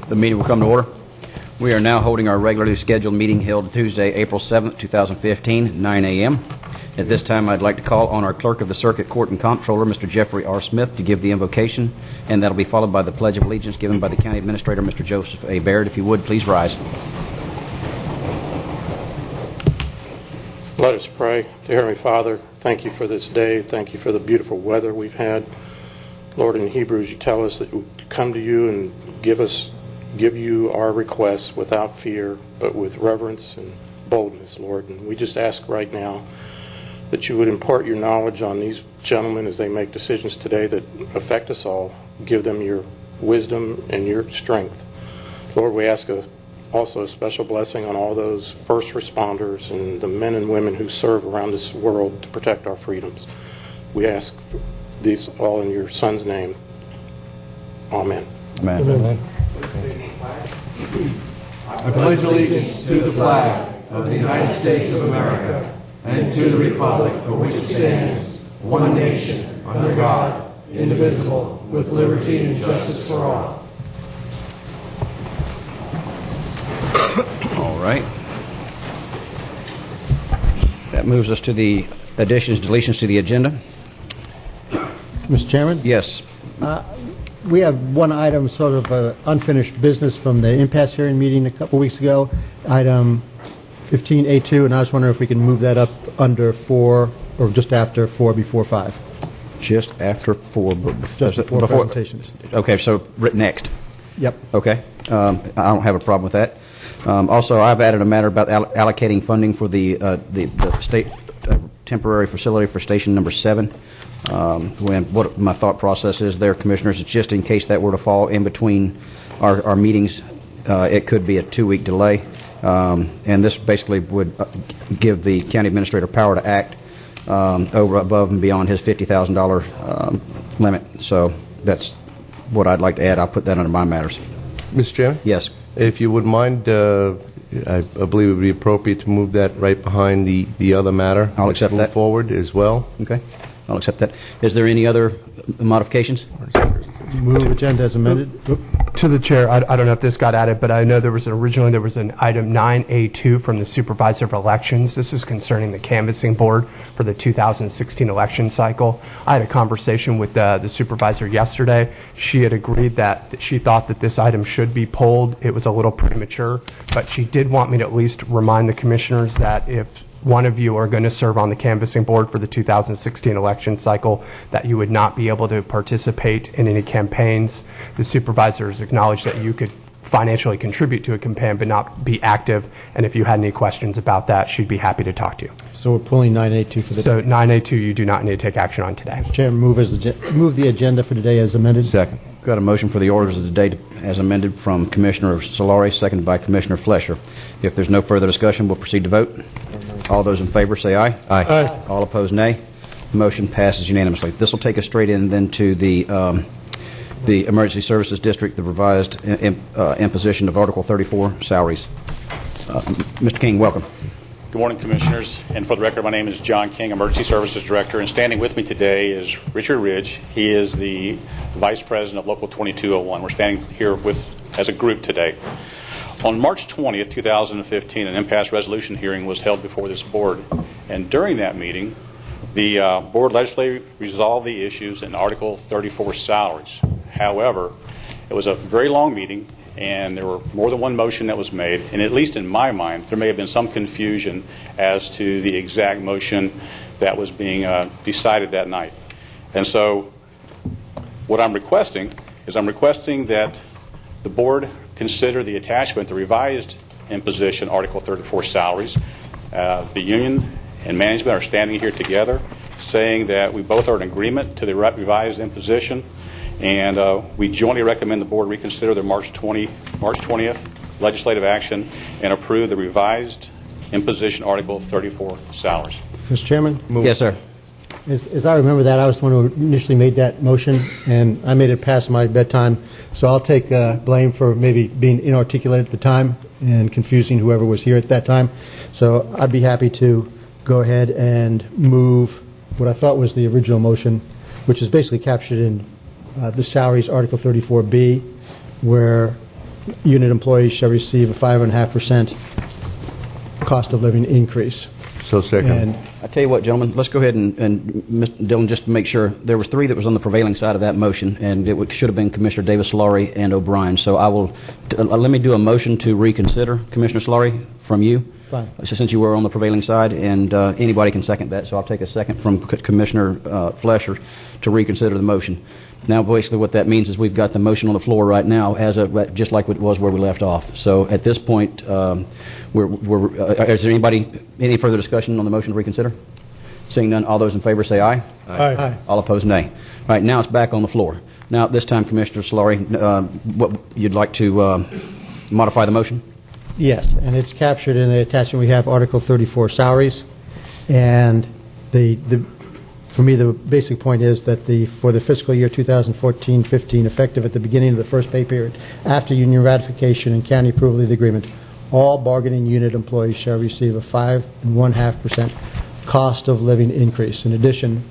The meeting will come to order. We are now holding our regularly scheduled meeting held Tuesday, April 7th, 2015, 9 a.m. At this time, I'd like to call on our Clerk of the Circuit Court and Comptroller, Mr. Jeffrey R. Smith, to give the invocation, and that'll be followed by the Pledge of Allegiance given by the County Administrator, Mr. Joseph A. Baird. If you would, please rise. Let us pray. Dear Heavenly Father, thank you for this day. Thank you for the beautiful weather we've had. Lord, in Hebrews, you tell us that we come to you and give you our requests without fear, but with reverence and boldness, Lord. And we just ask right now that you would impart your knowledge on these gentlemen as they make decisions today that affect us all. Give them your wisdom and your strength. Lord, we ask also a special blessing on all those first responders and the men and women who serve around this world to protect our freedoms. We ask these all in your Son's name. Amen. Amen. Amen. I pledge allegiance to the flag of the United States of America and to the republic for which it stands, one nation, under God, indivisible, with liberty and justice for all. All right. That moves us to the additions, deletions to the agenda. Mr. Chairman? Yes. We have one item, sort of unfinished business from the impasse hearing meeting a couple weeks ago, item 15A2, and I was wondering if we can move that up under 4, or just after 4 before 5. Just after 4. Just before presentations. Okay, so next. Yep. Okay. I don't have a problem with that. Also, I've added a matter about allocating funding for the state temporary facility for station number 7. What my thought process is there, Commissioners, is just in case that were to fall in between our meetings, it could be a 2-week delay. And this basically would give the county administrator power to act over, above, and beyond his $50,000 limit. So that's what I'd like to add. I'll put that under my matters. Mr. Chairman? Yes. If you would mind, I believe it would be appropriate to move that right behind the other matter. I'll accept move that. Forward as well. Okay. I'll accept that. Is there any other modifications? Move agenda as amended. To the chair, I don't know if this got added, but I know there was an item 9A2 from the Supervisor of Elections. This is concerning the canvassing board for the 2016 election cycle. I had a conversation with the supervisor yesterday. She had agreed that she thought that this item should be pulled. It was a little premature, but she did want me to at least remind the commissioners that if one of you are going to serve on the canvassing board for the 2016 election cycle, that you would not be able to participate in any campaigns. The supervisors acknowledged that you could financially contribute to a campaign but not be active, and if you had any questions about that, she'd be happy to talk to you. So we're pulling 9A2 for the So 9A2 you do not need to take action on today. Mr. Chairman, move the agenda for today as amended. Second. Got a motion for the orders of the day as amended from Commissioner Solari, seconded by Commissioner Flesher. If there's no further discussion, we'll proceed to vote. All those in favor say aye. Aye. All opposed, nay. Motion passes unanimously. This will take us straight in then to the Emergency Services District, the revised imposition of Article 34 salaries. Mr. King, welcome. Good morning, Commissioners. And for the record, my name is John King, Emergency Services Director, and standing with me today is Richard Ridge. He is the Vice President of Local 2201. We're standing here as a group today. On March 20th, 2015, an impasse resolution hearing was held before this board, and during that meeting, the board legislatively resolved the issues in Article 34 salaries. However, it was a very long meeting, and there were more than one motion that was made, and at least in my mind, there may have been some confusion as to the exact motion that was being decided that night. And so what I'm requesting that the board consider the attachment, the revised imposition, Article 34 salaries. The union and management are standing here together saying that we both are in agreement to the revised imposition, and we jointly recommend the board reconsider the March 20th legislative action and approve the revised imposition Article 34 salaries. Mr. Chairman? Yes, sir. As I remember that, I was the one who initially made that motion, and I made it past my bedtime, so I'll take blame for maybe being inarticulate at the time and confusing whoever was here at that time. So I'd be happy to go ahead and move what I thought was the original motion, which is basically captured in the salaries Article 34B, where unit employees shall receive a 5.5% cost of living increase. So second. And I tell you what, gentlemen, let's go ahead and Mr. Dillon, just to make sure, there was 3 that was on the prevailing side of that motion, and it should have been Commissioner Davis Solari and O'Brien. So I will, let me do a motion to reconsider, Commissioner Solari, from you. Fine. Since you were on the prevailing side, and anybody can second that, so I'll take a second from Commissioner Flesher to reconsider the motion. Now, basically, what that means is we've got the motion on the floor right now, just like it was where we left off. So at this point, is there any further discussion on the motion to reconsider? Seeing none, all those in favor say aye. Aye. All opposed, nay. All right, now it's back on the floor. Now, this time, Commissioner Solari, what you'd like to modify the motion? yes, and it's captured in the attachment. We have Article 34 salaries, and for me, the basic point is that for the fiscal year 2014-15, effective at the beginning of the first pay period, after union ratification and county approval of the agreement, all bargaining unit employees shall receive a 5.5% cost of living increase. In addition,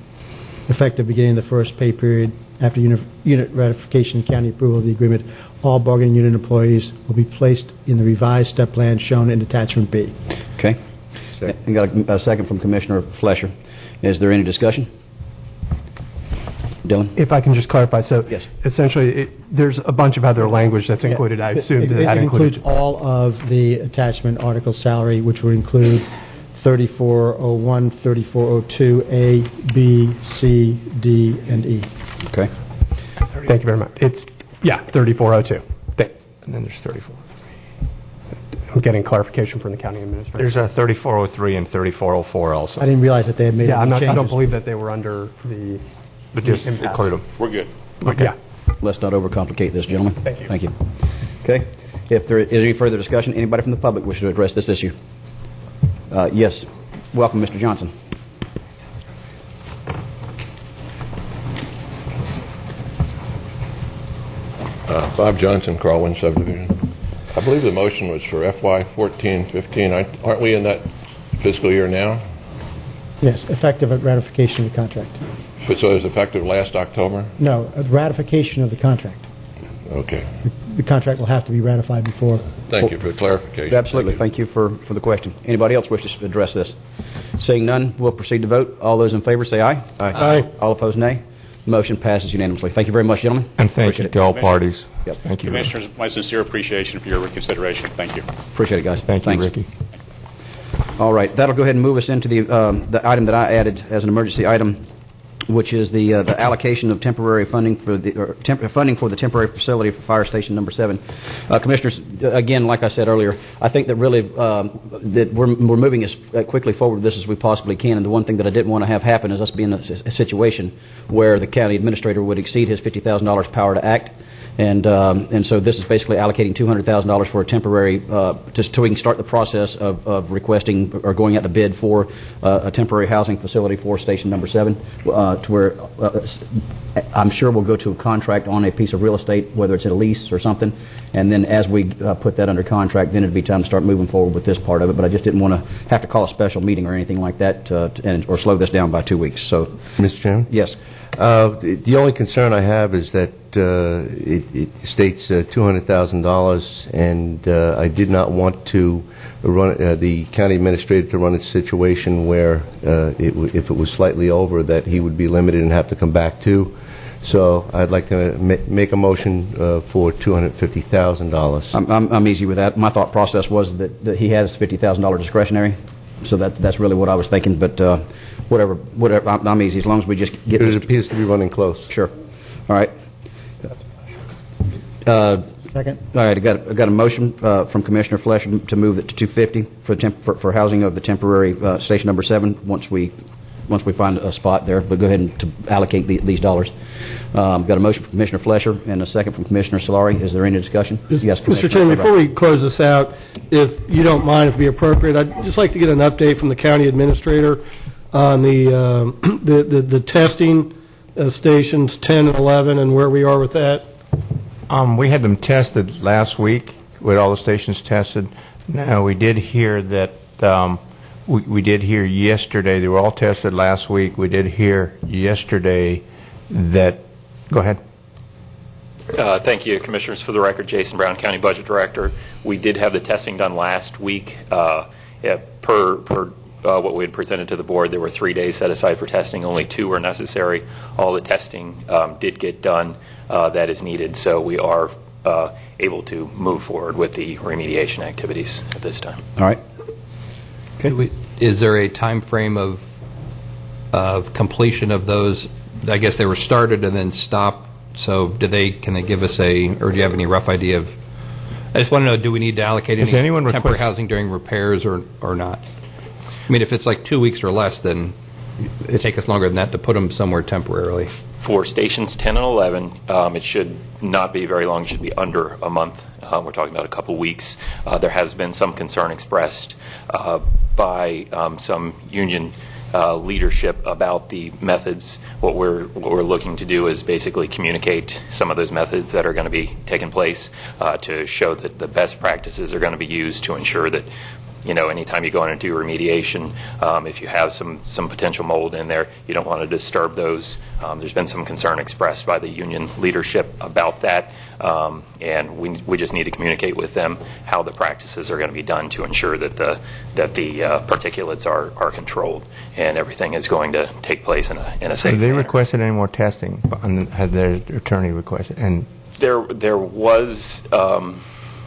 effective beginning of the first pay period, after unit ratification and county approval of the agreement, all bargaining unit employees will be placed in the revised step plan shown in Attachment B. Okay. We got a second from Commissioner Flesher. Is there any discussion? Dylan? If I can just clarify, so Yes. essentially, there's a bunch of other language that's included. I assume that It includes included. all of the attachment article salary, which would include 3401, 3402, A, B, C, D, and E. Okay. Thank you very much. It's 3402. And then there's 34. I'm getting clarification from the county administrator. There's a 3403 and 3404 also. I didn't realize that they had made Yeah, any changes. I don't believe that they were under the. But just impasse. include them. We're good. Yeah. Let's not overcomplicate this, gentlemen. Thank you. Thank you. Okay. If there is any further discussion, anybody from the public wish to address this issue? Yes. Welcome, Mr. Johnson. Bob Johnson, Carlwyn Subdivision. I believe the motion was for FY 14-15. Aren't we in that fiscal year now? Yes, effective at ratification of the contract. So it was effective last October? No, ratification of the contract. Okay. The contract will have to be ratified before. Thank you for the clarification. Absolutely. Thank you for the question. Anybody else wish to address this? Seeing none, we'll proceed to vote. All those in favor say aye. Aye. All opposed, nay. Motion passes unanimously. Thank you very much, gentlemen. And thank Appreciate you it. to all parties. Yep. Thank you. Commissioners, my sincere appreciation for your reconsideration. Thank you. Appreciate it, guys. Thank you, Thanks. Ricky. All right, that'll go ahead and move us into the item that I added as an emergency item, which is the allocation of temporary funding for the funding for the temporary facility for Fire Station Number 7. Commissioners, again, like I said earlier, I think that really that we're moving as quickly forward with this as we possibly can. And the one thing that I didn't want to have happen is us be in a situation where the county administrator would exceed his $50,000 power to act. And so this is basically allocating $200,000 for a temporary, just so we can start the process of requesting or going out to bid for a temporary housing facility for Station Number 7, to where I'm sure we'll go to a contract on a piece of real estate, whether it's a lease or something. And then as we put that under contract, then it'd be time to start moving forward with this part of it. But I just didn't want to have to call a special meeting or anything like that or slow this down by 2 weeks. So, Mr. Chairman? yes. The only concern I have is that it states $200,000, and I did not want to run the county administrator to run a situation where if it was slightly over, that he would be limited and have to come back to. So I'd like to make a motion for $250,000. I'm easy with that. My thought process was that he has $50,000 discretionary, so that's really what I was thinking. But whatever, I'm easy as long as we just get. It appears to be running close. Sure. All right. Second. All right. I got a motion from Commissioner Flesh to move it to $250 for housing of the temporary Station Number 7 once we find a spot there. But go ahead and to allocate these dollars. Got a motion from Commissioner Flesher and a second from Commissioner Solari. Is there any discussion? Yes, Mr. Chairman, before we close this out, if you don't mind, if it be appropriate, I'd just like to get an update from the county administrator on the testing stations 10 and 11 and where we are with that. We had them tested last week, with all the stations tested. Now, we did hear that, we did hear yesterday, they were all tested last week. We did hear yesterday that, go ahead. Thank you, Commissioners. For the record, Jason Brown, County Budget Director. We did have the testing done last week. Per what we had presented to the board, there were 3 days set aside for testing. Only 2 were necessary. All the testing did get done that is needed, so we are able to move forward with the remediation activities at this time. All right. Is there a time frame of completion of those? I guess they were started and then stopped. So can they give us or do you have any rough idea of? I just want to know, do we need to allocate any temporary housing during repairs or not? I mean, if it's like 2 weeks or less, then it take us longer than that to put them somewhere temporarily. For stations 10 and 11, it should not be very long. It should be under a month. We're talking about a couple weeks. There has been some concern expressed by some union leadership about the methods. What we're looking to do is basically communicate some of those methods that are going to be taking place to show that the best practices are going to be used to ensure that, anytime you go in and do remediation, if you have some potential mold in there, you don't want to disturb those. There's been some concern expressed by the union leadership about that, and we just need to communicate with them how the practices are going to be done to ensure that the particulates are controlled and everything is going to take place in a safe Have they manner. requested any more testing? Had their attorney requested? And There was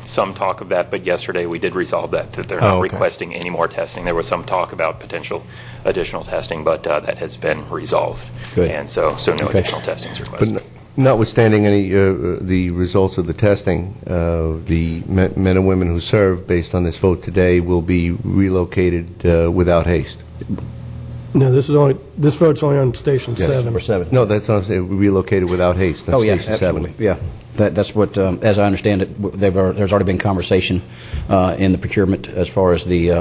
some talk of that, but yesterday we did resolve that they're not requesting any more testing. There was some talk about potential additional testing, but that has been resolved. Good. And so no additional testing is requested. But notwithstanding any the results of the testing, the men and women who serve, based on this vote today, will be relocated without haste. No, this vote's only on Station 7. Number 7. No, that's what I'm saying. Relocated without haste. That's Yeah, Station absolutely. 7. Yeah, that's what, as I understand it, there's already been conversation in the procurement as far as the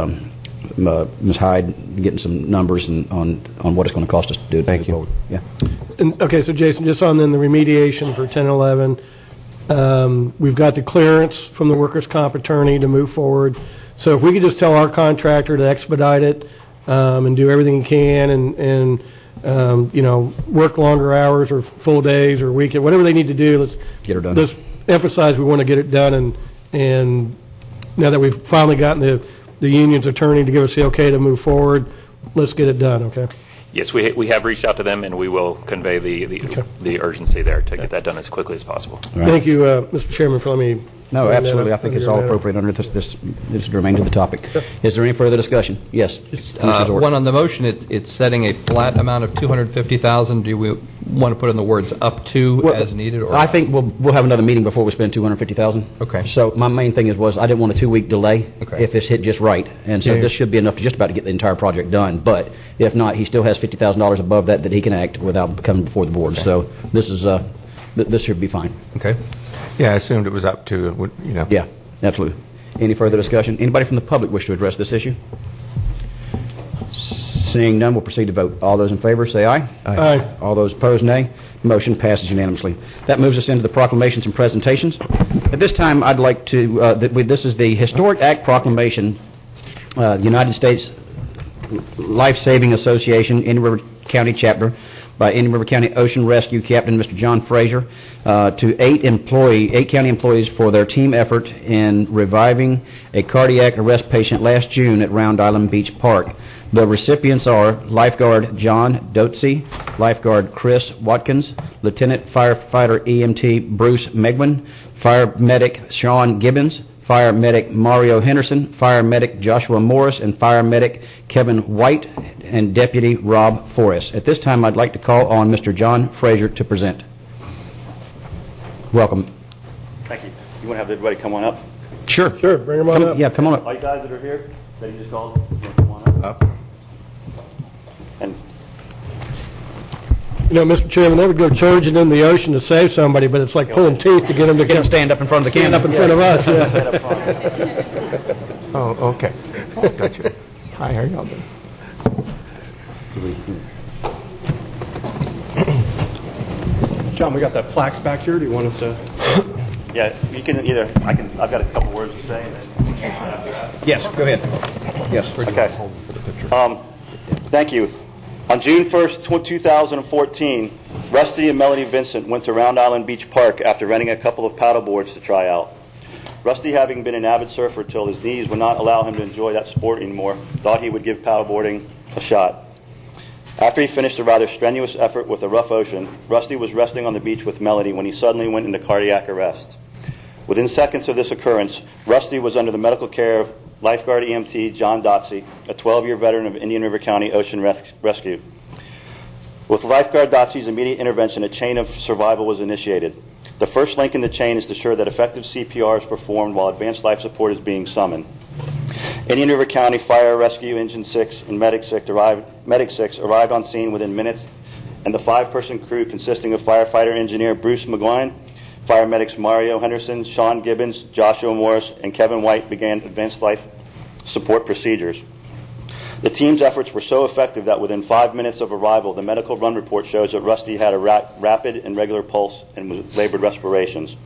Ms. Hyde getting some numbers on what it's going to cost us to do it. Thank you. Forward. Yeah. And, okay, so Jason, just on then the remediation for 10 and 11, we've got the clearance from the workers' comp attorney to move forward. So if we could just tell our contractor to expedite it and do everything he can and work longer hours or full days or weekend, whatever they need to do, let's Get her done. Let's emphasize we want to get it done, and now that we've finally gotten the union's attorney to give us the okay to move forward, let's get it done, okay? Yes, we have reached out to them, and we will convey the urgency there to get that done as quickly as possible. Right. Thank you, Mr. Chairman, for letting me... No, bring that absolutely. up I think under it's your all matter. appropriate under this is the remainder of the topic. Is there any further discussion? Yes. One on the motion, it's setting a flat amount of $250,000. Do we want to put in the words up to as needed? Or I think we'll have another meeting before we spend $250,000. Okay. So my main thing was I didn't want a 2-week delay if it's hit just right, and so this should be enough to just about to get the entire project done. But if not, he still has $50,000 above that he can act without coming before the board. So this is this should be fine. Okay. yeah, I assumed it was up to, Yeah, absolutely. Any further discussion? Anybody from the public wish to address this issue? Seeing none, we'll proceed to vote. All those in favor say aye. Aye. All those opposed, nay. Motion passes unanimously. That moves us into the proclamations and presentations. At this time, I'd like to, this is the Historic Act Proclamation, United States Life-Saving Association, Indian River County Chapter, by Indian River County Ocean Rescue Captain Mr. John Frazier, to 8 county employees for their team effort in reviving a cardiac arrest patient last June at Round Island Beach Park. The recipients are Lifeguard John Dotsey, Lifeguard Chris Watkins, Lieutenant Firefighter EMT Bruce Megwin, Fire Medic Sean Gibbons, Fire Medic Mario Henderson, Fire Medic Joshua Morris, and Fire Medic Kevin White, and Deputy Rob Forrest. At this time, I'd like to call on Mr. John Frazier to present. Welcome. Thank you. You want to have everybody come on up? Sure. Sure, bring them on up. Yeah, come on up. All you guys that are here, that you just called, you want to come on up? And Mr. Chairman, they would go charging in the ocean to save somebody, but it's like pulling teeth to get them to Get him stand up in front of the stand camera. up in front of us. Yeah. stand up front. Oh, okay. Gotcha. Hi, how are y'all doing? John, we got that plaques back here. Do you want us to? Yeah, you can either. I've got a couple words to say. And then after that. Yes, go ahead. Yes. Okay. Thank you. On June 1st, 2014, Rusty and Melody Vincent went to Round Island Beach Park after renting a couple of paddle boards to try out. Rusty, having been an avid surfer till his knees would not allow him to enjoy that sport anymore, thought he would give paddleboarding a shot. After he finished a rather strenuous effort with a rough ocean, Rusty was resting on the beach with Melody when he suddenly went into cardiac arrest. Within seconds of this occurrence, Rusty was under the medical care of lifeguard EMT John Dotsey, a 12-year veteran of Indian River County Ocean Rescue. With lifeguard Dotsey's immediate intervention, a chain of survival was initiated. The first link in the chain is to ensure that effective CPR is performed while advanced life support is being summoned. Indian River County Fire Rescue Engine 6 and Medic 6 arrived on scene within minutes, and the 5-person crew consisting of firefighter engineer Bruce McGuine, fire medics Mario Henderson, Sean Gibbons, Joshua Morris, and Kevin White began advanced life support procedures. The team's efforts were so effective that within 5 minutes of arrival, the medical run report shows that Rusty had a rapid and regular pulse and was labored respirations.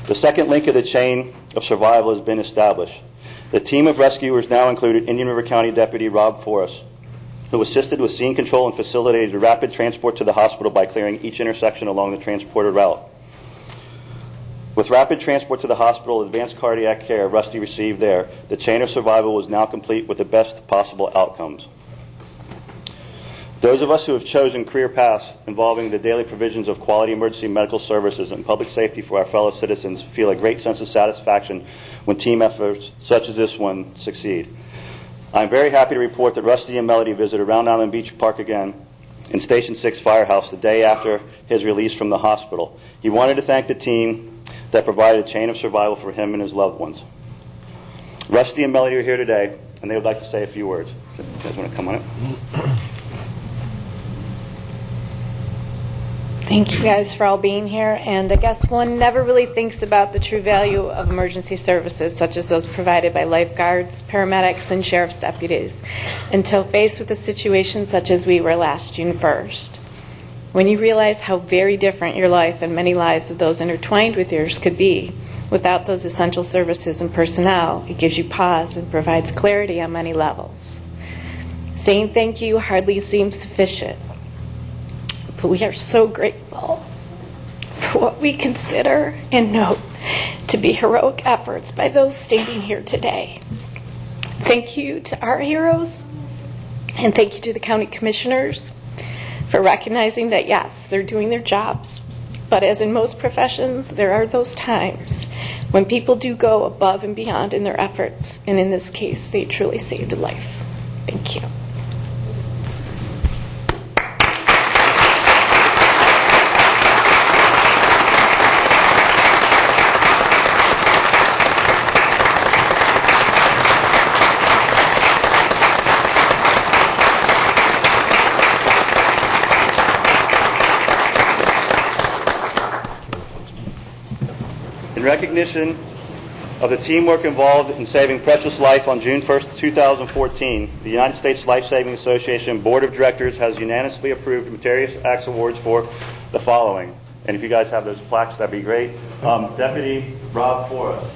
The second link of the chain of survival has been established. The team of rescuers now included Indian River County Deputy Rob Forrest, who assisted with scene control and facilitated rapid transport to the hospital by clearing each intersection along the transported route. With rapid transport to the hospital, advanced cardiac care Rusty received there, the chain of survival was now complete with the best possible outcomes. Those of us who have chosen career paths involving the daily provisions of quality emergency medical services and public safety for our fellow citizens feel a great sense of satisfaction when team efforts such as this one succeed. I am very happy to report that Rusty and Melody visited Round Island Beach Park again in Station 6 Firehouse the day after his release from the hospital. He wanted to thank the team that provided a chain of survival for him and his loved ones. Rusty and Melody are here today, and they would like to say a few words. You guys want to come on up? Thank you guys for all being here, and I guess one never really thinks about the true value of emergency services such as those provided by lifeguards, paramedics, and sheriff's deputies until faced with a situation such as we were last June 1st. When you realize how very different your life and many lives of those intertwined with yours could be without those essential services and personnel, it gives you pause and provides clarity on many levels. Saying thank you hardly seems sufficient, but we are so grateful for what we consider and note to be heroic efforts by those standing here today. Thank you to our heroes, and thank you to the county commissioners for recognizing that, yes, they're doing their jobs, but as in most professions, there are those times when people do go above and beyond in their efforts, and in this case, they truly saved a life. Thank you. In recognition of the teamwork involved in saving precious life on June 1st, 2014, the United States Life Saving Association Board of Directors has unanimously approved Meritorious Acts Awards for the following. And if you guys have those plaques, that'd be great. Deputy Rob Forrest.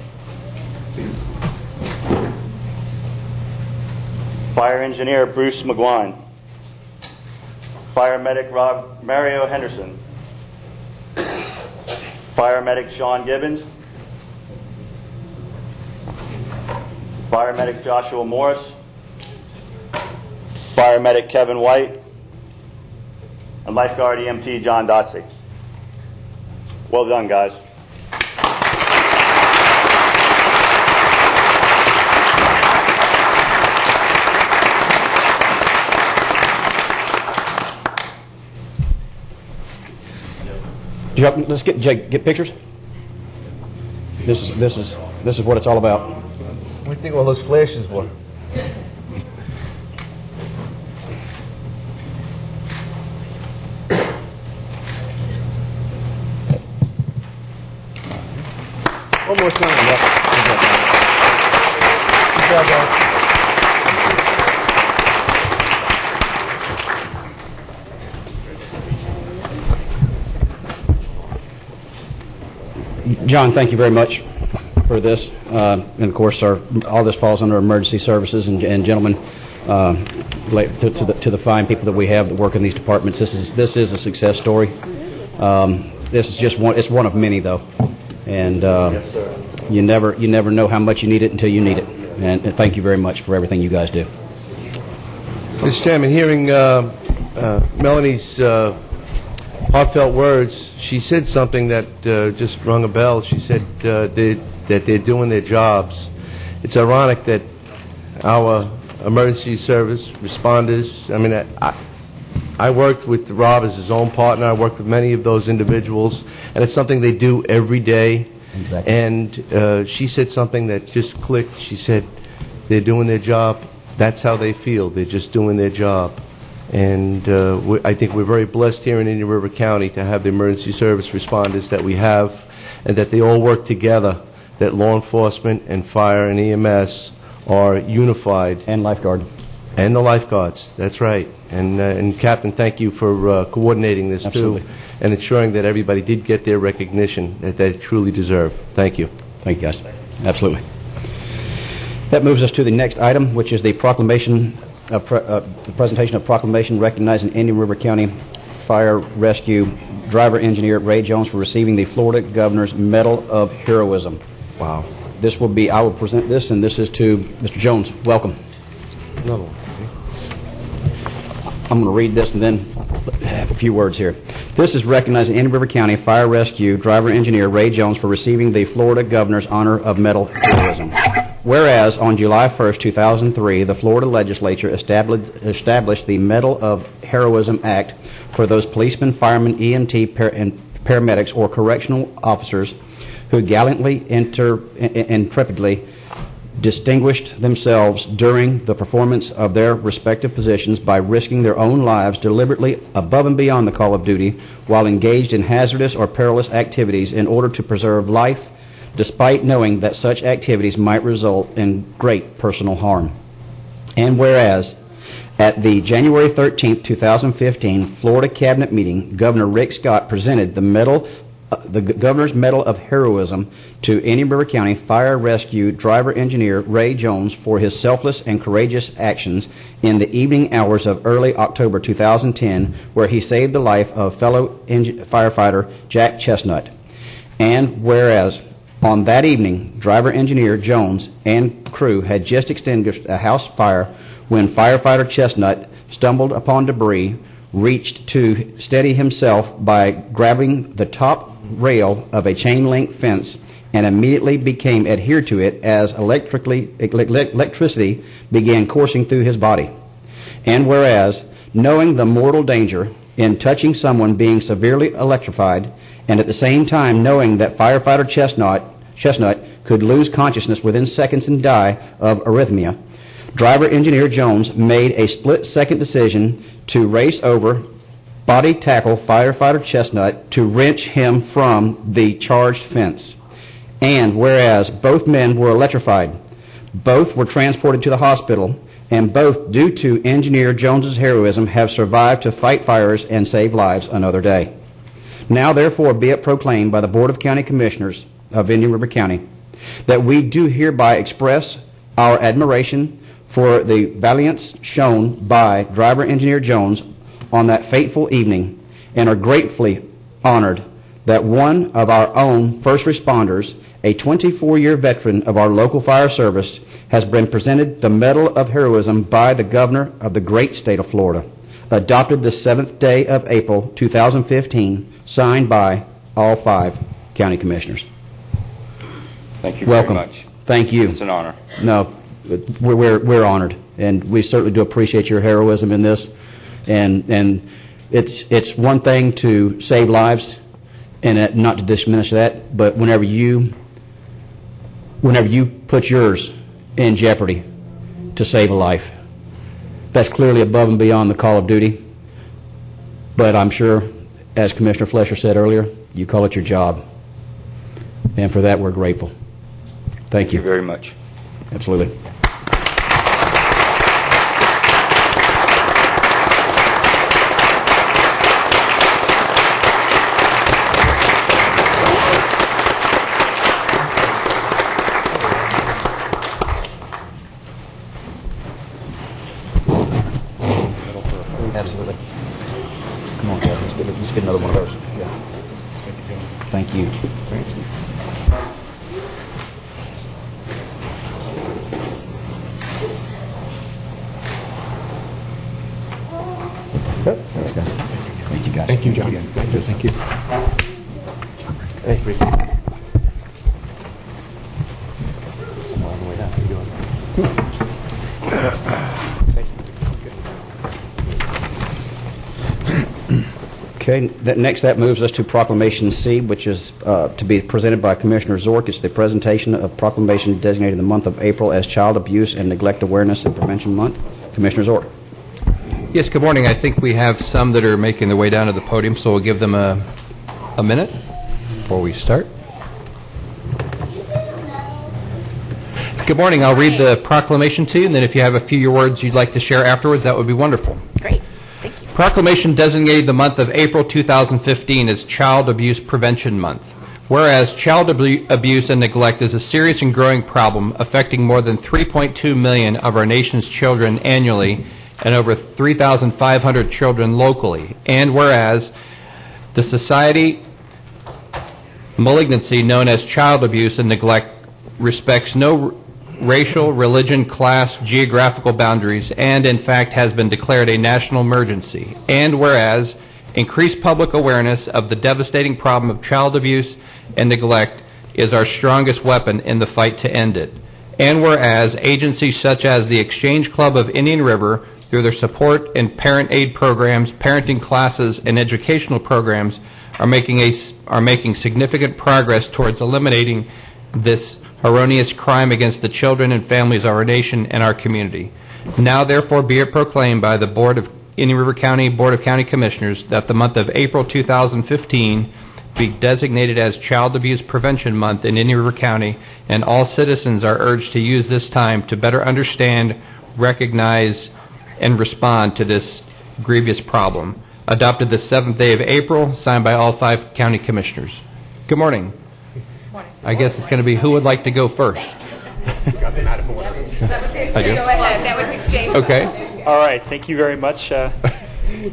Fire Engineer Bruce McGuine. Fire Medic Mario Henderson. Fire Medic Sean Gibbons. Fire Medic Joshua Morris. Fire Medic Kevin White. And Lifeguard EMT John Dotsey. Well done, guys. Let's get pictures. This is what it's all about. What do you think all those flashes were? One more time. Good job, guys. John, thank you very much for this. And of course, all this falls under emergency services. And gentlemen, to the fine people that we have that work in these departments. This is a success story. This is just one. It's one of many, though, and you never know how much you need it until you need it. And thank you very much for everything you guys do. Mr. Chairman, hearing Melanie's heartfelt words, she said something that just rung a bell. She said that they're doing their jobs. It's ironic that our emergency service responders, I mean, I worked with Rob as his own partner. I worked with many of those individuals, and it's something they do every day. Exactly. And she said something that just clicked. She said they're doing their job. That's how they feel. They're just doing their job. And I think we're very blessed here in Indian River County to have the emergency service responders that we have, and that they all work together, that law enforcement and fire and EMS are unified. And lifeguard. And the lifeguards, that's right. And Captain, thank you for coordinating this, Absolutely. too, and ensuring that everybody did get their recognition that they truly deserve. Thank you. Thank you, guys. Absolutely. That moves us to the next item, which is the proclamation, the presentation of proclamation recognizing Indian River County Fire Rescue Driver Engineer Ray Jones for receiving the Florida Governor's Medal of Heroism. Wow. This will be, I will present this, and this is to Mr. Jones. Welcome. No. I'm going to read this and then have a few words here. This is recognizing Indian River County Fire Rescue Driver Engineer Ray Jones for receiving the Florida Governor's Honor of Medal of Heroism. Whereas on July 1st, 2003, the Florida Legislature established the Medal of Heroism Act for those policemen, firemen, EMT, and paramedics or correctional officers who gallantly, intrepidly distinguished themselves during the performance of their respective positions by risking their own lives deliberately above and beyond the call of duty while engaged in hazardous or perilous activities in order to preserve life, despite knowing that such activities might result in great personal harm. And whereas at the January 13, 2015 Florida Cabinet meeting, Governor Rick Scott presented the Governor's Medal of Heroism to Indian River County Fire Rescue Driver Engineer Ray Jones for his selfless and courageous actions in the evening hours of early October 2010, where he saved the life of fellow firefighter Jack Chestnut. And whereas on that evening, Driver Engineer Jones and crew had just extinguished a house fire when firefighter Chestnut stumbled upon debris, reached to steady himself by grabbing the top rail of a chain-link fence, and immediately became adhered to it as electricity began coursing through his body. And whereas, knowing the mortal danger in touching someone being severely electrified, and at the same time knowing that firefighter Chestnut could lose consciousness within seconds and die of arrhythmia, Driver Engineer Jones made a split-second decision to race over, body tackle firefighter Chestnut to wrench him from the charged fence. And whereas both men were electrified, both were transported to the hospital, and both, due to Engineer Jones's heroism, have survived to fight fires and save lives another day. Now, therefore, be it proclaimed by the Board of County Commissioners of Indian River County that we do hereby express our admiration for the valiance shown by Driver Engineer Jones on that fateful evening, and are gratefully honored that one of our own first responders, a 24-year veteran of our local fire service, has been presented the Medal of Heroism by the Governor of the great state of Florida, adopted the 7th day of April 2015, signed by all 5 county commissioners. Thank you Welcome. very much. Thank you. It's an honor. No, we're honored, and we certainly do appreciate your heroism in this. And it's one thing to save lives, and not to diminish that, but whenever you put yours in jeopardy to save a life, that's clearly above and beyond the call of duty. But I'm sure, as Commissioner Flesher said earlier, you call it your job, and for that we're grateful. Thank you very much. Absolutely. Come on, Jeff, let's get another one of those. Yeah. Thank you. Thanks, guys. Thank you, guys. Thank you, John. Thank you. Thank you. Hey, Rick. Okay, next that moves us to Proclamation C, which is to be presented by Commissioner Zork. It's the presentation of proclamation designating the month of April as Child Abuse and Neglect Awareness and Prevention Month. Commissioner Zork. Yes, good morning. I think we have some that are making their way down to the podium, so we'll give them a minute before we start. Good morning. I'll read the proclamation to you, and then if you have a few words you'd like to share afterwards, that would be wonderful. Great. Thank you. Proclamation designated the month of April 2015 as Child Abuse Prevention Month. Whereas child abuse and neglect is a serious and growing problem affecting more than 3.2 million of our nation's children annually and over 3,500 children locally. And whereas the society malignancy known as child abuse and neglect respects no racial, religion, class, geographical boundaries, and in fact has been declared a national emergency. And whereas increased public awareness of the devastating problem of child abuse and neglect is our strongest weapon in the fight to end it. And whereas agencies such as the Exchange Club of Indian River, through their support and parent aid programs, parenting classes, and educational programs, are making significant progress towards eliminating this erroneous crime against the children and families of our nation and our community. Now, therefore, be it proclaimed by the Indian River County Board of County Commissioners that the month of April 2015 be designated as Child Abuse Prevention Month in Indian River County, and all citizens are urged to use this time to better understand, recognize, and respond to this grievous problem. Adopted the 7th day of April, signed by all 5 county commissioners. Good morning. I guess it's going to be who would like to go first. That was the exchange. Go ahead. That was exchange. Okay. All right. Thank you very much,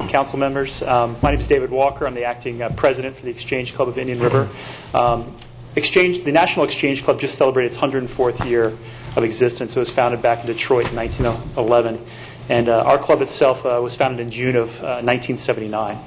council members. My name is David Walker. I'm the acting president for the Exchange Club of Indian River. The National Exchange Club just celebrated its 104th year of existence. It was founded back in Detroit in 1911. And our club itself was founded in June of 1979.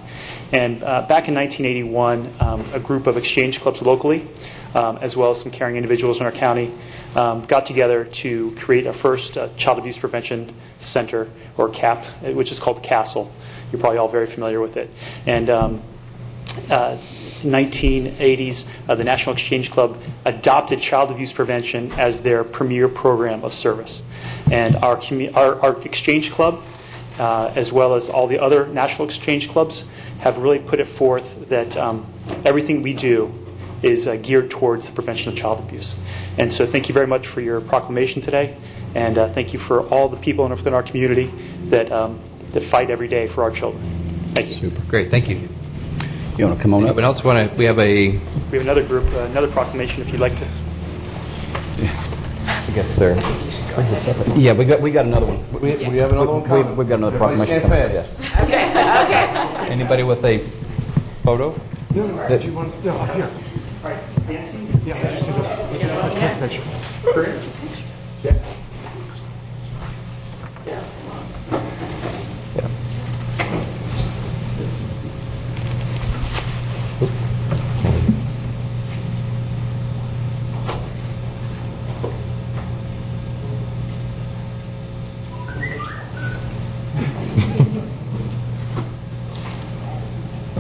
And back in 1981, a group of exchange clubs locally, as well as some caring individuals in our county, got together to create our first Child Abuse Prevention Center, or CAP, which is called CASTLE. You're probably all very familiar with it. And 1980s, the National Exchange Club adopted child abuse prevention as their premier program of service. And our exchange club, as well as all the other national exchange clubs, have really put it forth that everything we do is geared towards the prevention of child abuse. And so thank you very much for your proclamation today, and thank you for all the people within our community that fight every day for our children. Thank you. Super. Great. Thank you. You want to come on up? Anyone else want to? We have another group, another proclamation if you'd like to. I guess they're. Yeah, we got another one. We have another one? We've got another proclamation coming up. Yes. Okay. Anybody with a photo? That you want to still here. All right, Nancy? Yeah, just take a picture. Chris? Yeah.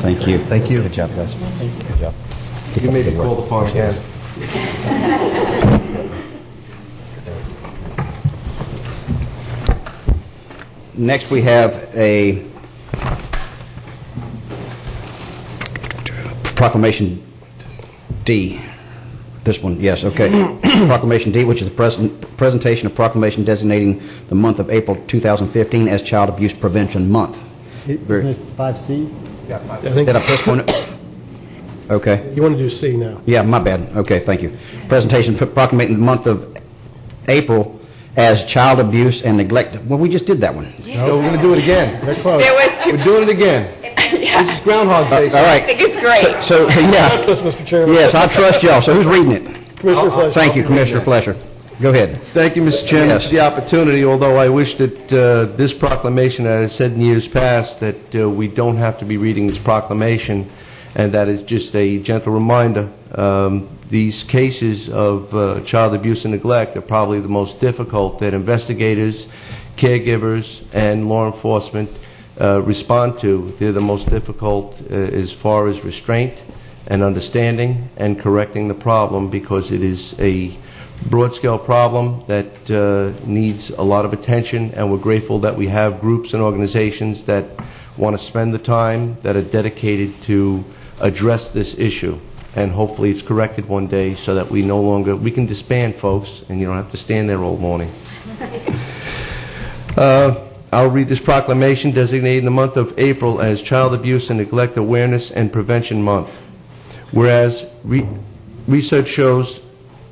Thank you. Thank you. Good job, guys. Good job. You may be called upon again. Next, we have a proclamation D. This one, yes, okay. Proclamation D, which is the presentation of proclamation designating the month of April 2015 as Child Abuse Prevention Month. Isn't it 5C? I think Did I press one? Okay. you want to do C now. Yeah, my bad. Okay, thank you. Presentation proclamating the month of April as Child Abuse and Neglect. Well, we just did that one. No, we're going to do it again. They're close. There was two. We're doing it again. This is Groundhog Day. All right. I think it's great. So, yeah. Trust us, Mr. Chairman. Yes, I trust y'all. So who's reading it? Commissioner Fleischer. Thank you, Commissioner Fleischer. Go ahead. Thank you, Mr. Chairman, Yes. for the opportunity, although I wish that this proclamation, as I said in years past, that we don't have to be reading this proclamation, and that is just a gentle reminder. These cases of child abuse and neglect are probably the most difficult that investigators, caregivers, and law enforcement respond to. They're the most difficult as far as restraint and understanding and correcting the problem, because it is a broad-scale problem that needs a lot of attention, and we're grateful that we have groups and organizations that want to spend the time, that are dedicated to address this issue. And hopefully it's corrected one day so that we can disband, folks, and you don't have to stand there all morning. I'll read this proclamation designating the month of April as Child Abuse and Neglect Awareness and Prevention Month. Whereas research shows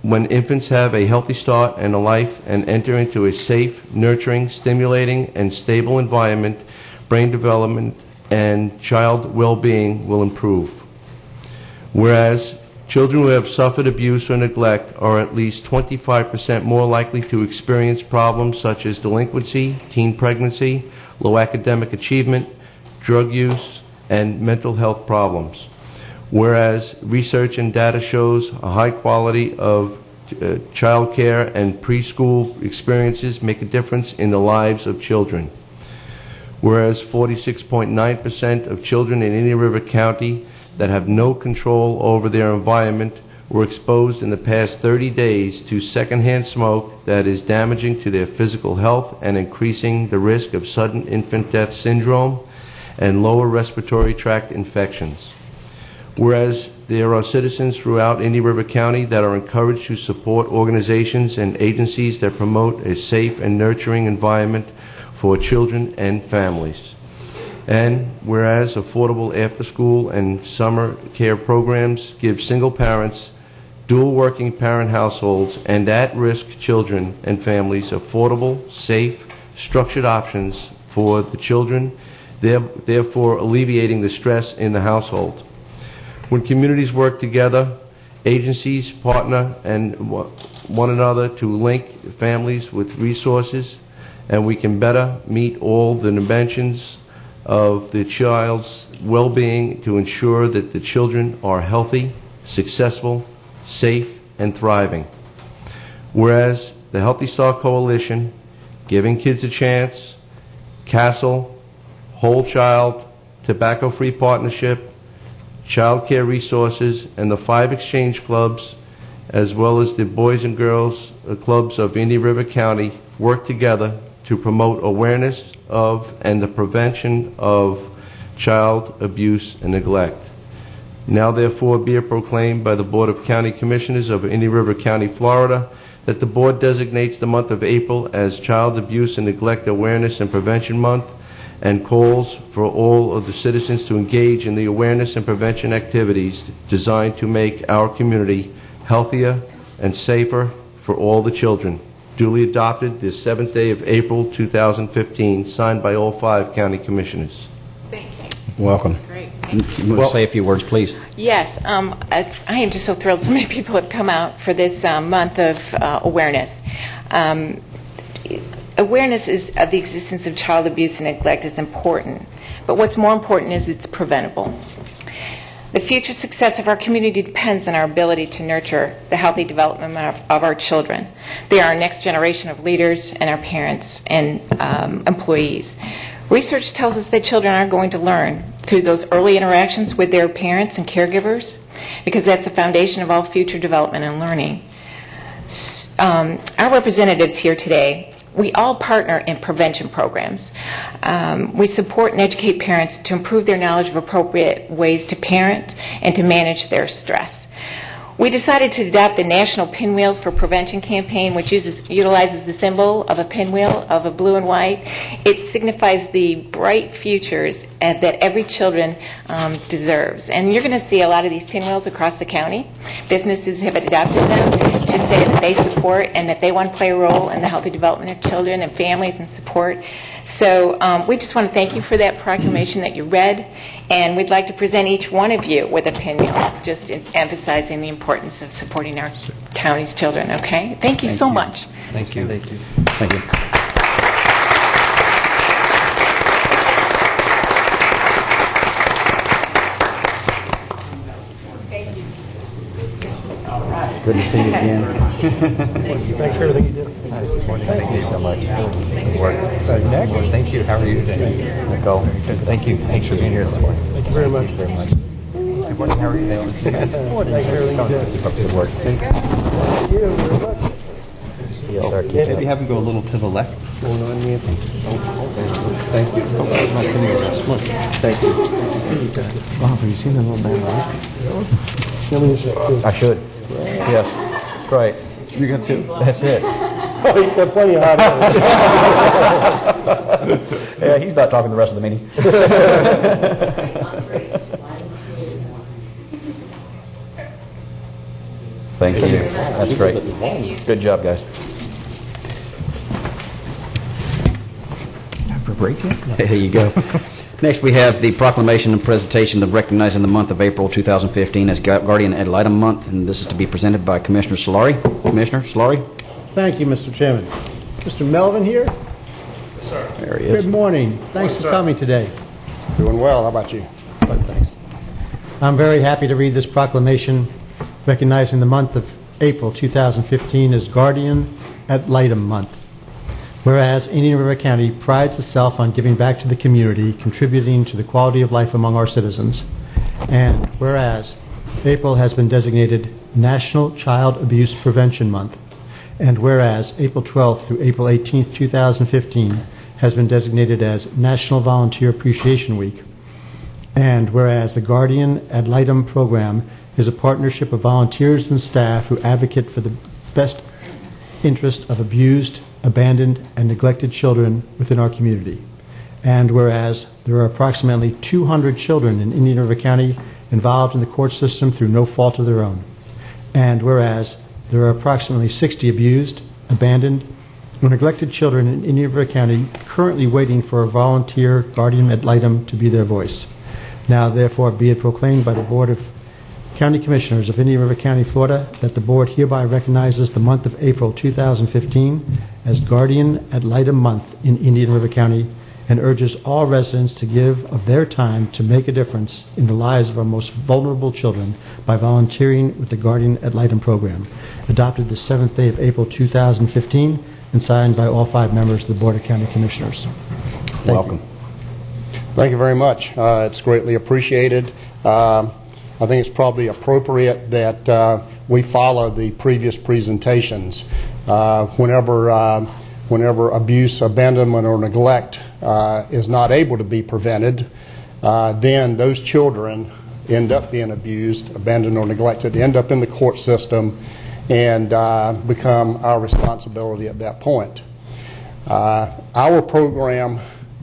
when infants have a healthy start and a life and enter into a safe, nurturing, stimulating, and stable environment, brain development and child well-being will improve. Whereas children who have suffered abuse or neglect are at least 25% more likely to experience problems such as delinquency, teen pregnancy, low academic achievement, drug use, and mental health problems. Whereas research and data shows a high quality of child care and preschool experiences make a difference in the lives of children. Whereas 46.9% of children in Indian River County that have no control over their environment were exposed in the past 30 days to secondhand smoke that is damaging to their physical health and increasing the risk of sudden infant death syndrome and lower respiratory tract infections. Whereas there are citizens throughout Indian River County that are encouraged to support organizations and agencies that promote a safe and nurturing environment for children and families. And whereas affordable after-school and summer care programs give single parents, dual working parent households, and at-risk children and families affordable, safe, structured options for the children, therefore alleviating the stress in the household. When communities work together, agencies partner and one another to link families with resources, and we can better meet all the dimensions of the child's well-being to ensure that the children are healthy, successful, safe, and thriving. Whereas the Healthy Start Coalition, Giving Kids a Chance, CASTLE, Whole Child, Tobacco-Free Partnership, Child Care Resources, and the 5 exchange clubs, as well as the Boys and Girls Clubs of Indian River County, work together to promote awareness of and the prevention of child abuse and neglect. Now therefore be it proclaimed by the Board of County Commissioners of Indian River County, Florida, that the Board designates the month of April as Child Abuse and Neglect Awareness and Prevention Month, and calls for all of the citizens to engage in the awareness and prevention activities designed to make our community healthier and safer for all the children. Duly adopted this 7th day of April 2015, signed by all 5 county commissioners. Thank you. Welcome. Great. You want to say a few words, please? Yes, I am just so thrilled so many people have come out for this month of awareness. Awareness of the existence of child abuse and neglect is important, but what's more important is it's preventable. The future success of our community depends on our ability to nurture the healthy development of our children. They are our next generation of leaders and our parents and employees. Research tells us that children are going to learn through those early interactions with their parents and caregivers, because that's the foundation of all future development and learning. Our representatives here today, we all partner in prevention programs. We support and educate parents to improve their knowledge of appropriate ways to parent and to manage their stress. We decided to adopt the National Pinwheels for Prevention campaign, which utilizes the symbol of a pinwheel of a blue and white. It signifies the bright futures that every children deserves. And you're going to see a lot of these pinwheels across the county. Businesses have adopted them. to say that they support and that they want to play a role in the healthy development of children and families and support. So we just want to thank you for that proclamation that you read, and we'd like to present each one of you with a pinwheel, just emphasizing the importance of supporting our county's children, okay? Thank you so much. Thank you. Thank you. Thank you. Good to see you again. Thanks for everything you do. Thank you so much. Next. Thank you. How are you today? Nicole. Good. Thank you. Thanks for being here this morning. Thank you very much. Thank you very much. Good morning. How are you? Nice to see you. Thanks for everything you do. Keep up the good work. Thank you very much. Yes, sir. Maybe have him go a little to the left. What's going on, Nancy? Thank you. Thank you. Bob, have you seen that little man, right? I should. Yes. Right. You got two? That's it. Oh, he's got plenty of hot heads. Yeah, he's not talking the rest of the meeting. Thank you. That's great. Good job, guys. Time for a break yet? There you go. Next, we have the proclamation and presentation of recognizing the month of April 2015 as Guardian Ad Litem Month, and this is to be presented by Commissioner Solari. Commissioner Solari? Thank you, Mr. Chairman. Mr. Melvin here? Yes, sir. There he is. Good morning. Thanks for coming today. Doing well. How about you? Good, thanks. I'm very happy to read this proclamation recognizing the month of April 2015 as Guardian Ad Litem Month. Whereas Indian River County prides itself on giving back to the community, contributing to the quality of life among our citizens. And whereas April has been designated National Child Abuse Prevention Month. And whereas April 12th through April 18th, 2015 has been designated as National Volunteer Appreciation Week. And whereas the Guardian Ad Litem program is a partnership of volunteers and staff who advocate for the best interest of abused, abandoned, and neglected children within our community. And whereas there are approximately 200 children in Indian River County involved in the court system through no fault of their own. And whereas there are approximately 60 abused, abandoned, or neglected children in Indian River County currently waiting for a volunteer guardian ad litem to be their voice. Now, therefore, be it proclaimed by the Board of County Commissioners of Indian River County, Florida, that the Board hereby recognizes the month of April 2015 as Guardian Ad Litem Month in Indian River County and urges all residents to give of their time to make a difference in the lives of our most vulnerable children by volunteering with the Guardian Ad Litem program, adopted the 7th day of April 2015 and signed by all 5 members of the Board of County Commissioners. Welcome. Thank you very much. It's greatly appreciated. I think it's probably appropriate that we follow the previous presentations. Whenever abuse, abandonment, or neglect is not able to be prevented, then those children end up being abused, abandoned, or neglected, end up in the court system, and become our responsibility at that point. Our program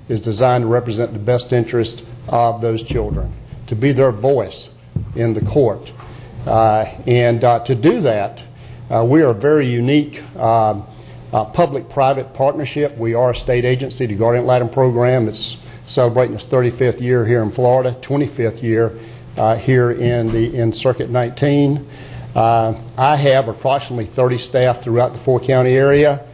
is designed to represent the best interest of those children, to be their voice in the court. And to do that, we are a very unique public-private partnership. We are a state agency. The Guardian Ad Litem program is celebrating its 35th year here in Florida, 25th year here in Circuit 19. I have approximately 30 staff throughout the 4-county area,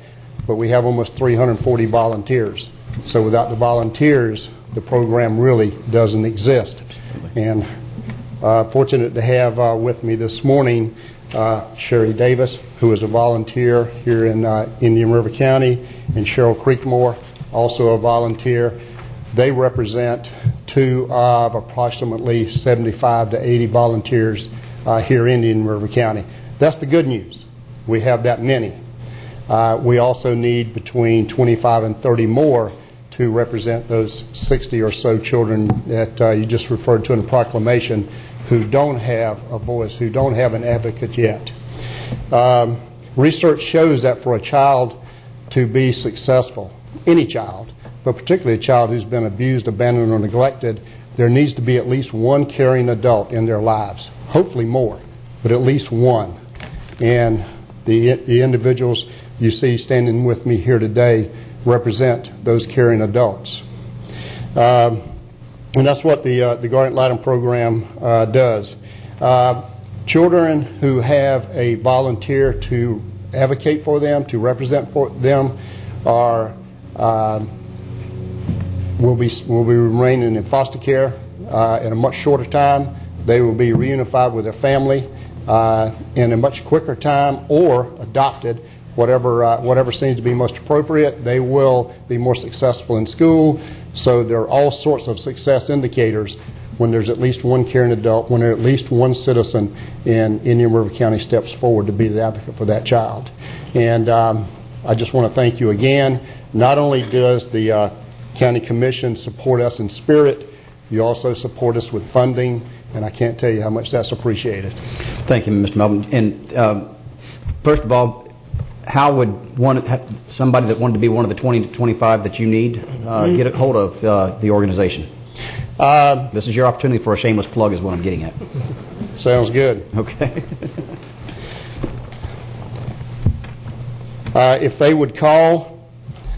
but we have almost 340 volunteers. So without the volunteers, the program really doesn't exist. And fortunate to have with me this morning Sherry Davis, who is a volunteer here in Indian River County, and Cheryl Creekmore, also a volunteer. They represent 2 of approximately 75 to 80 volunteers here in Indian River County. That's the good news. We have that many. We also need between 25 and 30 more to represent those 60 or so children that you just referred to in the proclamation who don't have a voice, who don't have an advocate yet. Research shows that for a child to be successful, any child, but particularly a child who's been abused, abandoned, or neglected, there needs to be at least one caring adult in their lives. Hopefully more, but at least one. And The individuals you see standing with me here today represent those caring adults. And that's what the Guardian Ad Litem program does. Children who have a volunteer to advocate for them, to represent for them, will be remaining in foster care in a much shorter time. They will be reunified with their family in a much quicker time, or adopted, whatever seems to be most appropriate. They will be more successful in school. So there are all sorts of success indicators when there's at least one caring adult, when there at least one citizen in Indian River County steps forward to be the advocate for that child. And I just want to thank you again. Not only does the County Commission support us in spirit, you also support us with funding, and I can't tell you how much that's appreciated. Thank you, Mr. Melvin. And first of all, how would somebody that wanted to be one of the 20 to 25 that you need get a hold of the organization? This is your opportunity for a shameless plug is what I'm getting at. Sounds good. Okay. If they would call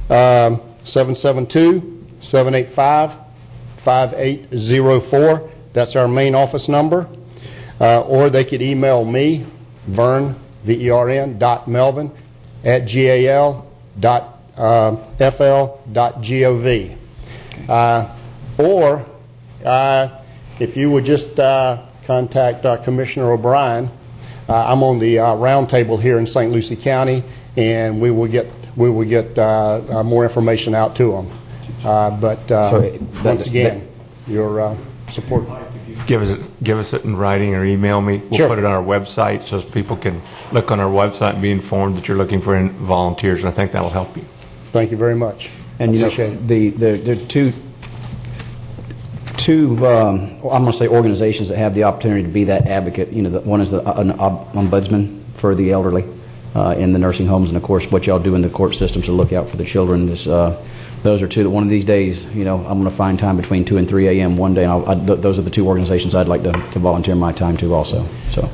772-785-5804, that's our main office number, or they could email me, Vern, VERN.Melvin, @gal.fl.gov. Or if you would just contact Commissioner O'Brien, I'm on the round table here in St. Lucie County, and we will get more information out to them. Once again, your support. Give us it in writing or email me. We'll put it on our website so people can look on our website and be informed that you're looking for volunteers, and I think that'll help you. Thank you very much. And you know, there are two I'm going to say organizations that have the opportunity to be that advocate. You know, one is the ombudsman for the elderly in the nursing homes, and of course what y'all do in the court systems to look out for the children. Those are two that one of these days, you know, I'm going to find time between 2 and 3 a.m. one day, and those are the two organizations I'd like to volunteer my time to also. So.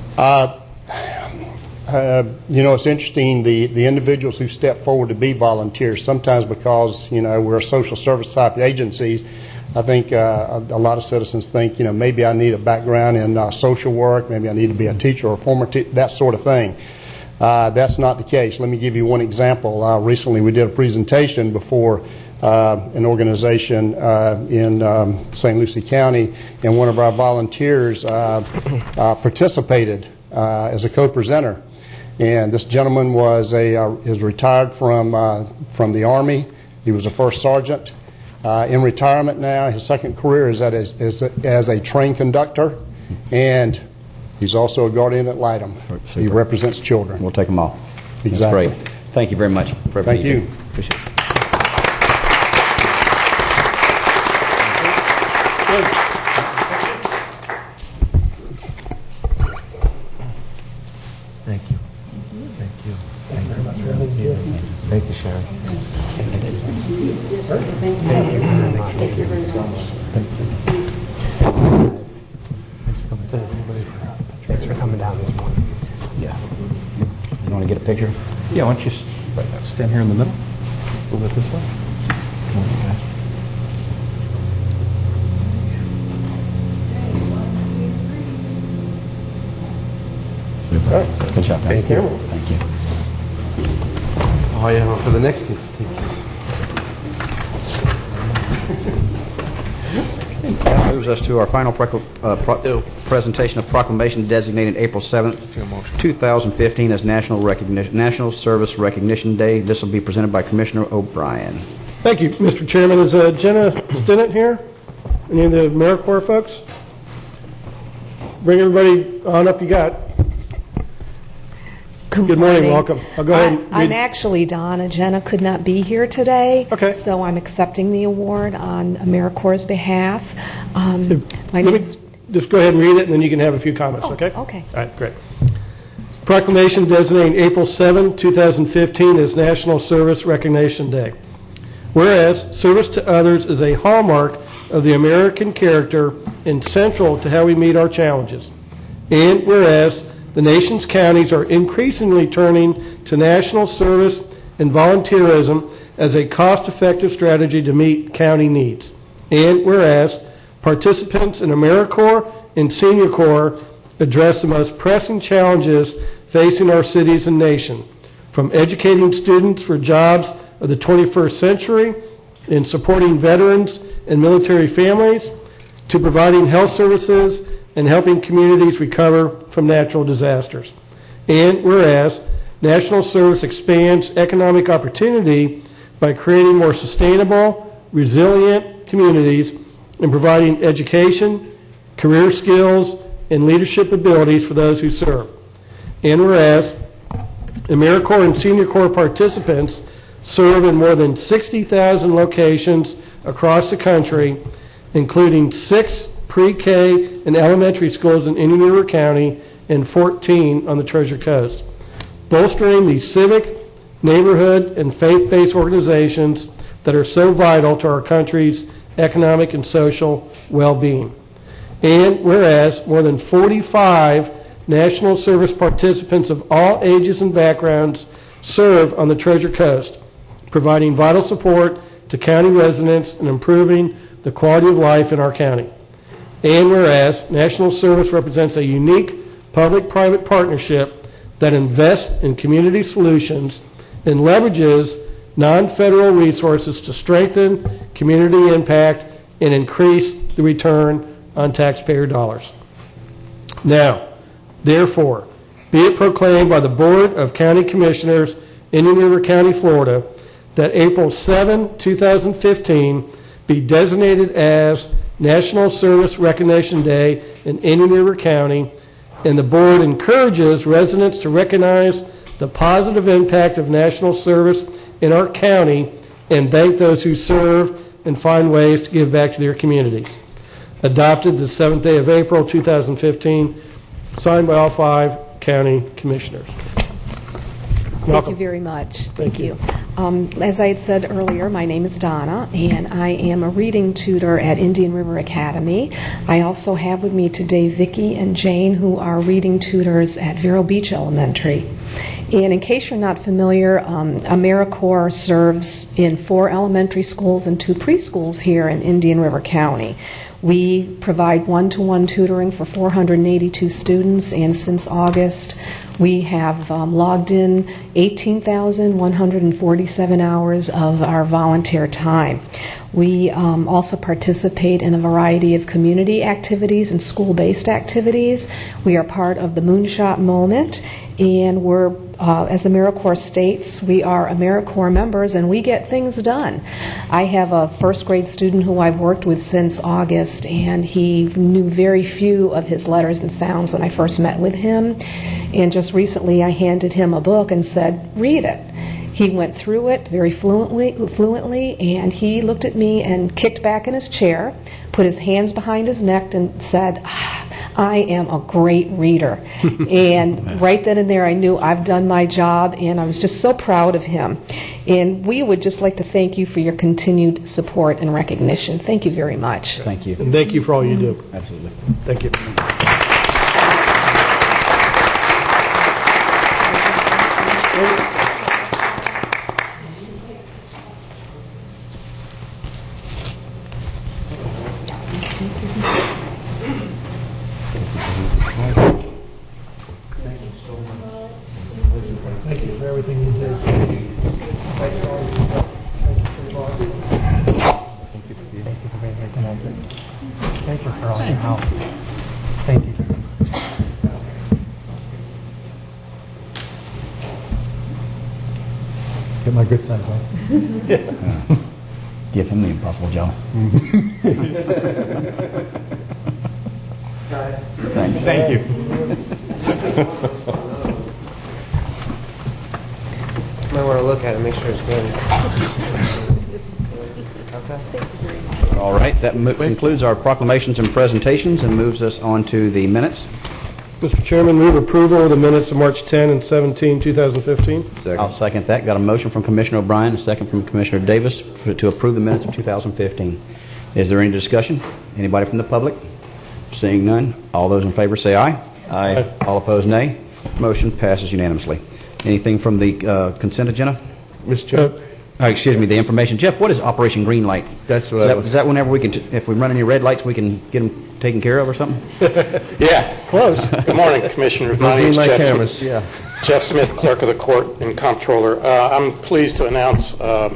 You know, it's interesting, the individuals who step forward to be volunteers, sometimes because, you know, we're social service type agencies, I think a lot of citizens think, you know, maybe I need a background in social work, maybe I need to be a teacher or a former teacher, that sort of thing. That's not the case. Let me give you one example. Recently we did a presentation before an organization in St. Lucie County, and one of our volunteers participated as a co-presenter. And this gentleman is retired from the Army. He was a first sergeant. In retirement now, his second career is as a train conductor, and he's also a guardian ad litem. He represents children. We'll take them all. Exactly. That's great. Thank you very much. Thank you. Appreciate it. Thank you. Thank you. Thank you very much. Thank you, Sharon. Thank you very much. Thanks for coming down this morning. Yeah. You want to get a picture? Yeah, why don't you stand here in the middle? A little bit this way. Come on, guys. Good job, guys. Thank you. Thank you. Oh, yeah, for the next one. That moves us to our final presentation of proclamation designated April 7th, 2015 as National Service Recognition Day. This will be presented by Commissioner O'Brien. Thank you, Mr. Chairman. Is Jenna Stinnett here? Any of the AmeriCorps folks? Bring everybody on up you got. Good morning. Welcome. I'll go ahead and read. I'm actually Donna. Jenna could not be here today. Okay. So I'm accepting the award on AmeriCorps' behalf. Just go ahead and read it, and then you can have a few comments, okay? Okay. All right, great. Proclamation designating April 7, 2015 as National Service Recognition Day. Whereas service to others is a hallmark of the American character and central to how we meet our challenges. And whereas the nation's counties are increasingly turning to national service and volunteerism as a cost-effective strategy to meet county needs. And whereas participants in AmeriCorps and Senior Corps address the most pressing challenges facing our cities and nation, from educating students for jobs of the 21st century in supporting veterans and military families, to providing health services and helping communities recover from natural disasters. And whereas national service expands economic opportunity by creating more sustainable, resilient communities and providing education, career skills, and leadership abilities for those who serve. And whereas AmeriCorps and Senior Corps participants serve in more than 60,000 locations across the country, including 6 pre-K and elementary schools in Indian River County and 14 on the Treasure Coast, bolstering the civic, neighborhood, and faith-based organizations that are so vital to our country's economic and social well-being. And whereas more than 45 national service participants of all ages and backgrounds serve on the Treasure Coast, providing vital support to county residents and improving the quality of life in our county. And whereas national service represents a unique public-private partnership that invests in community solutions and leverages non-federal resources to strengthen community impact and increase the return on taxpayer dollars. Now, therefore, be it proclaimed by the Board of County Commissioners, Indian River County, Florida, that April 7, 2015 be designated as National Service Recognition Day in Indian River County, and the Board encourages residents to recognize the positive impact of national service in our county and thank those who serve and find ways to give back to their communities. Adopted the 7th day of April 2015, signed by all 5 county commissioners. Thank you very much. Thank you. As I had said earlier, my name is Donna, and I am a reading tutor at Indian River Academy. I also have with me today Vicki and Jane, who are reading tutors at Vero Beach Elementary. And in case you're not familiar, AmeriCorps serves in 4 elementary schools and 2 preschools here in Indian River County. We provide one-to-one tutoring for 482 students, and since August, we have logged in 18,147 hours of our volunteer time. We also participate in a variety of community activities and school-based activities. We are part of the Moonshot Moment, and we're, as AmeriCorps states, we are AmeriCorps members and we get things done. I have a first grade student who I've worked with since August, and he knew very few of his letters and sounds when I first met with him. And just recently I handed him a book and said, read it. He went through it very fluently, and he looked at me and kicked back in his chair, put his hands behind his neck, and said, I am a great reader. And right then and there I knew I've done my job, and I was just so proud of him. And we would just like to thank you for your continued support and recognition. Thank you very much. Thank you. And thank you for all you do. Absolutely. Thank you. Thank you for everything you do. Thanks for all you do. Thank you for your work. Thank you for being here tonight. Thank you for all your help. Thank you. Get my good side, right? Give him the impossible job. Thanks. Thank you. Might want to look at it, make sure it's good. Okay. All right, that concludes our proclamations and presentations and moves us on to the minutes. Mr. Chairman, move approval of the minutes of March 10 and 17, 2015. I'll second that. Got a motion from Commissioner O'Brien, a second from Commissioner Davis to approve the minutes of 2015. Is there any discussion? Anybody from the public? Seeing none, all those in favor say aye. Aye. All opposed, nay. Motion passes unanimously. Anything from the consent agenda? Mr. Chair? Excuse me, the information. Jeff, what is Operation Greenlight? That's what Is that whenever we can, if we run any red lights, we can get them taken care of or something? Yeah. Close. Good morning, Commissioners. My name is Jeff Smith. Jeff Smith, Clerk of the Court and Comptroller. I'm pleased to announce an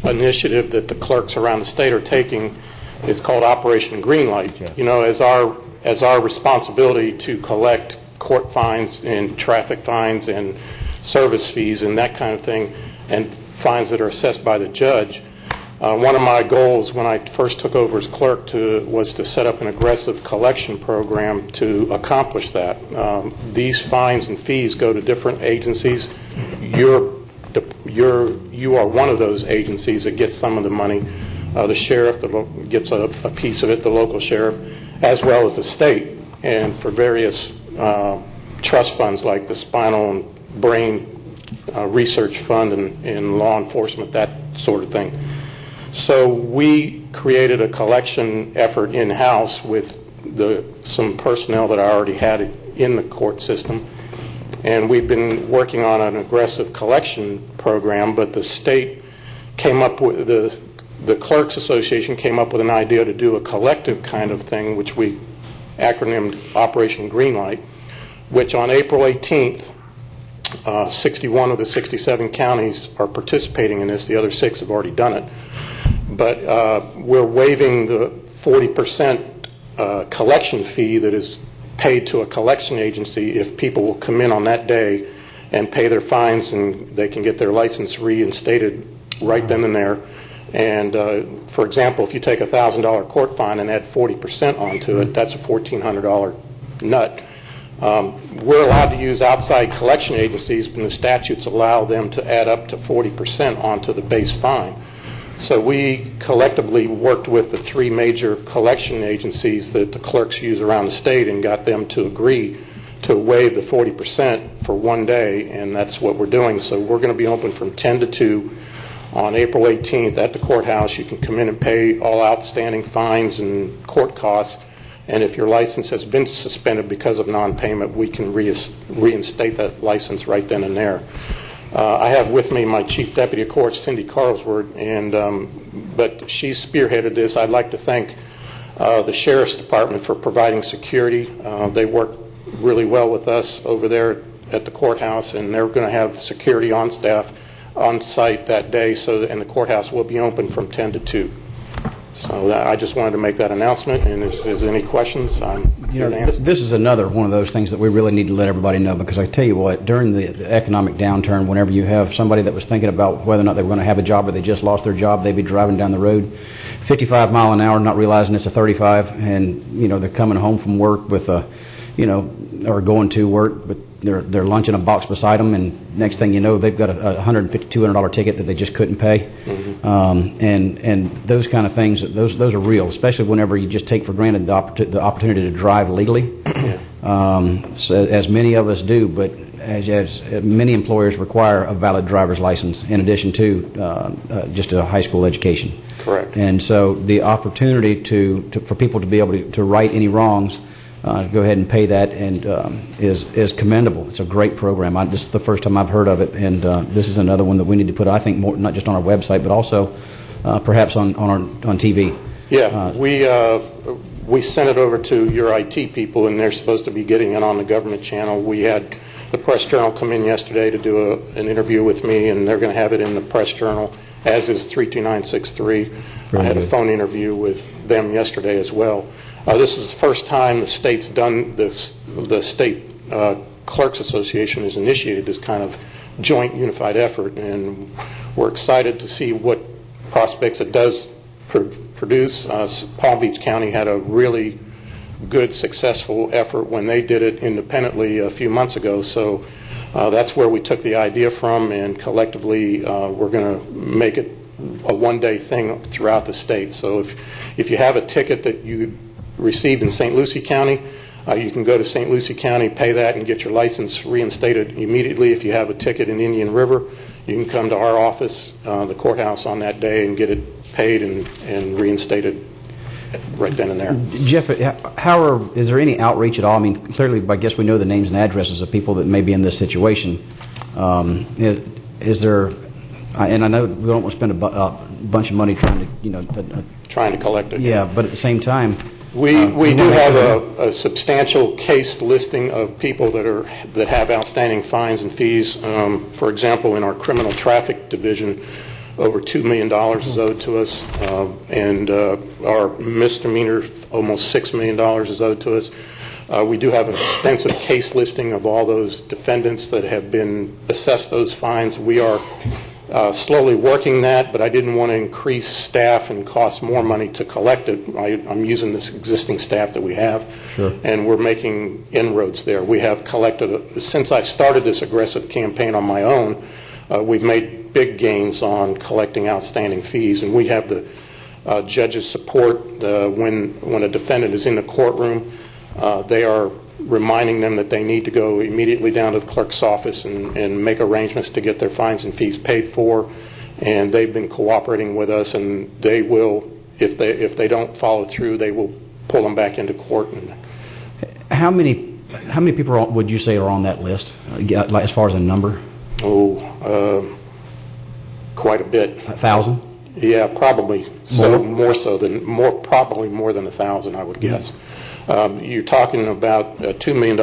initiative that the clerks around the state are taking. It's called Operation Greenlight. You know, as our responsibility to collect court fines and traffic fines and service fees and that kind of thing, and fines that are assessed by the judge. One of my goals when I first took over as clerk was to set up an aggressive collection program to accomplish that. These fines and fees go to different agencies. You are one of those agencies that gets some of the money. The sheriff gets a piece of it, the local sheriff, as well as the state, and for various trust funds like the Spinal and Brain Research Fund and law enforcement, that sort of thing. So we created a collection effort in-house with some personnel that I already had in the court system, and we've been working on an aggressive collection program, but the state came up with, the Clerks Association came up with an idea to do a collective kind of thing, which we acronymed Operation Greenlight, which on April 18th, 61 of the 67 counties are participating in this. The other 6 have already done it. But we're waiving the 40% collection fee that is paid to a collection agency if people will come in on that day and pay their fines, and they can get their license reinstated right then and there. And, for example, if you take a $1,000 court fine and add 40% onto it, that's a $1,400 nut. We're allowed to use outside collection agencies, but the statutes allow them to add up to 40% onto the base fine. So we collectively worked with the 3 major collection agencies that the clerks use around the state and got them to agree to waive the 40% for one day, and that's what we're doing. So we're going to be open from 10 to 2 on April 18th at the courthouse. You can come in and pay all outstanding fines and court costs. And if your license has been suspended because of non-payment, we can reinstate that license right then and there. I have with me my Chief Deputy of Court, Cindy Carlsworth, but she spearheaded this. I'd like to thank the Sheriff's Department for providing security. They work really well with us over there at the courthouse, and they're going to have security on staff on site that day, and the courthouse will be open from 10 to 2. So I just wanted to make that announcement, and if there's any questions, I'm here to answer. This is another one of those things that we really need to let everybody know, because I tell you what, during the economic downturn, whenever you have somebody that was thinking about whether or not they were going to have a job or they just lost their job, they'd be driving down the road 55 mile an hour, not realizing it's a 35, and they're coming home from work with or going to work, but they're lunching a box beside them, and next thing you know, they've got a $150, $200 ticket that they just couldn't pay. Mm-hmm. And those kind of things, those are real, especially whenever you just take for granted the opportunity to drive legally. Yeah. So, as many of us do, but as many employers require a valid driver's license in addition to just a high school education. Correct. And so the opportunity for people to be able to right any wrongs, go ahead and pay that, and is commendable. It's a great program. This is the first time I've heard of it, and this is another one that we need to put, I think, more not just on our website, but also perhaps on TV. Yeah, we sent it over to your IT people, and they're supposed to be getting it on the government channel. We had the Press Journal come in yesterday to do an interview with me, and they're going to have it in the Press Journal, as is 32963. I had a phone interview with them yesterday as well. This is the first time the state's done this. The State Clerks Association has initiated this kind of joint unified effort, and we're excited to see what prospects it does produce. Palm Beach County had a really good, successful effort when they did it independently a few months ago, so that's where we took the idea from, and collectively we're going to make it a one-day thing throughout the state. So if you have a ticket that you received in St. Lucie County, you can go to St. Lucie County, pay that, and get your license reinstated immediately. If you have a ticket in Indian River, you can come to our office, the courthouse, on that day and get it paid and reinstated right then and there. Jeff, is there any outreach at all? I mean, clearly, I guess we know the names and addresses of people that may be in this situation. Is there, and I know we don't want to spend a bunch of money trying to, trying to collect it. Yeah, but at the same time, we do have a substantial case listing of people that have outstanding fines and fees. For example, in our criminal traffic division, over $2 million is owed to us, and our misdemeanor, almost $6 million is owed to us. We do have an extensive case listing of all those defendants that have been assessed those fines. We are slowly working that, but I didn't want to increase staff and cost more money to collect it. I'm using this existing staff that we have, and we're making inroads there. We have collected, since I started this aggressive campaign on my own, we've made big gains on collecting outstanding fees, and we have the judges' support. When a defendant is in the courtroom, they are reminding them that they need to go immediately down to the clerk's office and make arrangements to get their fines and fees paid for, and they've been cooperating with us, and they will, if they don't follow through, they will pull them back into court. And how many people would you say are on that list, as far as a number? Quite a bit. 1,000? Yeah, probably. Probably more than 1,000, I would guess. You're talking about $2 million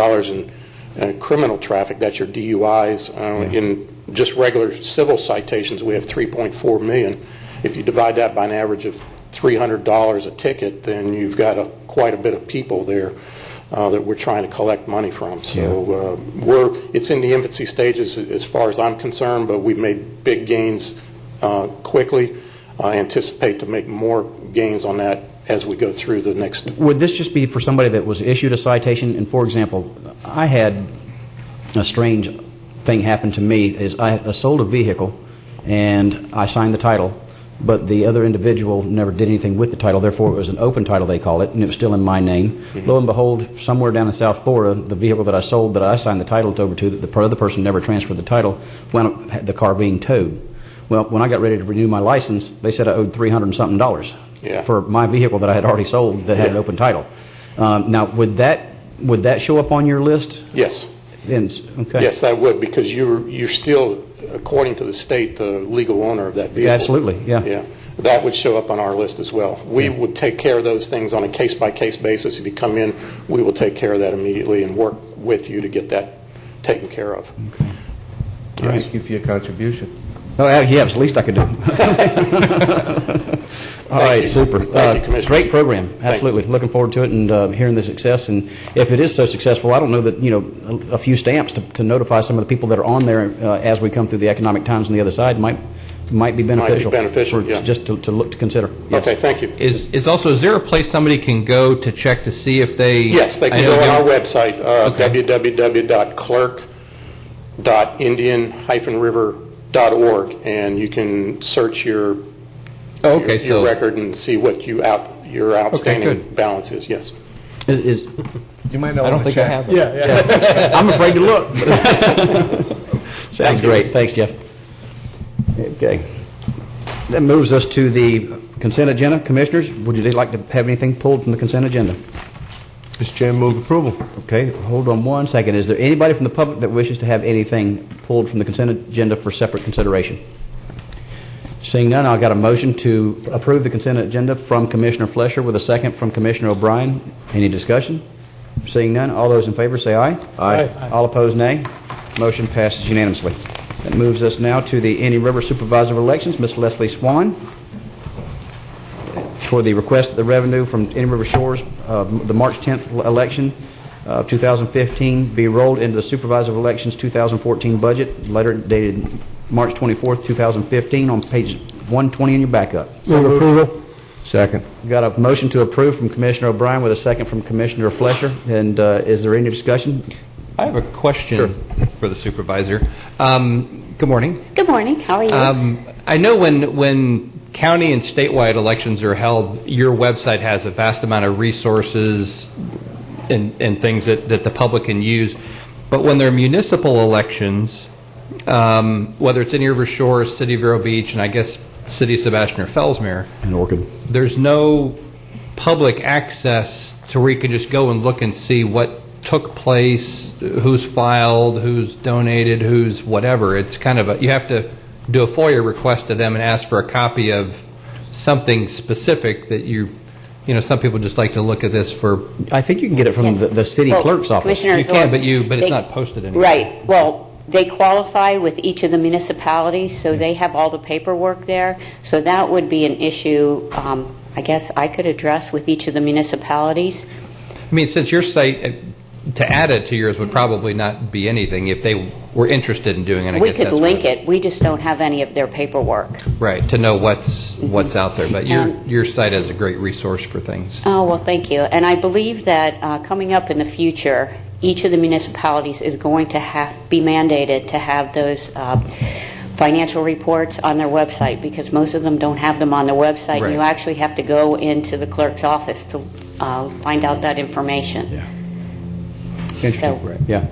in criminal traffic. That's your DUIs. In just regular civil citations, we have $3.4 million. If you divide that by an average of $300 a ticket, then you've got quite a bit of people there that we're trying to collect money from. So it's in the infancy stages as far as I'm concerned, but we've made big gains quickly. I anticipate to make more gains on that as we go through the next. Would this just be for somebody that was issued a citation? And for example, I had a strange thing happen to me. Is I sold a vehicle and I signed the title, but the other individual never did anything with the title. Therefore, it was an open title, they call it, and it was still in my name. Lo and behold, somewhere down in South Florida, the vehicle that I sold, that I signed the title over to, that the other person never transferred the title, wound up the car being towed. Well, when I got ready to renew my license, they said I owed $300 and something for my vehicle that I had already sold that had an open title. Now, would that show up on your list? Yes. Okay. Yes, that would, because you're still, according to the state, the legal owner of that vehicle. Yeah, absolutely. Yeah. That would show up on our list as well. We would take care of those things on a case-by-case basis. If you come in, we will take care of that immediately and work with you to get that taken care of. Okay. Yes. Thank you for your contribution. Oh, yeah, it's the least I could do. All right, super. Thank you, Commissioner. Great program. Absolutely. Looking forward to it and hearing the success. And if it is so successful, I don't know that, a few stamps to notify some of the people that are on there as we come through the economic times on the other side might be beneficial. Just to look to consider. Yes. Okay, thank you. Is there a place somebody can go to check to see if they... Yes, they can go on our website, www.clerk.indian-river.org, and you can search your record and see what your outstanding balance is. Yes. You might not I don't think I have it. Yeah. I'm afraid to look. Sounds great. Thanks, Jeff. Okay. That moves us to the consent agenda. Commissioners, would you like to have anything pulled from the consent agenda? Mr. Chairman, move approval. Okay, hold on one second. Is there anybody from the public that wishes to have anything pulled from the consent agenda for separate consideration? Seeing none, I've got a motion to approve the consent agenda from Commissioner Flesher with a second from Commissioner O'Brien. Any discussion? Seeing none, all those in favor say aye. Aye. All opposed, nay. Motion passes unanimously. That moves us now to the Indian River Supervisor of Elections, Ms. Leslie Swan, for the request that the revenue from Indian River Shores, the March 10th election of 2015, be rolled into the Supervisor of Elections 2014 budget, letter dated March 24th, 2015, on page 120 in your backup. Move approval. Second. Got a motion to approve from Commissioner O'Brien with a second from Commissioner Flesher. And is there any discussion? I have a question for the supervisor. Good morning. Good morning. How are you? I know when county and statewide elections are held, your website has a vast amount of resources and things that the public can use. But when there are municipal elections, whether it's Indian River Shores, City of Vero Beach, and I guess City of Sebastian or Fellsmere, and Orchid, there's no public access to where you can just go and look and see what took place, who's filed, who's donated, who's whatever. It's kind of you have to do a FOIA request to them and ask for a copy of something specific that some people just like to look at this for. I think you can get it from the city clerk's office. You can, but it's not posted anywhere. Right. Well, they qualify with each of the municipalities, so they have all the paperwork there. So that would be an issue, I guess, I could address with each of the municipalities. I mean, since your site, to add it to yours would probably not be anything if they were interested in doing it. We could link it. We just don't have any of their paperwork. Right, to know what's out there. But your site is a great resource for things. Oh, well, thank you. And I believe that coming up in the future, each of the municipalities is going to be mandated to have those financial reports on their website, because most of them don't have them on their website. Right. And you actually have to go into the clerk's office to find out that information. Yeah. Yeah.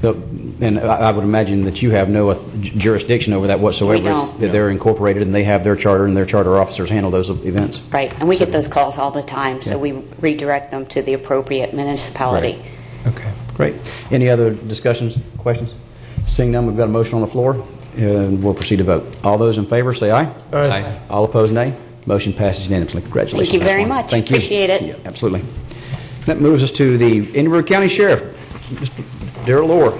So, and I would imagine that you have no jurisdiction over that whatsoever. We don't. They're incorporated and they have their charter, and their charter officers handle those events. Right, and we get those calls all the time, so we redirect them to the appropriate municipality. Right. Okay, great. Any other discussions, questions? Seeing none, we've got a motion on the floor, and we'll proceed to vote. All those in favor say aye. Aye. All opposed, nay. Motion passes unanimously. Congratulations. Thank you very much. Thank you. Appreciate it. Yeah, absolutely. That moves us to the Indian River County Sheriff, Mr. Darrell Lohr.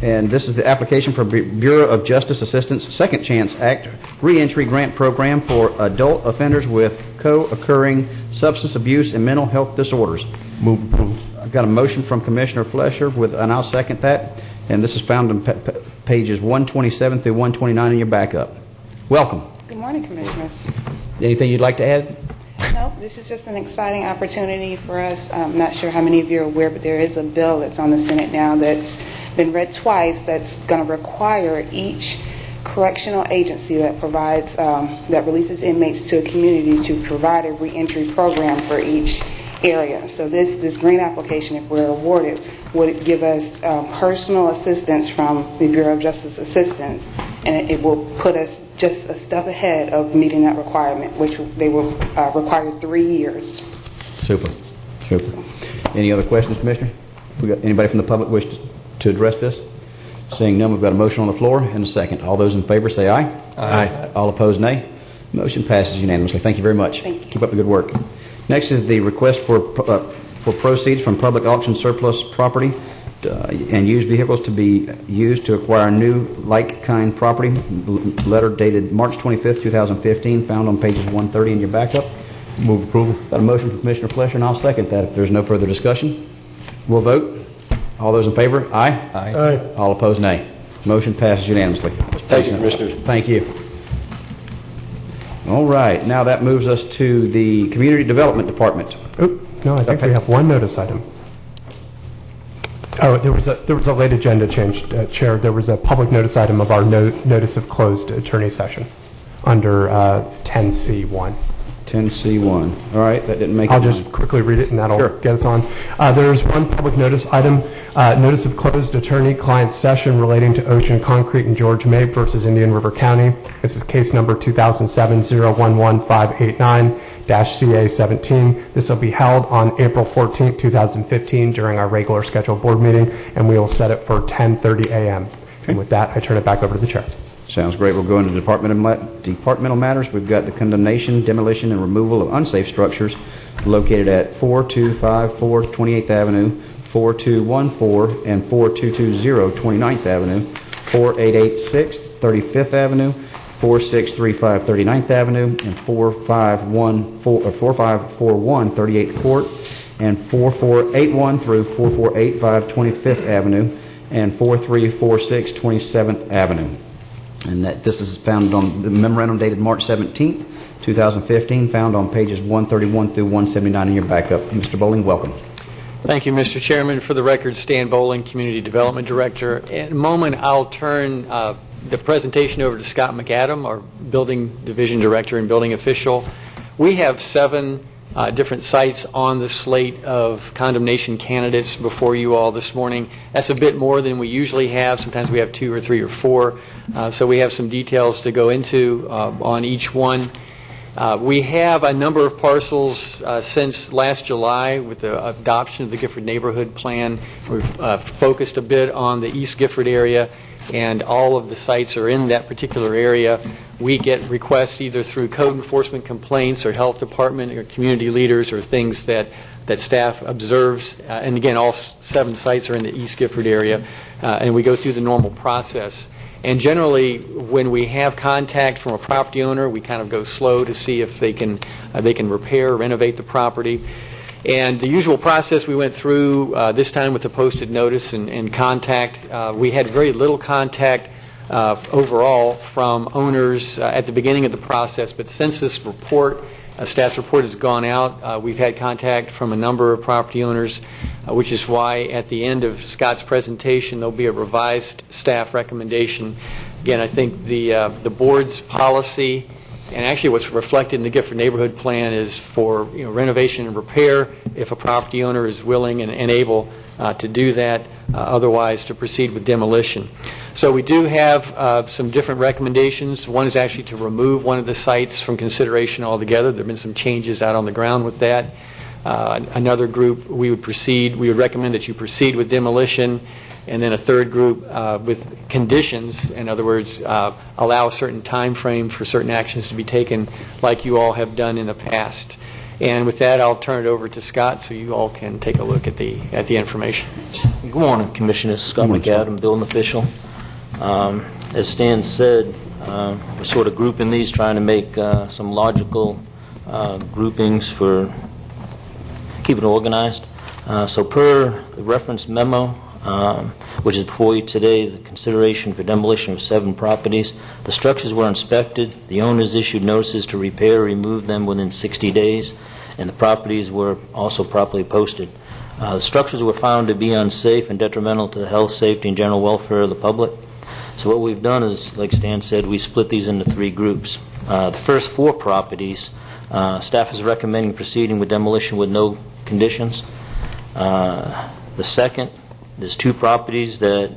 And this is the application for Bureau of Justice Assistance Second Chance Act Reentry Grant Program for adult offenders with co-occurring substance abuse and mental health disorders. Move approval. I've got a motion from Commissioner Flesher, and I'll second that. And this is found on pages 127 through 129 in your backup. Welcome. Good morning, Commissioners. Anything you'd like to add? No, this is just an exciting opportunity for us. I'm not sure how many of you are aware, but there is a bill that's on the Senate now that's been read twice that's going to require each correctional agency that provides, that releases inmates to a community to provide a reentry program for each area. So this grant application, if we're awarded, would give us personal assistance from the Bureau of Justice Assistance, and it will put us just a step ahead of meeting that requirement, which they will require 3 years. Super. Any other questions, Commissioner? We got anybody from the public wish to address this? Seeing none, we've got a motion on the floor and a second. All those in favor say aye. Aye. All opposed, nay. Motion passes unanimously. Thank you very much. Thank you. Keep up the good work. Next is the request for proceeds from public auction surplus property and used vehicles to be used to acquire new like-kind property. Letter dated March 25th, 2015, found on pages 130 in your backup. Move approval. Got a motion from Commissioner Flesher, and I'll second that. If there's no further discussion, we'll vote. All those in favor, aye. Aye. All opposed, nay. Motion passes unanimously. Thank you, Commissioners. Thank you. All right, now that moves us to the Community Development Department. No, I think we have one notice item. Oh, there was a late agenda change, Chair. There was a public notice item of our notice of closed attorney session under 10C1. 10C1. All right, that didn't make it. I'll just quickly read it, and that'll get us on. There's one public notice item, notice of closed attorney-client session relating to Ocean Concrete and George May versus Indian River County. This is case number 2007-011-589-CA17. This will be held on April 14, 2015, during our regular scheduled board meeting, and we will set it for 10:30 a.m. And with that, I turn it back over to the Chair. Sounds great. We'll go into departmental matters. We've got the condemnation, demolition, and removal of unsafe structures located at 4254 28th Avenue, 4214 and 4220 29th Avenue, 4886 35th Avenue, 4635 39th Avenue, and 4541 38th Court, and 4481 through 4485 25th Avenue, and 4346 27th Avenue. And that this is found on the memorandum dated March 17th, 2015, found on pages 131 through 179 in your backup. Mr. Bowling, welcome. Thank you, Mr. Chairman. For the record, Stan Bowling, Community Development Director. In a moment, I'll turn the presentation over to Scott McAdam, our Building Division Director and Building Official. We have 7 different sites on the slate of condemnation candidates before you all this morning. That's a bit more than we usually have. Sometimes we have 2 or 3 or 4. So we have some details to go into on each one. We have a number of parcels since last July with the adoption of the Gifford Neighborhood Plan. We've focused a bit on the East Gifford area, and all of the sites are in that particular area. We get requests either through code enforcement complaints or health department or community leaders or things that staff observes. And again, all 7 sites are in the East Gifford area, and we go through the normal process. And generally, when we have contact from a property owner, we kind of go slow to see if they can repair or renovate the property. And the usual process we went through this time with the posted notice and contact, we had very little contact overall from owners at the beginning of the process. But since this report, staff's report has gone out, we've had contact from a number of property owners, which is why at the end of Scott's presentation there'll be a revised staff recommendation. Again, I think the board's policy, and actually what's reflected in the Gifford Neighborhood Plan, is for renovation and repair if a property owner is willing and able to do that, otherwise to proceed with demolition. So we do have some different recommendations. One is actually to remove one of the sites from consideration altogether. There have been some changes out on the ground with that. Another group, we would recommend that you proceed with demolition. And then a third group with conditions, in other words, allow a certain time frame for certain actions to be taken like you all have done in the past. And with that, I'll turn it over to Scott so you all can take a look at the information. Good morning, Commissioner. Scott McAdam, building official. As Stan said, we're sort of grouping these, trying to make some logical groupings for keeping it organized. So per the reference memo, which is before you today, the consideration for demolition of 7 properties. The structures were inspected. The owners issued notices to repair or remove them within 60 days, and the properties were also properly posted. The structures were found to be unsafe and detrimental to the health, safety, and general welfare of the public. So what we've done is, like Stan said, we split these into 3 groups. The first 4 properties, staff is recommending proceeding with demolition with no conditions. The second, there's 2 properties that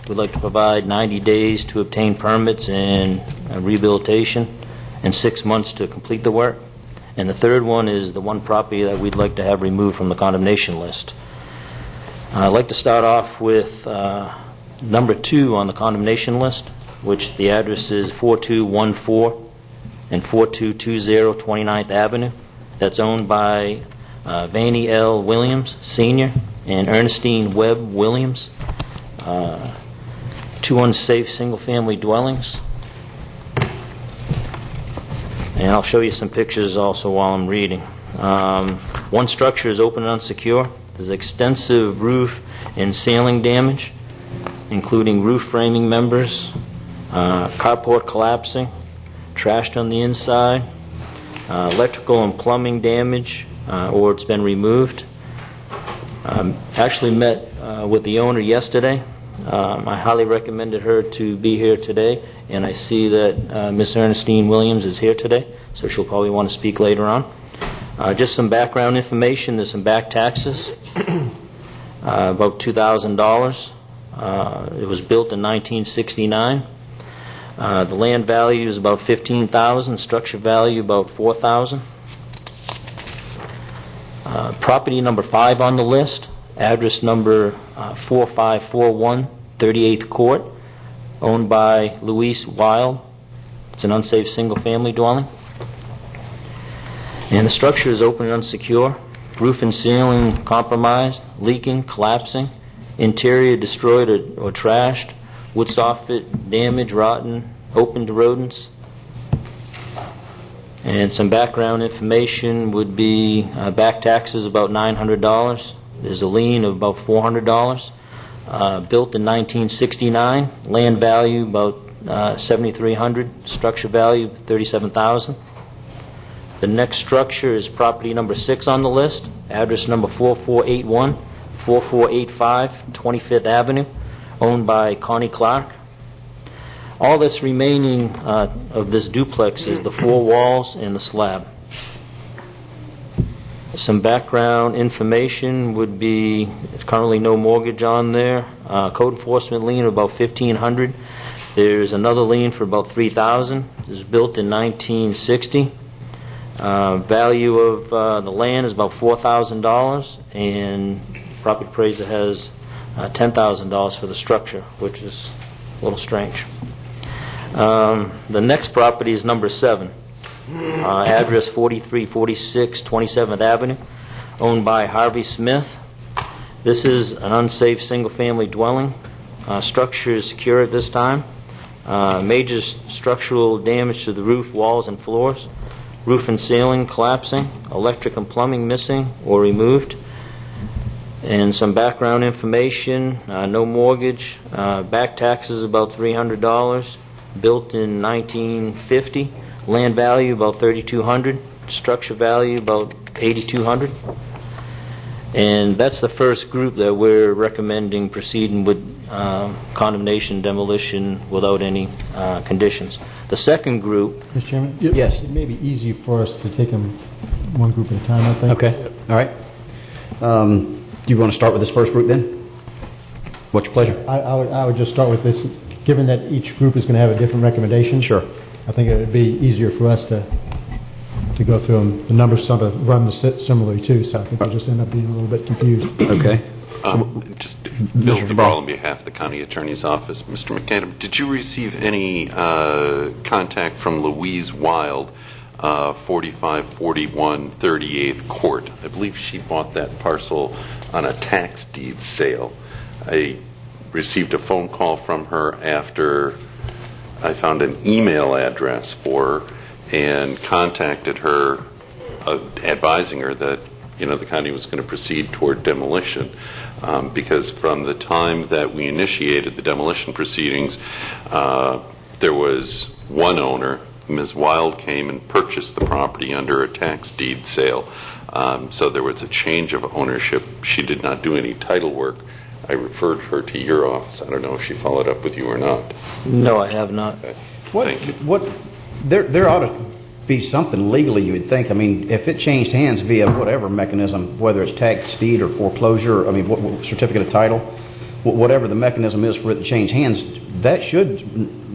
we'd like to provide 90 days to obtain permits and rehabilitation and 6 months to complete the work. And the third one is the one property that we'd like to have removed from the condemnation list. I'd like to start off with number 2 on the condemnation list, which the address is 4214 and 4220 29th Avenue. That's owned by Vanny L. Williams, Sr., and Ernestine Webb Williams. 2 unsafe single-family dwellings. And I'll show you some pictures also while I'm reading. One structure is open and unsecure. There's extensive roof and ceiling damage, including roof framing members, carport collapsing, trashed on the inside, electrical and plumbing damage, or it's been removed. Actually met with the owner yesterday. I highly recommended her to be here today, and I see that Miss Ernestine Williams is here today, so she'll probably want to speak later on. Just some background information. There's some back taxes, about $2,000. It was built in 1969. The land value is about $15,000. Structure value about $4,000. Property number 5 on the list, address number 4541 38th Court, owned by Louise Wild. It's an unsafe single-family dwelling. And the structure is open and unsecure. Roof and ceiling compromised, leaking, collapsing. Interior destroyed or trashed. Wood soffit damaged, rotten, open to rodents. And some background information would be back taxes about $900. There's a lien of about $400. Built in 1969. Land value about $7,300. Structure value $37,000. The next structure is property number 6 on the list. Address number 4481, 4485, 25th Avenue, owned by Connie Clark. All that's remaining of this duplex is the 4 walls and the slab. Some background information would be there's currently no mortgage on there. Code enforcement lien of about $1,500. There's another lien for about $3,000. It was built in 1960. Value of the land is about $4,000, and property appraiser has $10,000 for the structure, which is a little strange. The next property is number 7, address 4346 27th Avenue, owned by Harvey Smith. This is an unsafe single-family dwelling. Structure is secure at this time. Major structural damage to the roof, walls, and floors. Roof and ceiling collapsing. Electric and plumbing missing or removed. And some background information. No mortgage. Back taxes about $300. Built in 1950. Land value about $3,200. Structure value about $8,200. And that's the first group that we're recommending proceeding with condemnation, demolition without any conditions. The second group... Mr. Chairman? Yes. It may be easier for us to take them one group at a time, I think. Okay. All right. Do you want to start with this first group then? What's your pleasure? I would just start with this. Given that each group is going to have a different recommendation, sure. I think it would be easier for us to go through them. The numbers sort of run similarly too, so I think we'll just end up being a little bit confused. Okay. Just Bill DeBarl on behalf of the County Attorney's Office. Mr. McAdam, did you receive any contact from Louise Wild, 4541 38th Court? I believe she bought that parcel on a tax deed sale. I received a phone call from her after I found an email address for her and contacted her, advising her that the county was going to proceed toward demolition, because from the time that we initiated the demolition proceedings, there was one owner. Ms. Wild came and purchased the property under a tax deed sale, so there was a change of ownership. She did not do any title work. I referred her to your office. I don't know if she followed up with you or not. No, I have not. Thank you. There ought to be something legally, you would think. I mean, if it changed hands via whatever mechanism, whether it's tax deed or foreclosure, what certificate of title, whatever the mechanism is for it to change hands, that should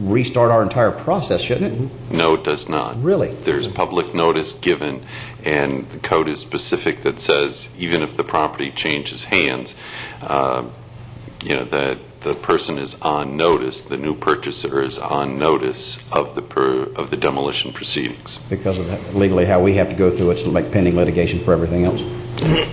restart our entire process, shouldn't it? No, it does not. Really? There's public notice given, and the code is specific that says even if the property changes hands, that the person is on notice, the new purchaser is on notice of the demolition proceedings. Because of that, legally how we have to go through it to make pending litigation for everything else.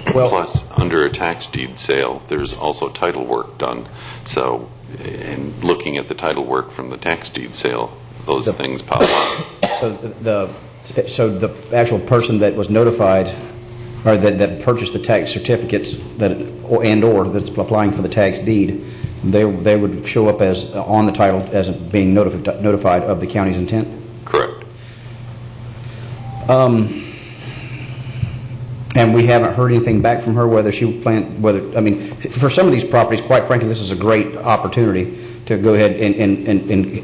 Plus, under a tax deed sale, there's also title work done. So, in looking at the title work from the tax deed sale, those things pop up. So the actual person that was notified, or that purchased the tax certificates or that's applying for the tax deed, they would show up as on the title as being notified of the county's intent? Correct. And we haven't heard anything back from her whether she planned, for some of these properties, quite frankly, this is a great opportunity to go ahead and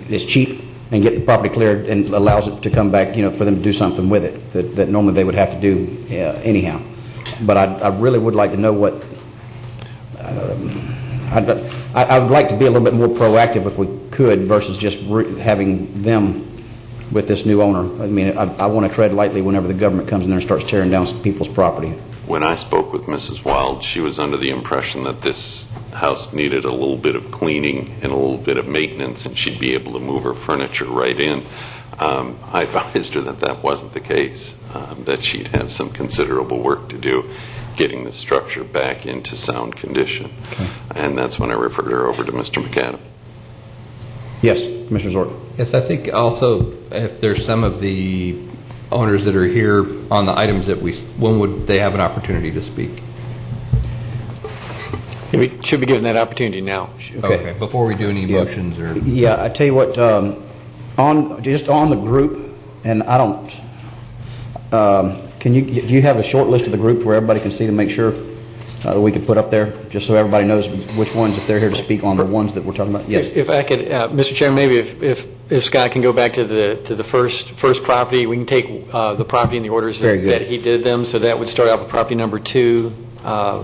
it's cheap and get the property cleared and allows it to come back, for them to do something with it that normally they would have to do anyhow. But I really would like to know what, I would like to be a little bit more proactive if we could versus just having them with this new owner. I want to tread lightly whenever the government comes in there and starts tearing down some people's property. When I spoke with Mrs. Wild, she was under the impression that this house needed a little bit of cleaning and a little bit of maintenance, and she'd be able to move her furniture right in. I advised her that wasn't the case, that she'd have some considerable work to do getting the structure back into sound condition. Okay. And that's when I referred her over to Mr. McAdam. Yes, Commissioner Zork. Yes, I think also if there's some of the owners that are here on the items when would they have an opportunity to speak? We should be given that opportunity now. Okay. Before we do any motions or... Yeah, I tell you what, on the group, and I don't, do you have a short list of the group where everybody can see to make sure we could put up there, just so everybody knows which ones, if they're here to speak on the ones that we're talking about? Yes. If I could, Mr. Chairman, maybe if Scott can go back to the first property, we can take the property in the orders that he did them. So that would start off with property number 2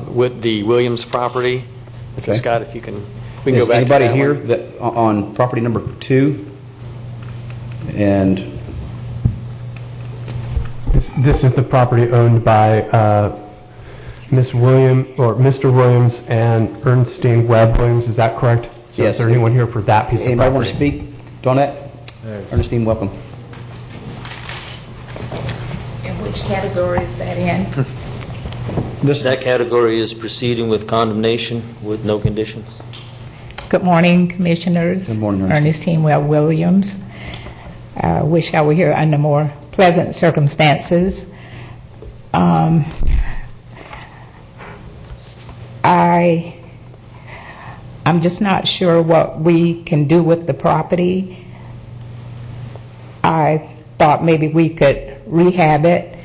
with the Williams property. Okay. So Scott, if you can, we can go back to that. Anybody here that on property number 2? And This is the property owned by Mr. Williams and Ernestine Webb Williams. Is that correct? So Yes. Is there anyone here for that piece of property? Anybody want to speak on that? Ernestine, welcome. And which category is that in? That category is proceeding with condemnation with no conditions. Good morning, Commissioners. Good morning, Ernestine Webb Williams. Wish I were here under more pleasant circumstances. I'm just not sure what we can do with the property. I thought maybe we could rehab it.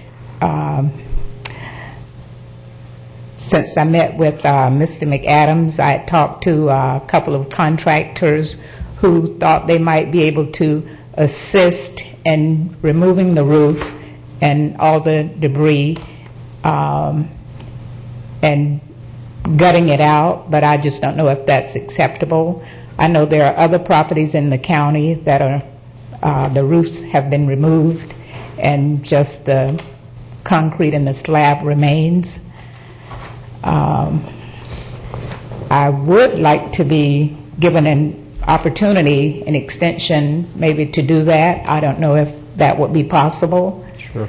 Since I met with Mr. McAdams, I had talked to a couple of contractors who thought they might be able to assist in removing the roof and all the debris and gutting it out, but I just don't know if that's acceptable. I know there are other properties in the county that are the roofs have been removed and just the concrete and the slab remains. I would like to be given an opportunity, an extension maybe to do that. I don't know if that would be possible. Sure.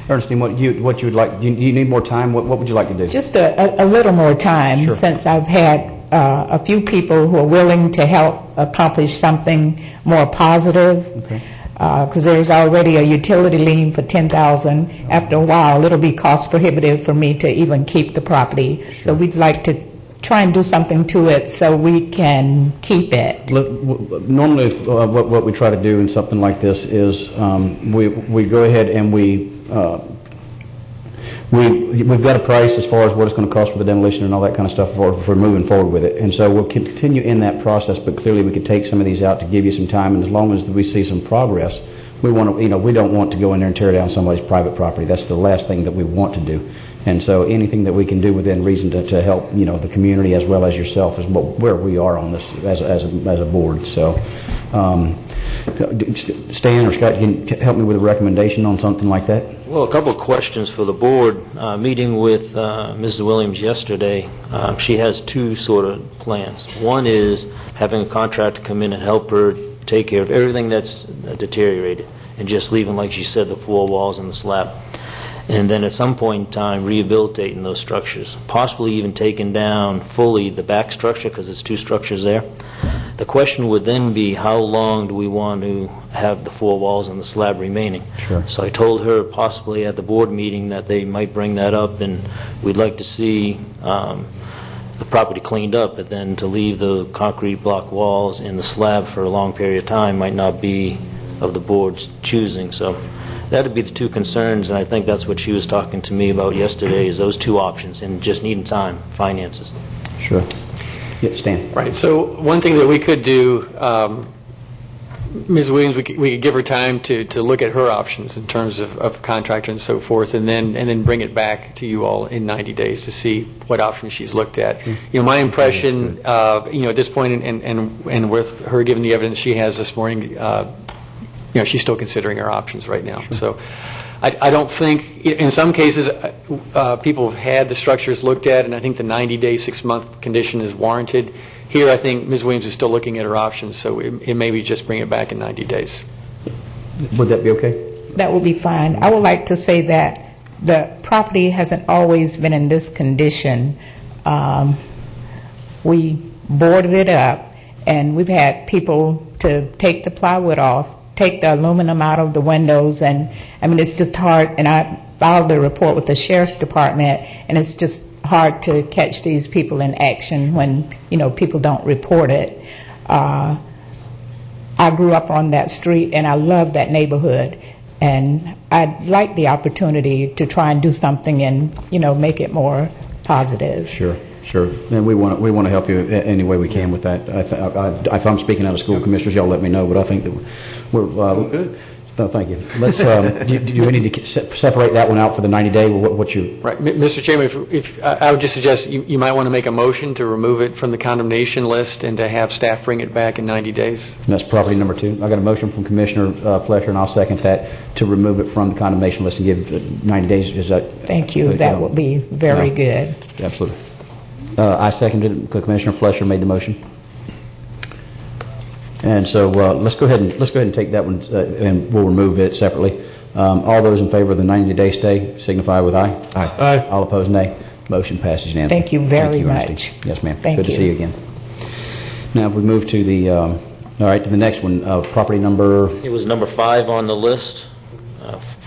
Ernestine, what you would like? Do you need more time? What would you like to do? Just a little more time, Sure. since I've had a few people who are willing to help accomplish something more positive. Okay. Because there's already a utility lien for $10,000. After a while, it'll be cost prohibitive for me to even keep the property. Sure. So we'd like to try and do something to it so we can keep it. Normally, what we try to do in something like this is we go ahead and we've got a price as far as what it's going to cost for the demolition and all that kind of stuff for moving forward with it. And so we'll continue in that process, but clearly we could take some of these out to give you some time, and as long as we see some progress, we want to, we don't want to go in there and tear down somebody's private property. That's the last thing that we want to do. And so anything that we can do within reason to help, the community as well as yourself is where we are on this as a board. So, Stan or Scott, can you help me with a recommendation on something like that? Well, a couple of questions for the board. Meeting with Mrs. Williams yesterday, she has two sort of plans. One is having a contractor come in and help her take care of everything that's deteriorated and just leaving, like she said, the four walls and the slab. And then at some point in time, rehabilitating those structures, possibly even taking down fully the back structure because there's two structures there. The question would then be, how long do we want to have the four walls and the slab remaining? Sure. So I told her possibly at the board meeting that they might bring that up, and we'd like to see the property cleaned up, but then to leave the concrete block walls and the slab for a long period of time might not be of the board's choosing. So that would be the two concerns, and I think that's what she was talking to me about yesterday, is those two options, and just needing time, finances. Sure. Yeah, Stan. Right. So one thing that we could do, Ms. Williams, we could give her time to look at her options in terms of contractor and so forth, and then bring it back to you all in 90 days to see what options she's looked at. My impression, at this point, and with her giving the evidence she has this morning, she's still considering her options right now. Sure. So I don't think, in some cases, people have had the structures looked at, and I think the 90-day, 6-month condition is warranted. Here, I think Ms. Williams is still looking at her options, so it may be just bring it back in 90 days. Would that be okay? That would be fine. I would like to say that the property hasn't always been in this condition. We boarded it up, and we've had people to take the plywood off, take the aluminum out of the windows, and it's just hard. And I filed a report with the Sheriff's Department, and it's just hard to catch these people in action when people don't report it. I grew up on that street, and I love that neighborhood, and I'd like the opportunity to try and do something and make it more positive. Sure. And we want to help you any way we can with that. If I'm speaking out of school commissioners, y'all let me know. But I think that we're good. No, thank you. Let's, do we need to separate that one out for the 90-day? What's your... Right. Mr. Chairman, if I would just suggest you might want to make a motion to remove it from the condemnation list and to have staff bring it back in 90 days. And that's property number 2. I got a motion from Commissioner Flesher, and I'll second that, to remove it from the condemnation list and give 90 days. Is that... Thank you. That would be very good. Absolutely. I seconded it. Commissioner Flesher made the motion. And so let's go ahead and take that one, and we'll remove it separately. All those in favor of the 90-day stay signify with aye. Aye. Aye. All opposed, nay. Motion passes unanimously. Thank you very much. Ernestine. Yes, ma'am. Thank Good you. to see you again. Now we move to the to the next one. Property number. It was number 5 on the list,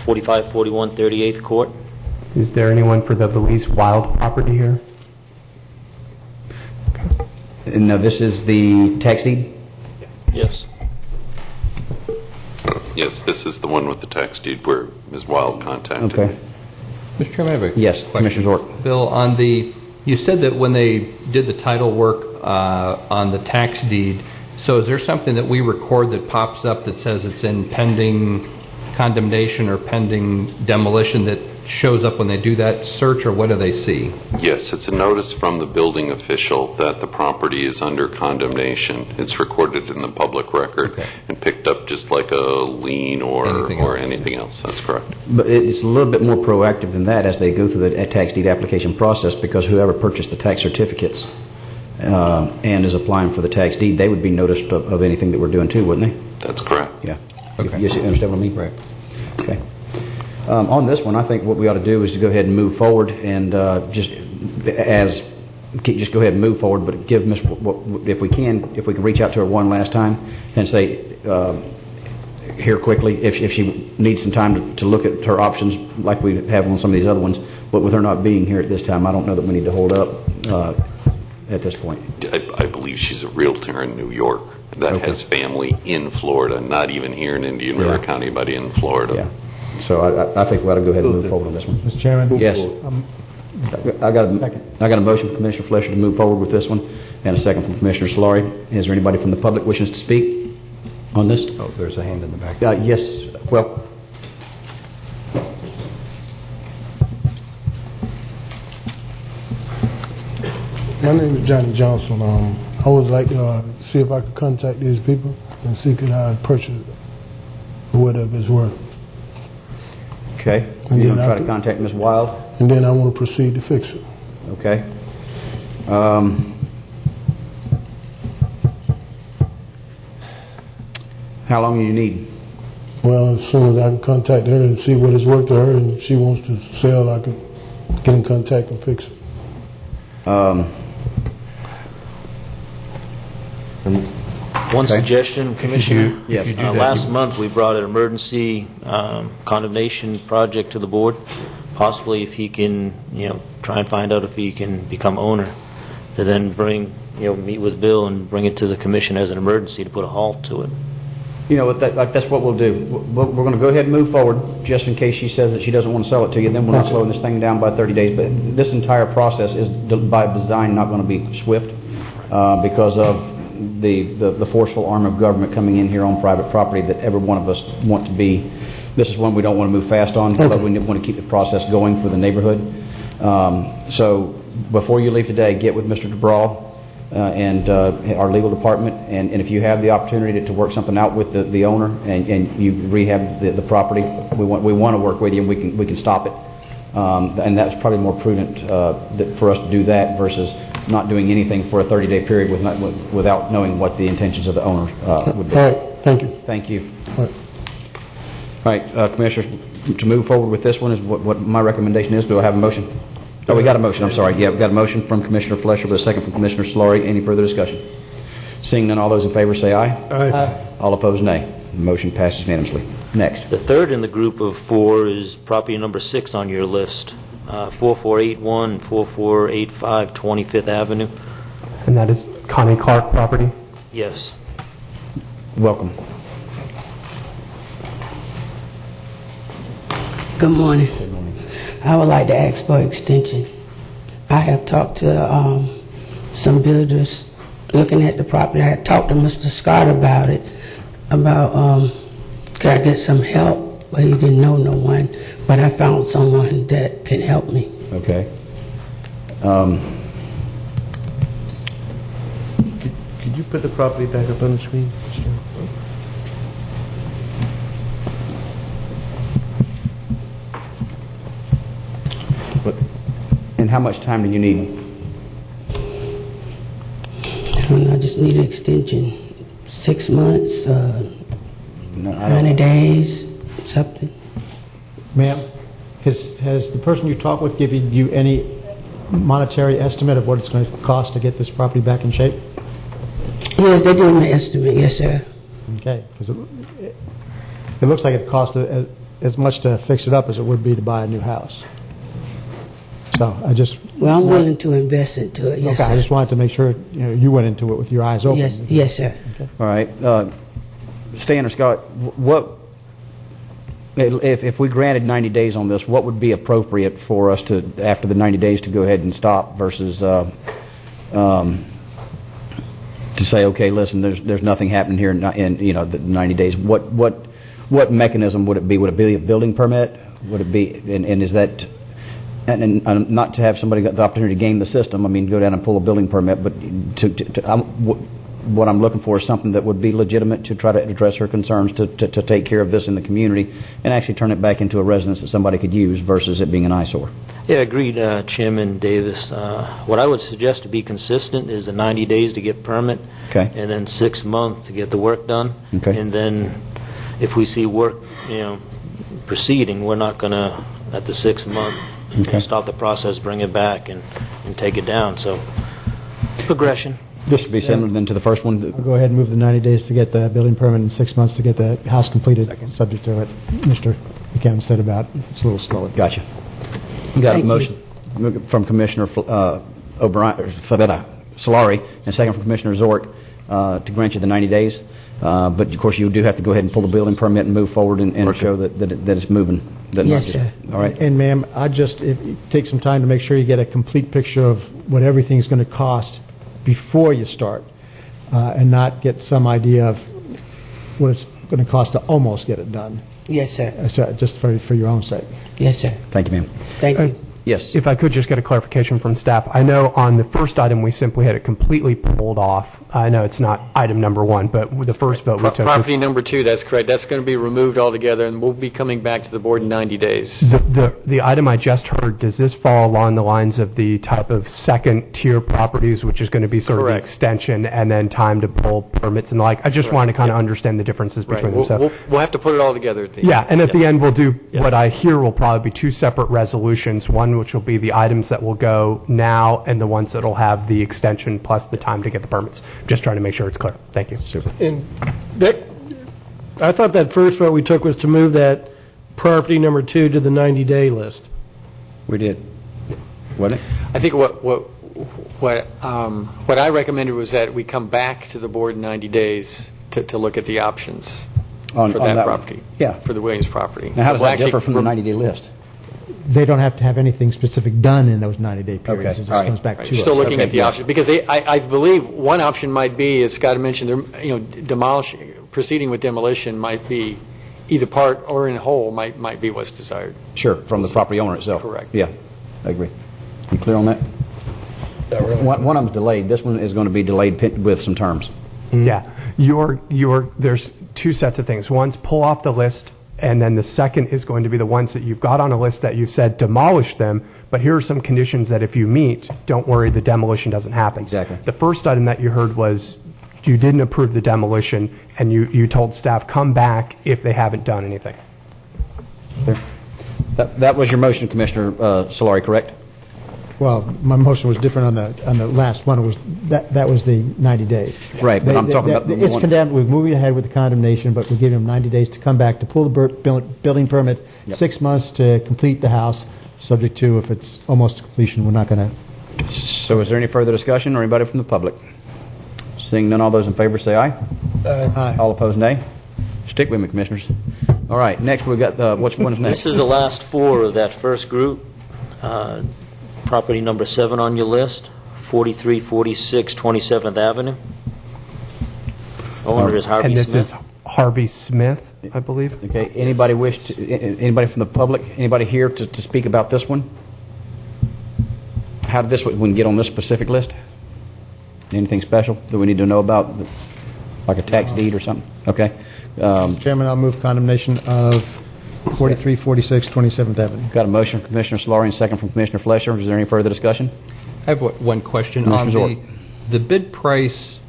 4541 38th Court. Is there anyone for the Louise Wild property here? No, this is the tax deed. Yes. Yes, this is the one with the tax deed where Ms. Wild contacted me. Okay. Mr. Chairman, I have a Yes, question. Commissioner Zork. Bill, on the, you said that when they did the title work on the tax deed, so is there something that we record that pops up that says it's in pending condemnation or pending demolition that shows up when they do that search, or what do they see? Yes, it's a notice from the building official that the property is under condemnation. It's recorded in the public record and picked up just like a lien or anything else. That's correct. But it's a little bit more proactive than that as they go through the tax deed application process, because whoever purchased the tax certificates and is applying for the tax deed, they would be noticed of anything that we're doing too, wouldn't they? That's correct. Yeah. Okay. You understand what I mean? Right. Okay. On this one, I think what we ought to do is to go ahead and move forward and just go ahead and move forward, but give Ms. If we can reach out to her one last time and say, here quickly, if she needs some time to look at her options like we have on some of these other ones, but with her not being here at this time, I don't know that we need to hold up at this point. I believe she's a realtor in New York that has family in Florida, not even here in Indian River County, but in Florida. Yeah. So I think we ought to go ahead and move forward on this one. Mr. Chairman? Yes. I got a motion from Commissioner Flesher to move forward with this one, and a second from Commissioner Solari. Is there anybody from the public wishes to speak on this? Oh, there's a hand in the back. Yes. Well, my name is Johnny Johnson. I would like to see if I could contact these people and see could I purchase it for whatever it's worth. okay. And You're then going to try to contact Ms. Wild? And then I want to proceed to fix it. Okay. How long do you need? Well, as soon as I can contact her and see what it's worth to her, and if she wants to sell, I could get in contact and fix it. One suggestion, Commissioner. Yes. Last month, we brought an emergency condemnation project to the board. Possibly, if he can, try and find out if he can become owner, to then bring, meet with Bill and bring it to the commission as an emergency to put a halt to it. That's what we'll do. We're going to go ahead and move forward, just in case she says that she doesn't want to sell it to you. Then we're not slowing this thing down by 30 days. But this entire process is, by design, not going to be swift because of the forceful arm of government coming in here on private property that every one of us want to be. This is one we don't want to move fast on, but we want to keep the process going for the neighborhood. So before you leave today, get with Mr. DeBraw and our legal department, and if you have the opportunity to work something out with the owner and you rehab the property, we want to work with you, and we can stop it. And that's probably more prudent for us to do that versus not doing anything for a 30-day period without knowing what the intentions of the owner would be. All right, thank you. Thank you. All right. All right, Commissioners, to move forward with this one is what my recommendation is. Do I have a motion? Oh, we got a motion. I'm sorry. Yeah, we got a motion from Commissioner Flesher, but a second from Commissioner Solari. Any further discussion? Seeing none, all those in favor say aye. Aye. All opposed, nay. The motion passes unanimously. Next. The third in the group of 4 is property number 6 on your list, 4481 4485 25th Avenue. And that is Connie Clark property? Yes. Welcome. Good morning. I would like to ask for extension. I have talked to some builders looking at the property. I had talked to Mr. Scott about it, about Could I get some help? But he didn't know no one. But I found someone that can help me. Okay. Could you put the property back up on the screen? And how much time do you need? I don't know. I just need an extension. 6 months, 90 days, something. Ma'am, has the person you talked with given you any monetary estimate of what it's going to cost to get this property back in shape? Yes, they gave me an estimate. Yes, sir. Okay, because it looks like it cost as much to fix it up as it would be to buy a new house. So I just... Well, I'm willing to invest into it, yes, okay, sir. I just wanted to make sure you went into it with your eyes open. Yes, sir. Okay. All right. Stan or Scott, what if we granted 90 days on this, what would be appropriate for us to, after the 90 days, to go ahead and stop versus to say, okay, listen, there's nothing happening here in the 90 days. What mechanism would it be? Would it be a building permit? Would it be, and is that... And not to have somebody get the opportunity to game the system, I mean, go down and pull a building permit, but what I'm looking for is something that would be legitimate to try to address her concerns, to take care of this in the community, and actually turn it back into a residence that somebody could use versus it being an eyesore. Yeah, agreed, Chairman Davis. What I would suggest to be consistent is the 90 days to get permit, okay, and then 6 months to get the work done. Okay. And then if we see work, proceeding, we're not going to, at the 6 month, stop the process, bring it back, and take it down. So, progression. This should be similar then to the first one. I'll go ahead and move the 90 days to get the building permit and 6 months to get the house completed, subject to what Mr. McCann said about it's a little slower. Gotcha. We got a motion from Commissioner Solari and second from Commissioner Zork to grant you the 90 days. But, of course, you do have to go ahead and pull the building permit and move forward and show that it's moving. Yes, sir. All right. And, ma'am, if you take some time to make sure you get a complete picture of what everything's going to cost before you start, and not get some idea of what it's going to cost to almost get it done. Yes, sir. So just for your own sake. Yes, sir. Thank you, ma'am. Thank you. Yes. If I could just get a clarification from staff. I know on the first item we simply had it completely pulled off. I know it's not item number one, but the first vote we took... Property number 2, that's correct. That's going to be removed altogether, and we'll be coming back to the board in 90 days. The item I just heard, does this fall along the lines of the type of second-tier properties, which is going to be sort of the extension and then time to pull permits and the like? I just wanted to kind of understand the differences between them. So. We'll have to put it all together at the end. Yeah, and at the end we'll do what I hear will probably be 2 separate resolutions, one which will be the items that will go now and the ones that will have the extension plus the time to get the permits. Just trying to make sure it's clear. Thank you. Super. And I thought that first vote we took was to move that property number 2 to the 90-day list. We did. Wasn't it? I think what I recommended was that we come back to the board in 90 days to look at the options for that property. Yeah. For the Williams property. Now, how does that differ from the 90-day list? They don't have to have anything specific done in those 90-day periods. Okay. It just comes back to Still us. looking at the options, because I believe one option might be, as Scott mentioned, proceeding with demolition might be either part or in whole might be what's desired. Sure, from the property owner itself. Correct. Yeah, I agree. You clear on that? One of them's delayed. This one is going to be delayed with some terms. Yeah. There's 2 sets of things. One's pull off the list, and then the second is going to be the ones that you've got on a list that you said demolish them, but here are some conditions that if you meet, don't worry, the demolition doesn't happen. Exactly. The first item that you heard was you didn't approve the demolition, and you told staff come back if they haven't done anything. That was your motion, Commissioner Solari, correct? Well, my motion was different on the last one. It was that was the 90 days. Right, but I'm talking about it's condemned. We're moving ahead with the condemnation, but we're giving them 90 days to come back to pull the building permit. 6 months to complete the house, subject to if it's almost to completion. We're not going to. So, is there any further discussion, or anybody from the public? Seeing none, all those in favor say aye. Aye. All opposed, nay. Stick with me, commissioners. All right, next we've got which one is next? This is the last 4 of that first group. Property number 7 on your list, 4346 27th Avenue. Owner is Harvey and this Smith. is Harvey Smith. I believe. Okay, anybody anybody from the public, anybody here to speak about this one? How did this one get on this specific list? Anything special that we need to know about, like a tax deed or something? Okay. Chairman, I'll move condemnation of 4346 27th Avenue. Got a motion from Commissioner Solari, second from Commissioner Fleischer. Is there any further discussion? I have one question on the bid price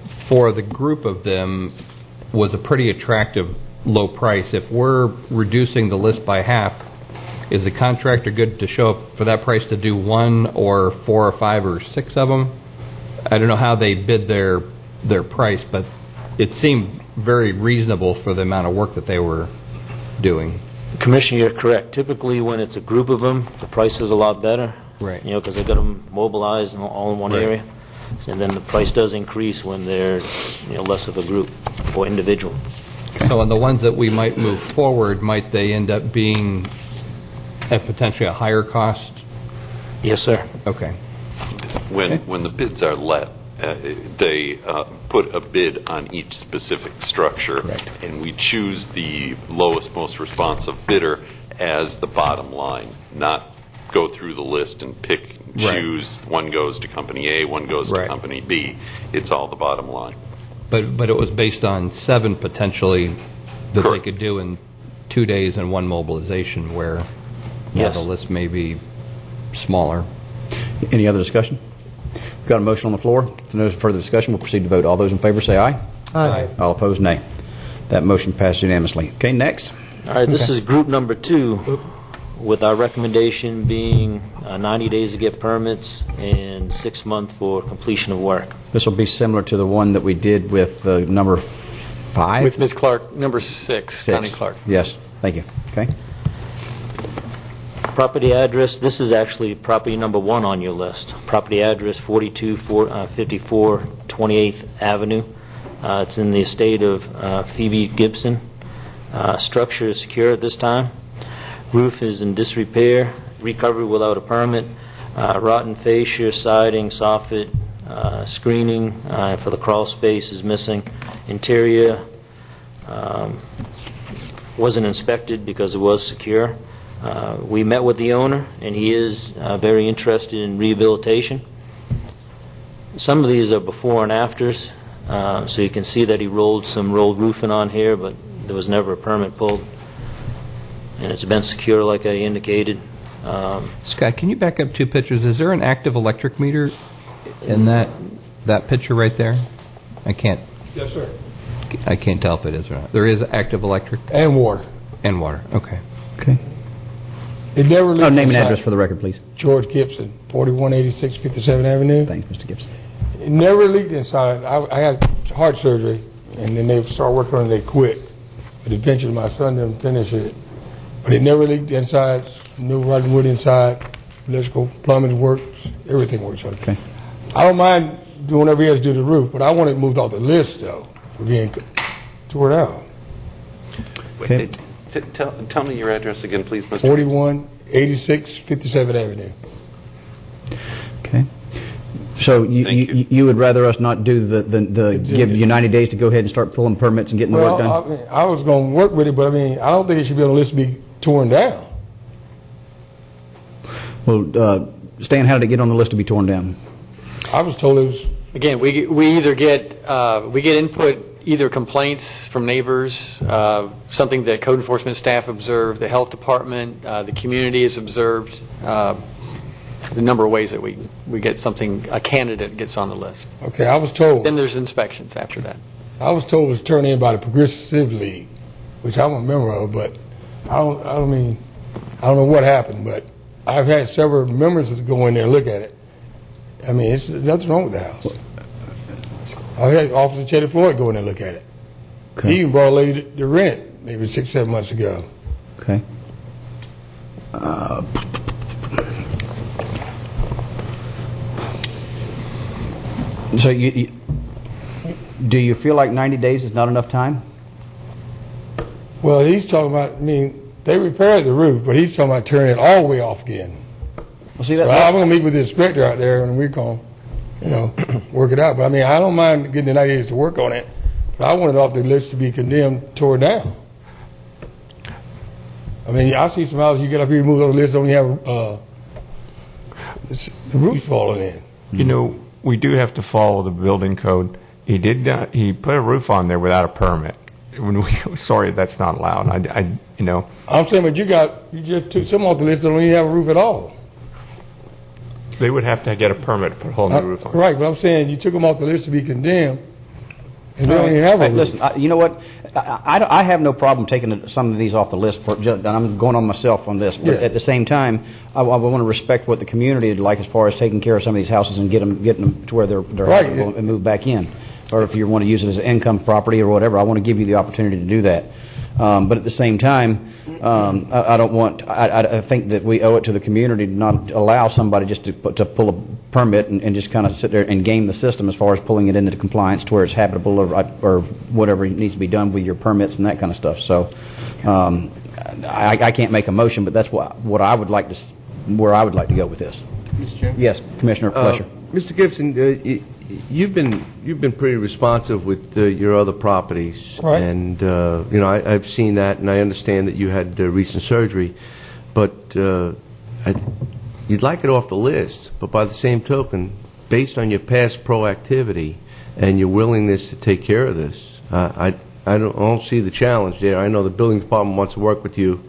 for the group of them was a pretty attractive low price. If we're reducing the list by half, is the contractor good to show up for that price to do 1 or 4 or 5 or 6 of them? I don't know how they bid their price, but it seemed very reasonable for the amount of work that they were doing. Commissioner, you're correct. Typically, when it's a group of them, the price is a lot better. Right. Because they got them mobilized and all in one area. And then the price does increase when they're less of a group or individual. So on the ones that we might move forward, might they end up being at potentially a higher cost? Yes, sir. Okay. When the bids are let, they put a bid on each specific structure, and we choose the lowest, most responsive bidder as the bottom line, not go through the list and pick and choose. One goes to company A, one goes to company B. It's all the bottom line. But it was based on 7 potentially that they could do in 2 days and 1 mobilization, where the list may be smaller. Any other discussion? We've got a motion on the floor. If no further discussion, we'll proceed to vote. All those in favor say aye. Aye. All opposed, nay. That motion passed unanimously. Okay, next. All right, this is group number 2, with our recommendation being 90 days to get permits and 6 months for completion of work. This will be similar to the one that we did with number 5? With Ms. Clark, number 6, Connie Clark. Yes, thank you. Okay. Property address, this is actually property number 1 on your list. Property address 4254 28th Avenue. It's in the estate of Phoebe Gibson. Structure is secure at this time. Roof is in disrepair, recovery without a permit, rotten fascia, siding, soffit, screening for the crawl space is missing. Interior wasn't inspected because it was secure. We met with the owner, and he is very interested in rehabilitation. Some of these are before and afters, so you can see that he rolled some rolled roofing on here, but there was never a permit pulled. And it's been secure, like I indicated. Scott, can you back up 2 pictures? Is there an active electric meter in that picture right there? I can't. Yes, sir. I can't tell if it is or not. There is active electric? And water. And water, okay. Okay. It never leaked. Name and address for the record, please. George Gibson, 4186 57th Avenue. Thanks, Mr. Gibson. It never leaked inside. I had heart surgery, and then they started working on it, they quit. But eventually my son didn't finish it. But it never leaked inside. New rotten wood inside. Electrical, plumbing works. Everything works. Okay. I don't mind doing whatever he has to do to the roof, but I want it moved off the list, though, for being tore down. Okay. Tell me your address again, please, Mr. 4186 57th Avenue. Okay. So you would rather us not do the give you 90 days to go ahead and start pulling permits and getting the work done? I was going to work with it, but I don't think it should be on the list to be torn down. Well, Stan, how did it get on the list to be torn down? I was told it was. Again, we either get input, either complaints from neighbors, something that code enforcement staff observed, the health department, the community has observed. The number of ways that we get something, a candidate gets on the list. Okay, I was told. Then there's inspections after that. I was told it was turned in by the Progressive League, which I'm a member of, but I don't know what happened, but I've had several members that go in there and look at it. I mean, it's nothing wrong with the house. I had Officer Chetty Floyd go in there and look at it. Okay. He even brought a lady to rent it maybe 6-7 months ago. Okay. So do you feel like 90 days is not enough time? Well, he's talking about, they repaired the roof, but he's talking about turning it all the way off again. Well, see, so I'm going to meet with the inspector out there, and we're going to, work it out. But, I don't mind getting the 90 days to work on it, but I want it off the list to be condemned, tore down. I mean, I see some houses you get up here, move on the list, don't even have the roof falling in. You know, we do have to follow the building code. He put a roof on there without a permit. Sorry, that's not allowed. I'm saying, but you just took some off the list that don't even have a roof at all. They would have to get a permit to put a whole new roof on. Right, but I'm saying you took them off the list to be condemned, and they don't even have a roof. Listen, you know what? I have no problem taking some of these off the list, and I'm going on myself on this. But at the same time, I want to respect what the community would like as far as taking care of some of these houses and getting them to where they're habitable and move back in. Or if you want to use it as income property or whatever, I want to give you the opportunity to do that. But at the same time, I don't want. I think that we owe it to the community to not allow somebody just to pull a permit and just kind of sit there and game the system as far as pulling it into compliance to where it's habitable or whatever needs to be done with your permits and that kind of stuff. So I can't make a motion, but that's what I would like to where I would like to go with this. Mr. Chairman? Yes, Commissioner Fletcher. Mr. Gibson, you've been pretty responsive with your other properties, right. And I've seen that, and I understand that you had recent surgery, but you'd like it off the list. But by the same token, based on your past proactivity and your willingness to take care of this, I don't see the challenge there. I know the building department wants to work with you.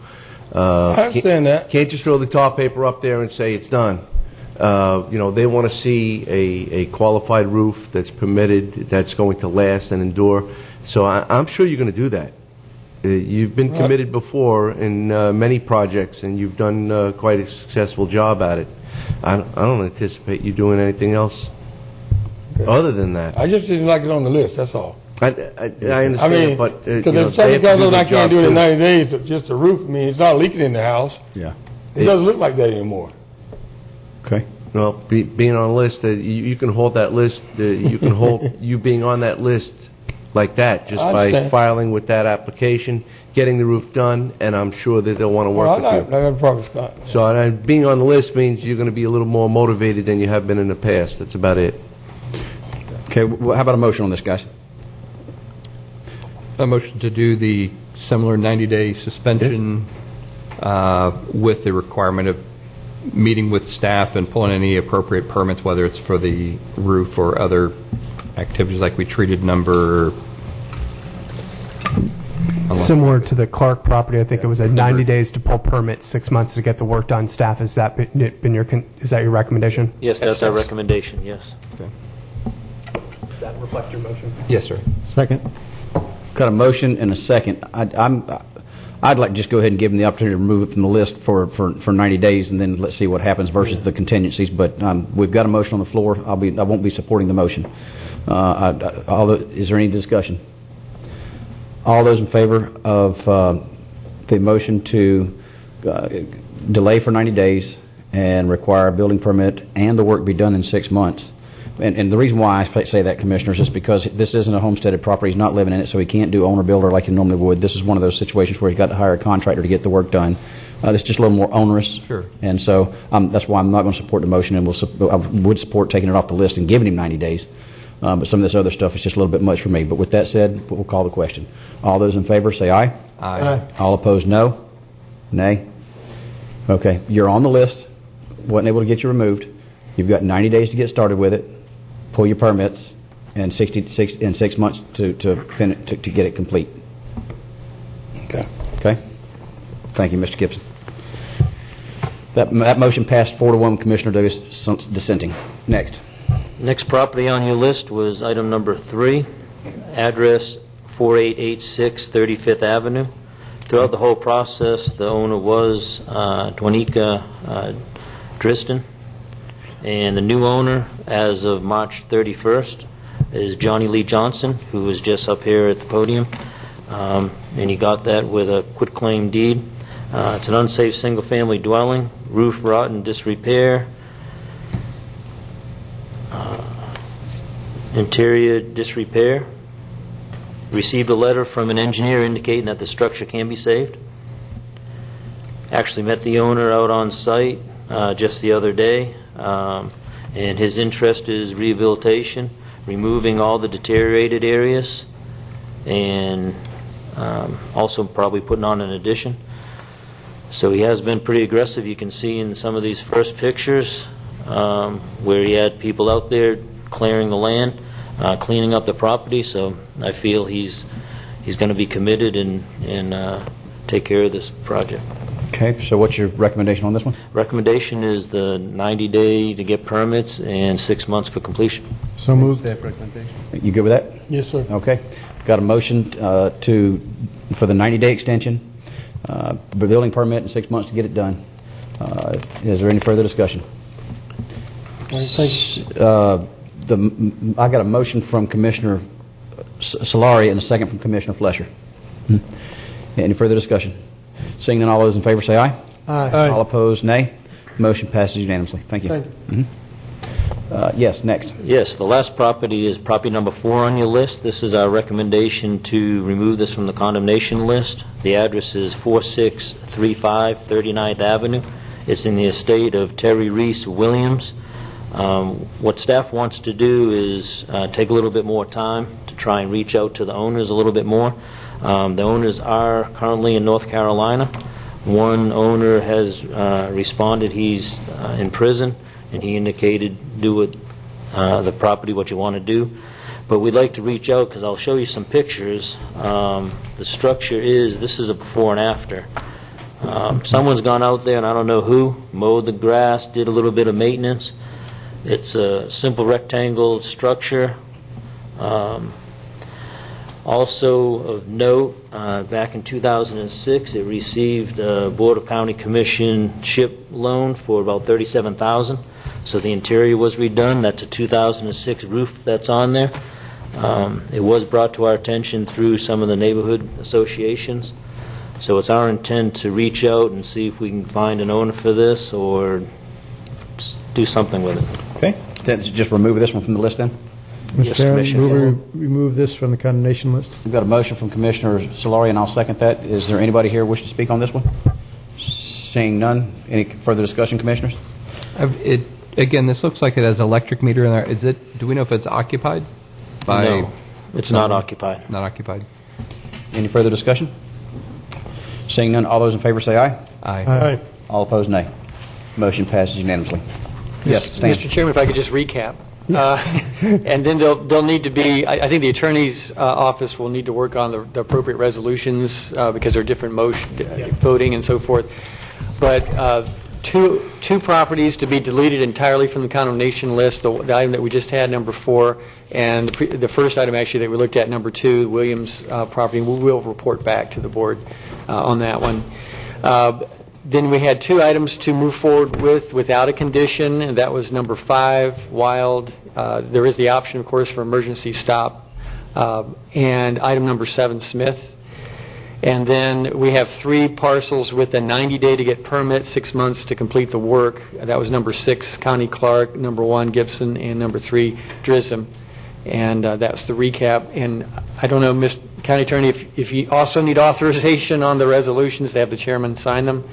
I understand that. Can't just throw the tar paper up there and say it's done. They want to see a qualified roof that's permitted, that's going to last and endure. So I'm sure you're going to do that. You've been committed before in many projects, and you've done quite a successful job at it. I don't anticipate you doing anything else other than that. I just didn't like it on the list, that's all. I understand, I mean, but because if something comes on, I can't do it in 90 days. It's just a roof. I mean, it's not leaking in the house. Yeah, it doesn't look like that anymore. Okay. Well, being on a list, you can hold that list. You can hold you being on that list like that just by filing with that application, getting the roof done, and I'm sure that they'll want to work with you. I got a problem, Scott. So being on the list means you're going to be a little more motivated than you have been in the past. That's about it. Okay. Well, how about a motion on this, guys? A motion to do the similar 90-day suspension with the requirement of meeting with staff and pulling any appropriate permits, whether it's for the roof or other activities like we treated number. Similar to the Clark property, I think it was 90 days to pull permits, 6 months to get the work done. Staff, is that your recommendation? Yes, that's our recommendation. Yes. Okay. Does that reflect your motion? Yes, sir. Second. Got a motion and a second. I'd like to just go ahead and give them the opportunity to remove it from the list for 90 days, and then let's see what happens versus the contingencies. But we've got a motion on the floor. I won't be supporting the motion. Is there any discussion? All those in favor of the motion to delay for 90 days and require a building permit and the work be done in 6 months. And the reason why I say that, Commissioners, is because this isn't a homesteaded property. He's not living in it, so he can't do owner-builder like he normally would. This is one of those situations where he's got to hire a contractor to get the work done. It's just a little more onerous. Sure. And so that's why I'm not going to support the motion, and I would support taking it off the list and giving him 90 days. But some of this other stuff is just a little bit much for me. But with that said, we'll call the question. All those in favor say aye. Aye. All opposed, no. Nay. Okay, you're on the list. Wasn't able to get you removed. You've got 90 days to get started with it. Pull your permits, and 6 months to get it complete. Okay. Okay. Thank you, Mr. Gibson. That motion passed 4-1. Commissioner Davis dissenting. Next. Next property on your list was item number 3, address 4886 35th Avenue. Throughout the whole process, the owner was Dwanika Driston. And the new owner, as of March 31st, is Johnny Lee Johnson, who was just up here at the podium. And he got that with a quitclaim deed. It's an unsafe single-family dwelling, roof rot and disrepair, interior disrepair. Received a letter from an engineer indicating that the structure can be saved. Actually met the owner out on site just the other day. And his interest is rehabilitation, removing all the deteriorated areas, and also probably putting on an addition. So he has been pretty aggressive. You can see in some of these first pictures where he had people out there clearing the land, cleaning up the property. So I feel he's going to be committed and take care of this project. Okay, so what's your recommendation on this one? Recommendation is the 90-day to get permits and 6 months for completion. So moved. You good with that? Yes, sir. Okay. Got a motion for the 90-day extension, building permit, and 6 months to get it done. Is there any further discussion? Thank you. I got a motion from Commissioner Solari and a second from Commissioner Flesher. Any further discussion? Seeing none, all those in favor say aye. Aye. All opposed, nay. Motion passes unanimously. Thank you. Thank you. Yes, next. Yes, the last property is property number 4 on your list. This is our recommendation to remove this from the condemnation list. The address is 4635 39th Avenue. It's in the estate of Terry Reese Williams. What staff wants to do is take a little bit more time to try and reach out to the owners a little bit more. The owners are currently in North Carolina. One owner has responded he's in prison, and he indicated do with the property what you want to do. But we'd like to reach out because I'll show you some pictures. The structure is, this is a before and after. Someone's gone out there, and I don't know who, mowed the grass, did a little bit of maintenance. It's a simple rectangle structure. Also of note, back in 2006, it received a Board of County Commission SHIP loan for about $37,000. So the interior was redone. That's a 2006 roof that's on there. It was brought to our attention through some of the neighborhood associations. So it's our intent to reach out and see if we can find an owner for this or do something with it. Okay. That's just remove this one from the list then? Mr. Chairman, move we remove this from the condemnation list. We've got a motion from Commissioner Solari, and I'll second that. Is there anybody here wish to speak on this one? Seeing none, any further discussion, Commissioners? Again, this looks like it has electric meter in there. Is it? Do we know if it's occupied? No, it's not occupied. Not occupied. Any further discussion? Seeing none, all those in favor say aye. Aye. Aye. All opposed, nay. Motion passes unanimously. Yes, Stan. Mr. Chairman, if I could just recap. And then they'll need to be, I think the attorney's office will need to work on the appropriate resolutions because there are different voting and so forth. But two properties to be deleted entirely from the condemnation list, the item that we just had, number 4, and the first item actually that we looked at, number 2, Williams property. We will report back to the board on that one. Then we had 2 items to move forward with without a condition, and that was number 5, Wild. There is the option, of course, for emergency stop. And item number 7, Smith. And then we have 3 parcels with a 90-day to get permit, 6 months to complete the work. That was number 6, County Clark, number 1, Gibson, and number 3, Drism. And that's the recap. And I don't know, Mr. County Attorney, if you also need authorization on the resolutions to have the chairman sign them.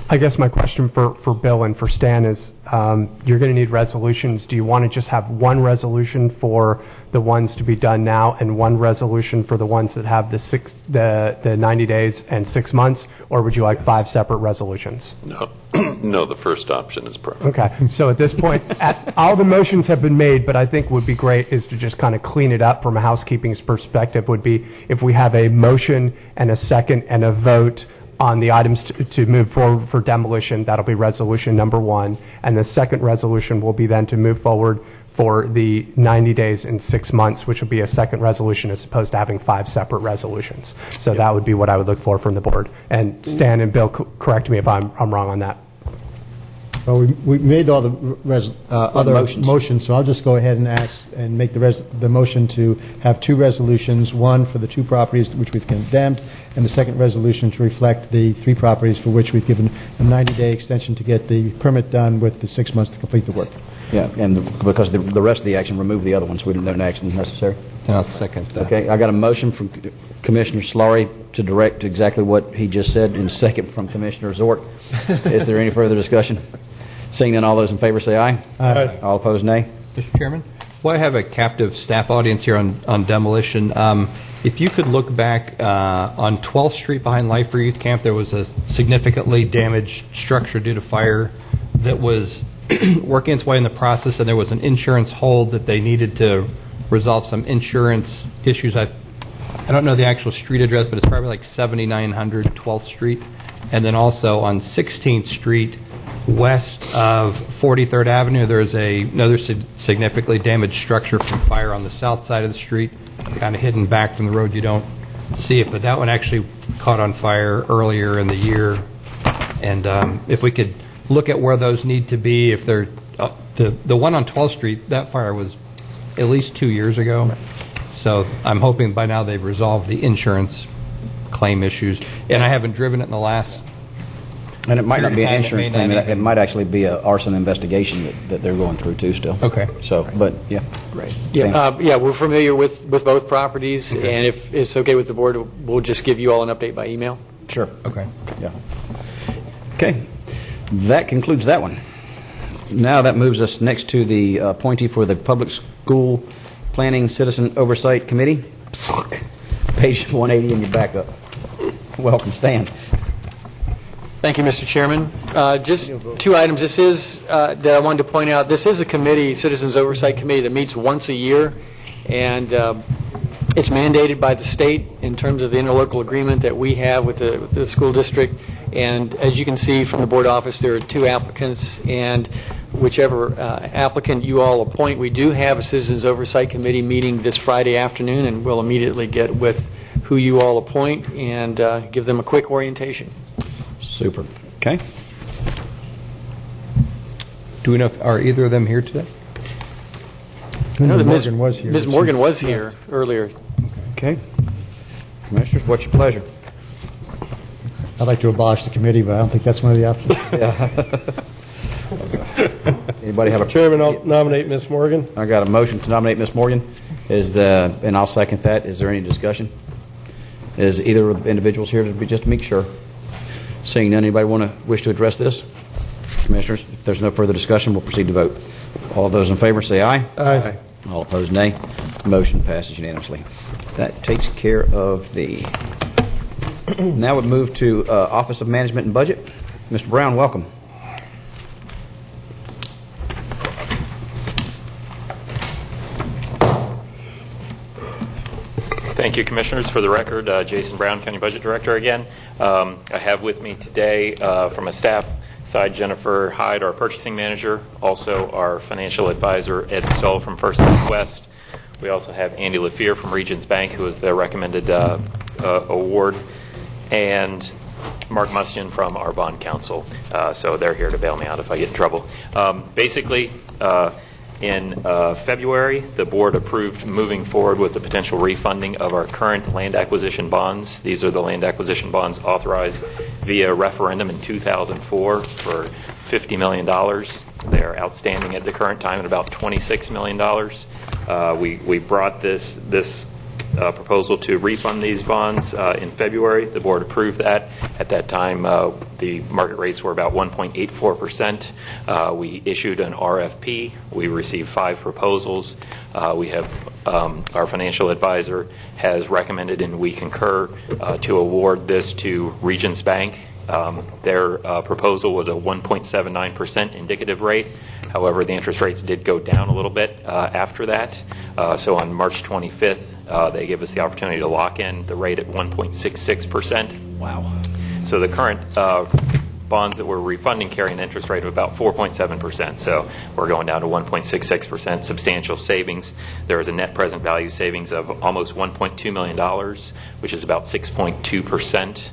I guess my question for Bill and for Stan is, you're going to need resolutions. Do you want to just have one resolution for the ones to be done now and one resolution for the ones that have the 90 days and 6 months, or would you like 5 separate resolutions? No, no, the first option is perfect. Okay, so at this point, all the motions have been made, but I think would be great is to just kind of clean it up from a housekeeping perspective would be if we have a motion and a second and a vote on the items to move forward for demolition. That'll be resolution number 1. And the second resolution will be then to move forward for the 90 days and 6 months, which will be a second resolution as opposed to having 5 separate resolutions. So that would be what I would look for from the board. And Stan and Bill, correct me if I'm wrong on that. Well, we made all the other motions, so I'll just go ahead and ask and make the motion to have 2 resolutions, one for the 2 properties which we've condemned, and the second resolution to reflect the 3 properties for which we've given a 90-day extension to get the permit done with the 6 months to complete the work. Yeah, and because the rest of the action, remove the other ones. We didn't know an action is necessary. And I'll second that. Okay, I got a motion from Commissioner Solari to direct exactly what he just said, and a second from Commissioner Zork. Is there any further discussion? Seeing none, all those in favor say aye. Aye. All opposed, nay. Mr. Chairman, well, I have a captive staff audience here on demolition. If you could look back on 12th Street behind Life for Youth Camp, there was a significantly damaged structure due to fire that was working its way in the process, and there was an insurance hold that they needed to resolve some insurance issues. I don't know the actual street address, but it's probably like 7900 12th Street. And then also on 16th Street, west of 43rd Avenue, there's another significantly damaged structure from fire on the south side of the street, kind of hidden back from the road. You don't see it, but that one actually caught on fire earlier in the year. And if we could look at where those need to be, if they're the one on 12th Street, that fire was at least 2 years ago. So I'm hoping by now they've resolved the insurance claim issues. And I haven't driven it in the last. And it might not be an insurance claim. It might actually be an arson investigation that they're going through too still. Okay. So, but yeah. Right. Yeah, we're familiar with both properties, and if it's okay with the board, we'll just give you all an update by email. Sure. Okay. Yeah. Okay. That concludes that one. Now that moves us next to the appointee for the Public School Planning Citizen Oversight Committee. Page 180 in your backup. Welcome, Stan. Thank you, Mr. Chairman. Just two items. This is that I wanted to point out. This is a committee, Citizens Oversight Committee, that meets once a year, and it's mandated by the state in terms of the interlocal agreement that we have with the school district. And as you can see from the board office, there are two applicants, and whichever applicant you all appoint, we do have a Citizens Oversight Committee meeting this Friday afternoon, and we'll immediately get with who you all appoint and give them a quick orientation. Super. Okay. Do we know if are either of them here today? I know that Ms. Morgan was here. Ms. Morgan was here earlier. Okay. Commissioners, what's your pleasure? I'd like to abolish the committee, but I don't think that's one of the options. Anybody have a... Chairman, I'll nominate Ms. Morgan. I got a motion to nominate Ms. Morgan. And I'll second that. Is there any discussion? Is either of the individuals here just to make sure? Seeing none, anybody wish to address this? Commissioners, if there's no further discussion, we'll proceed to vote. All those in favor say aye. Aye. All opposed, nay. Motion passes unanimously. That takes care of the... Now we move to Office of Management and Budget. Mr. Brown, welcome. Thank you, Commissioners. For the record, Jason Brown, County Budget Director again. I have with me today from a staff side Jennifer Hyde, our Purchasing Manager, also our Financial Advisor Ed Stoll from First Southwest. We also have Andy Lafear from Regions Bank, who is the recommended award, and Mark Mustian from our Bond Counsel. So they're here to bail me out if I get in trouble. Basically, in February, the board approved moving forward with the potential refunding of our current land acquisition bonds. These are the land acquisition bonds authorized via referendum in 2004 for $50 million. They are outstanding at the current time at about $26 million. We brought this proposal to refund these bonds in February. The board approved that. At that time, the market rates were about 1.84%. We issued an RFP. We received 5 proposals. We have our financial advisor has recommended, and we concur, to award this to Regions Bank. Their proposal was a 1.79% indicative rate. However, the interest rates did go down a little bit after that. So on March 25th, they gave us the opportunity to lock in the rate at 1.66%. Wow. So the current bonds that we're refunding carry an interest rate of about 4.7%. So we're going down to 1.66%, substantial savings. There is a net present value savings of almost $1.2 million, which is about 6.2%.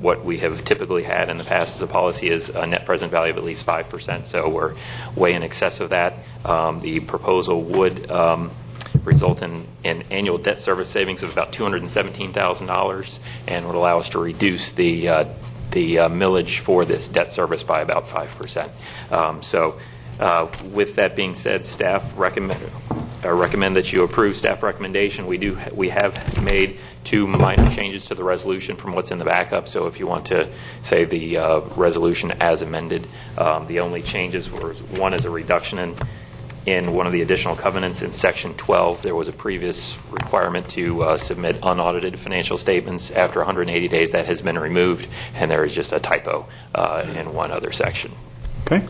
What we have typically had in the past as a policy is a net present value of at least 5%. So we're way in excess of that. The proposal would result in annual debt service savings of about $217,000 and would allow us to reduce the millage for this debt service by about 5%. So with that being said, staff recommend that you approve staff recommendation. We have made 2 minor changes to the resolution from what's in the backup. So if you want to say the resolution as amended, the only changes were one is a reduction in in one of the additional covenants in Section 12, there was a previous requirement to submit unaudited financial statements. After 180 days, that has been removed, and there is just a typo in one other section. Okay.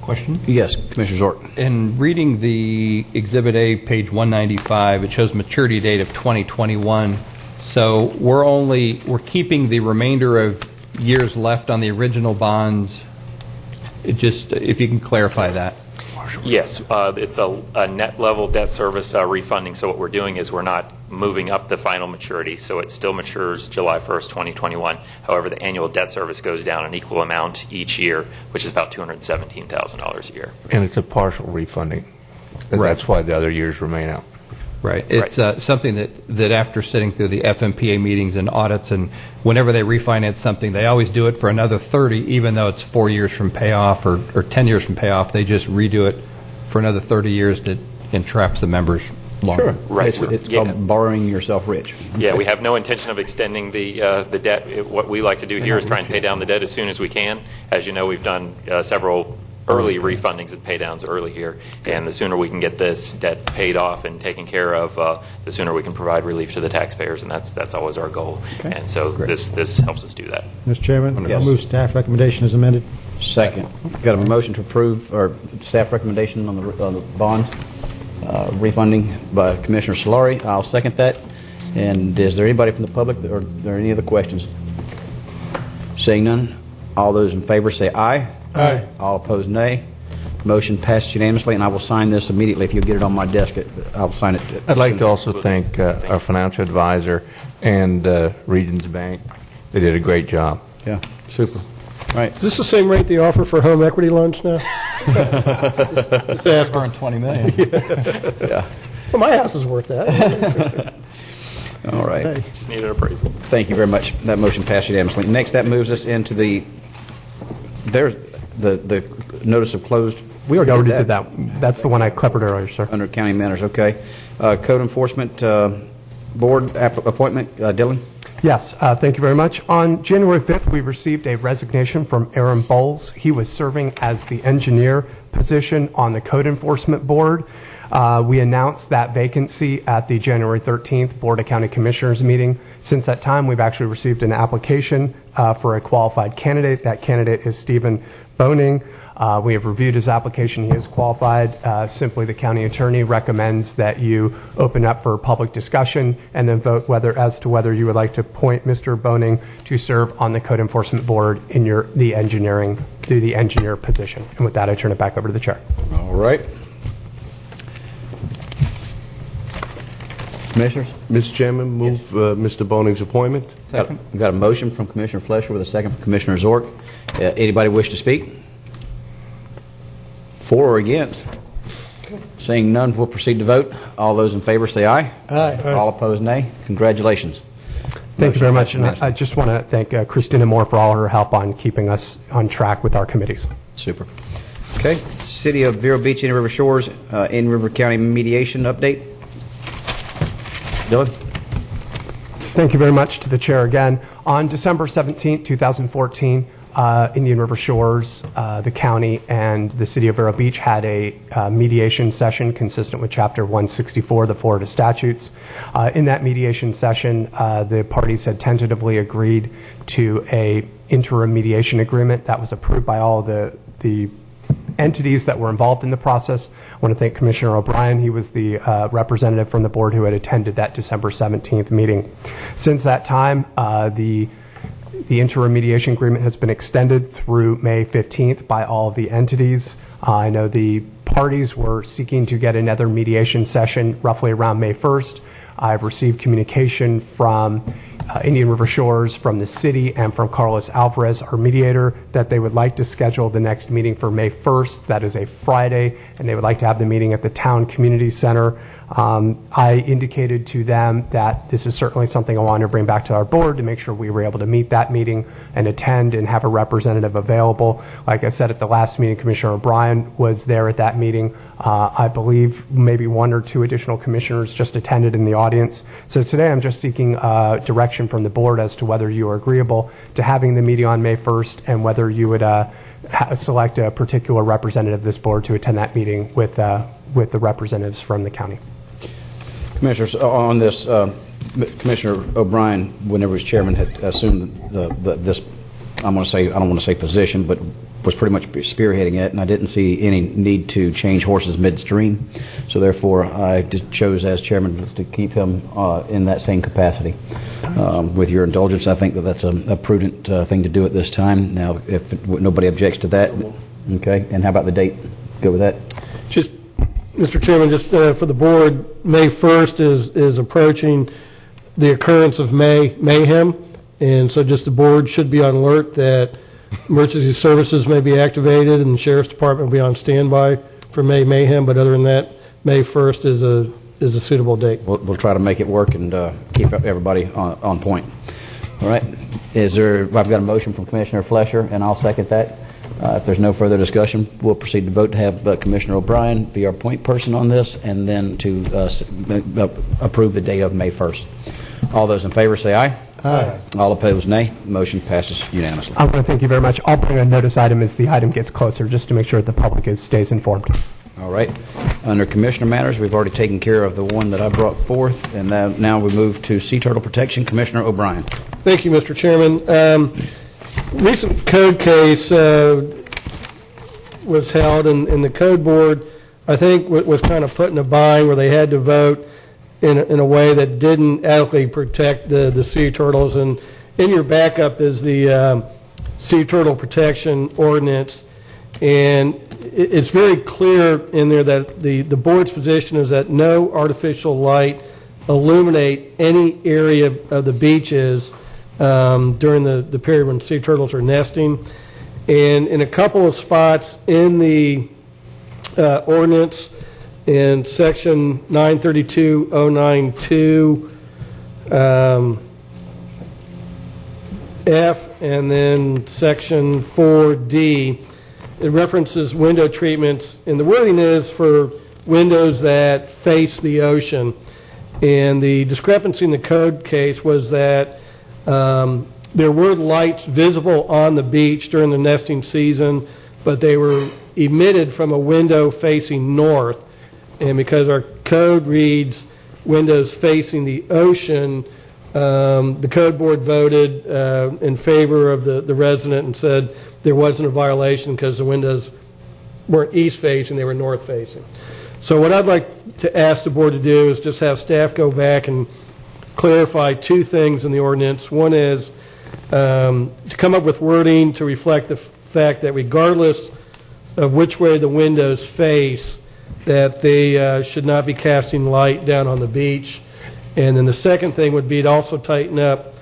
Question? Yes, Commissioner Zork. In reading the Exhibit A, page 195, it shows maturity date of 2021. So we're keeping the remainder of years left on the original bonds. If you can clarify that. Yes, it's a net level debt service refunding. So what we're doing is we're not moving up the final maturity, so it still matures July 1st, 2021. However, the annual debt service goes down an equal amount each year, which is about $217,000 a year. And it's a partial refunding. And that's why the other years remain out. Right. It's something that after sitting through the FMPA meetings and audits, and whenever they refinance something, they always do it for another 30, even though it's 4 years from payoff or 10 years from payoff. They just redo it for another 30 years that entraps the members longer. Sure. Right. It's called borrowing yourself rich. Yeah, we have no intention of extending the debt. What we like to do here is try and pay down the debt as soon as we can. As you know, we've done several early refundings and pay downs early here, and the sooner we can get this debt paid off and taken care of, the sooner we can provide relief to the taxpayers, and that's always our goal. Okay. And so this helps us do that. Mr. Chairman, I'll move staff recommendation as amended. Second. Got a motion to approve or staff recommendation on the bond refunding by Commissioner Solari. I'll second that. And is there anybody from the public or are there any other questions? Seeing none, all those in favor say aye. Aye. All opposed, nay. Motion passed unanimously, and I will sign this immediately. If you'll get it on my desk, I'll sign it. I'd like to also thank our financial advisor and Regions Bank. They did a great job. Yeah, super. Right. Is this the same rate they offer for home equity loans now? Let's ask Earn $20 million. Yeah. Well, my house is worth that. All right. Hey. Just need an appraisal. Thank you very much. That motion passed unanimously. Next, that moves us into the notice of closed. We already did that. That's the one I covered earlier, sir. Under county manners, okay. Code Enforcement Board appointment, Dylan? Yes, thank you very much. On January 5th, we received a resignation from Aaron Bowles. He was serving as the engineer position on the Code Enforcement Board. We announced that vacancy at the January 13th Board of County Commissioners meeting. Since that time, we've actually received an application for a qualified candidate. That candidate is Stephen Boning. We have reviewed his application. He is qualified. Simply, the county attorney recommends that you open up for public discussion and then vote as to whether you would like to appoint Mr. Boning to serve on the Code Enforcement Board in the engineer position. And with that, I turn it back over to the chair. All right. Commissioners? Mr. Chairman, move Mr. Boning's appointment. Second. We've got a motion from Commissioner Flesher with a second from Commissioner Zork. Anybody wish to speak? For or against? Seeing none, we'll proceed to vote. All those in favor say aye. Aye. All opposed, nay. Congratulations. Thank you very much. And I just want to thank Christina Moore for all her help on keeping us on track with our committees. Super. Okay. City of Vero Beach, Indian River Shores, Indian River County mediation update. Dylan? Thank you very much to the chair again. On December 17, 2014, Indian River Shores, the county, and the city of Vero Beach had a mediation session consistent with Chapter 164 of the Florida statutes. In that mediation session, the parties had tentatively agreed to a interim mediation agreement that was approved by all the entities that were involved in the process. I want to thank Commissioner O'Brien. He was the representative from the board who had attended that December 17th meeting. Since that time, the interim mediation agreement has been extended through May 15th by all of the entities. I know the parties were seeking to get another mediation session roughly around May 1st. I've received communication from Indian River Shores, from the city, and from Carlos Alvarez, our mediator, that they would like to schedule the next meeting for May 1st. That is a Friday, and they would like to have the meeting at the Town Community Center. I indicated to them that this is certainly something I wanted to bring back to our board to make sure we were able to meet that meeting and attend and have a representative available. Like I said at the last meeting, Commissioner O'Brien was there at that meeting. I believe maybe one or two additional commissioners just attended in the audience. So today I'm just seeking direction from the board as to whether you are agreeable to having the meeting on May 1st and whether you would select a particular representative of this board to attend that meeting with the representatives from the county. Commissioners, on this, Commissioner O'Brien, whenever he was chairman, had assumed this, I don't want to say position, but was pretty much spearheading it, and I didn't see any need to change horses midstream. So therefore, I chose as chairman to keep him in that same capacity. With your indulgence, I think that's a prudent thing to do at this time. Now, if nobody objects to that, okay. And how about the date? Go with that? Just, Mr. Chairman, just for the board, May 1st is approaching the occurrence of mayhem, and so just the board should be on alert that emergency services may be activated and the sheriff's department will be on standby for mayhem. But other than that, May 1st is a suitable date. We'll try to make it work and keep everybody on point. All right. I've got a motion from Commissioner Flesher, and I'll second that. If there's no further discussion, we'll proceed to vote to have Commissioner O'Brien be our point person on this, and then to approve the date of May 1st. All those in favor say aye. Aye. All opposed, nay. Motion passes unanimously. I want to thank you very much. I'll bring a notice item as the item gets closer, just to make sure that the public stays informed. All right. Under Commissioner matters, we've already taken care of the one that I brought forth, and now we move to sea turtle protection. Commissioner O'Brien. Thank you, Mr. Chairman. Recent code case was held, and the code board, I think, was kind of put in a bind where they had to vote in a way that didn't adequately protect the sea turtles. And in your backup is the sea turtle protection ordinance, and it's very clear in there that the board's position is that no artificial light illuminate any area of the beaches during the period when sea turtles are nesting. And in a couple of spots in the ordinance, in section 932.092 F, and then section 4D, it references window treatments, and the wording is for windows that face the ocean. And the discrepancy in the code case was that there were lights visible on the beach during the nesting season, but they were emitted from a window facing north. And because our code reads windows facing the ocean, the code board voted in favor of the resident and said there wasn't a violation because the windows weren't east facing, they were north facing. So what I'd like to ask the board to do is just have staff go back and clarify two things in the ordinance. One is to come up with wording to reflect the fact that regardless of which way the windows face, that they should not be casting light down on the beach. And then the second thing would be to also tighten up,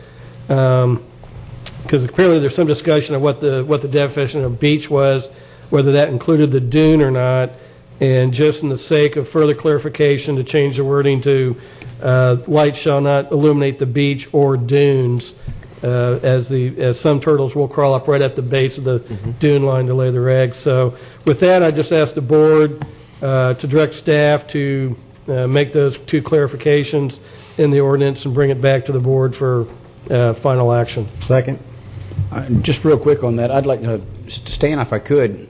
because apparently there's some discussion of what the definition of beach was, whether that included the dune or not. And just in the sake of further clarification, to change the wording to light shall not illuminate the beach or dunes, as some turtles will crawl up right at the base of the dune line to lay their eggs. So with that, I just ask the board to direct staff to make those two clarifications in the ordinance and bring it back to the board for final action. Second. Just real quick on that, I'd like to, Stan, if I could,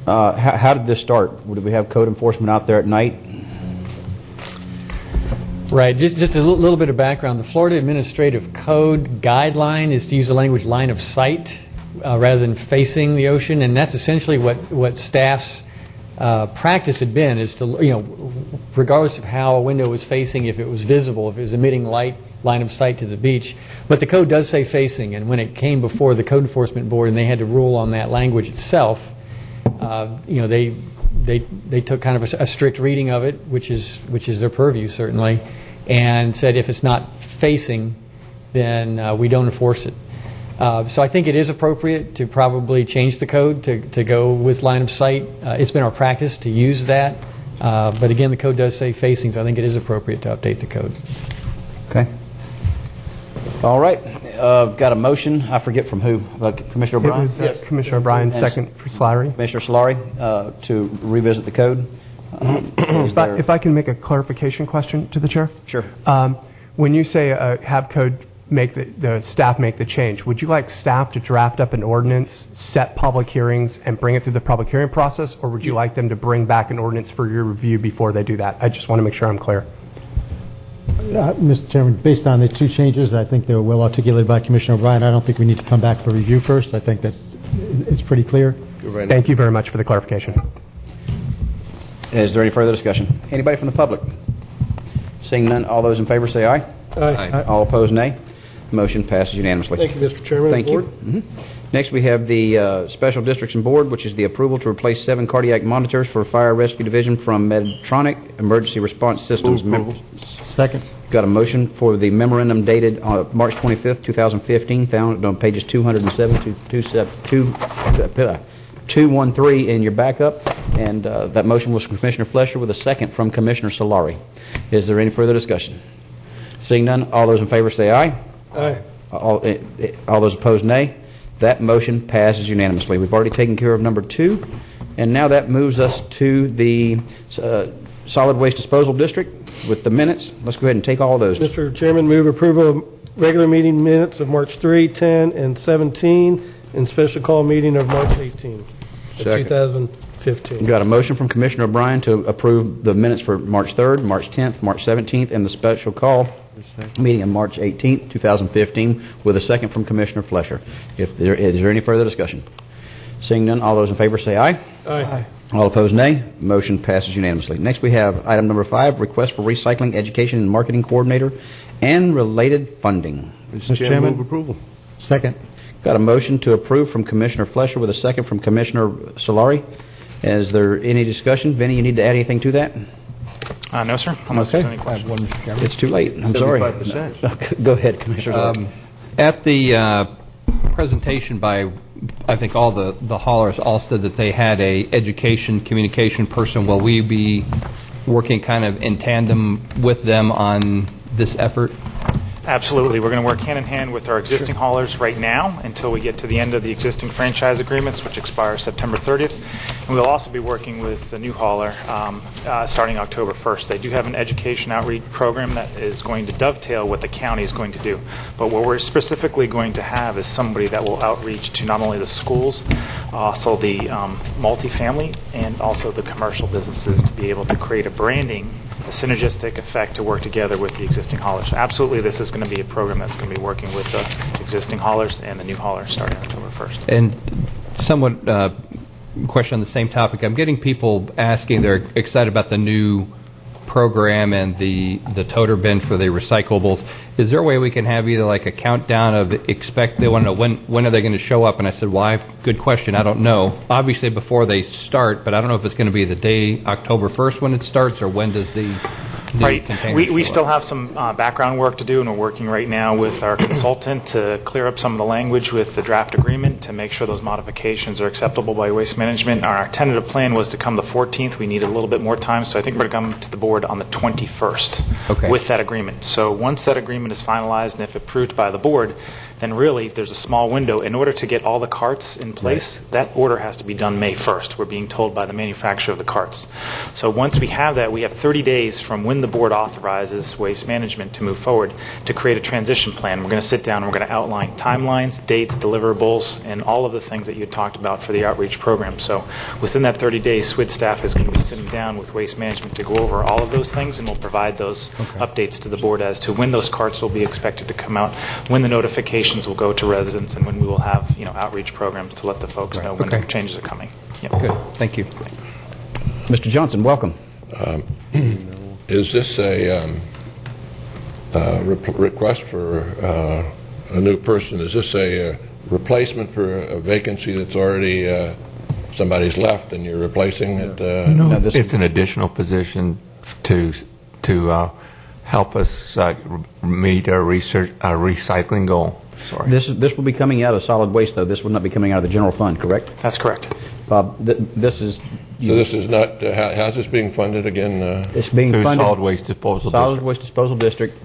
how did this start? Did we have code enforcement out there at night? Right. Just a little bit of background. The Florida Administrative Code guideline is to use the language line of sight rather than facing the ocean, and that's essentially what staff's practice had been, is to, regardless of how a window was facing, if it was visible, if it was emitting light, line of sight to the beach. But the code does say facing, and when it came before the Code Enforcement Board and they had to rule on that language itself, they took kind of a strict reading of it, which is their purview certainly, and said if it's not facing, then we don't enforce it. So I think it is appropriate to probably change the code to go with line of sight. It's been our practice to use that, but again, the code does say facing, so I think it is appropriate to update the code. Okay. All right. Got a motion. I forget from who. Commissioner O'Brien? It was Commissioner O'Brien, second for Slattery. Commissioner Solari, to revisit the code. If I can make a clarification question to the chair. Sure. When you say have code the staff make the change, would you like staff to draft up an ordinance, set public hearings, and bring it through the public hearing process, or would you like them to bring back an ordinance for your review before they do that? I just want to make sure I'm clear. Mr. Chairman, based on the two changes, I think they were well articulated by Commissioner O'Brien. I don't think we need to come back for review first. I think that it's pretty clear. Thank you very much for the clarification. Is there any further discussion? Anybody from the public? Seeing none, all those in favor say aye. Aye. All opposed, nay. Motion passes unanimously. Thank you, Mr. Chairman. Thank you. Board. Next, we have the Special Districts and Board, which is the approval to replace 7 cardiac monitors for Fire Rescue Division from Medtronic Emergency Response Systems. Second. Got a motion for the memorandum dated March 25th, 2015, found on pages 207 to 213 in your backup, and that motion was from Commissioner Flesher with a second from Commissioner Solari. Is there any further discussion? Seeing none, all those in favor say aye. Aye. All those opposed, nay. That motion passes unanimously. We've already taken care of number 2, and now that moves us to the Solid Waste Disposal District with the minutes. Let's go ahead and take all those. Mr. Chairman, move approval of regular meeting minutes of March 3, 10, and 17, and special call meeting of March 18, of 2015. Got a motion from Commissioner O'Brien to approve the minutes for March 3rd, March 10th, March 17th, and the special call meeting on March 18th, 2015, with a second from Commissioner Flesher. Is there any further discussion? Seeing none, all those in favor say aye. Aye. All opposed, nay. Motion passes unanimously. Next, we have item number 5, request for recycling education and marketing coordinator and related funding. Mr. Chairman, move approval. Second. Got a motion to approve from Commissioner Flesher with a second from Commissioner Solari. Is there any discussion? Vinny, you need to add anything to that? No, sir. Unless there's any questions. It's too late. I'm sorry. 75%. Go ahead, Commissioner. At the presentation by, I think, all the haulers all said that they had a education communication person. Will we be working kind of in tandem with them on this effort? Absolutely. We're going to work hand in hand with our existing haulers right now until we get to the end of the existing franchise agreements, which expire September 30th. And we'll also be working with the new hauler starting October 1st. They do have an education outreach program that is going to dovetail what the county is going to do. But what we're specifically going to have is somebody that will outreach to not only the schools, also the multifamily, and also the commercial businesses to be able to create a branding, a synergistic effect to work together with the existing haulers. Absolutely, this is going to be a program that's going to be working with the existing haulers and the new haulers starting October 1st. And somewhat question on the same topic. I'm getting people asking, they're excited about the new program and the toter bin for the recyclables. Is there a way we can have either like a countdown of they want to know when are they going to show up? And I said, well, good question. I don't know. Obviously before they start, but I don't know if it's going to be the day October 1st when it starts, or when does the Right. We still have some background work to do, and we're working right now with our consultant to clear up some of the language with the draft agreement to make sure those modifications are acceptable by Waste Management. Our tentative plan was to come the 14th. We need a little bit more time, so I think we're going to come to the board on the 21st with that agreement. So once that agreement is finalized and if approved by the board, then really there's a small window. In order to get all the carts in place, that order has to be done May 1st. We're being told by the manufacturer of the carts. So once we have that, we have 30 days from when the board authorizes Waste Management to move forward to create a transition plan. We're going to sit down and we're going to outline timelines, dates, deliverables, and all of the things that you had talked about for the outreach program. So within that 30 days, SWID staff is going to be sitting down with Waste Management to go over all of those things, and we'll provide those updates to the board as to when those carts will be expected to come out, when the notifications will go to residents, and when we will have outreach programs to let the folks know when the changes are coming. Yep. Good. Thank you. Mr. Johnson, welcome. Is this a request for a new person? Is this a replacement for a vacancy that's already somebody's left and you're replacing it? No, it's an additional position to help us meet our recycling goal. Sorry. This will be coming out of solid waste, though. This will not be coming out of the general fund, correct? That's correct. Bob, this is... So this is not... how's this being funded again? It's being through funded... Solid Waste Disposal District. Solid Waste Disposal District.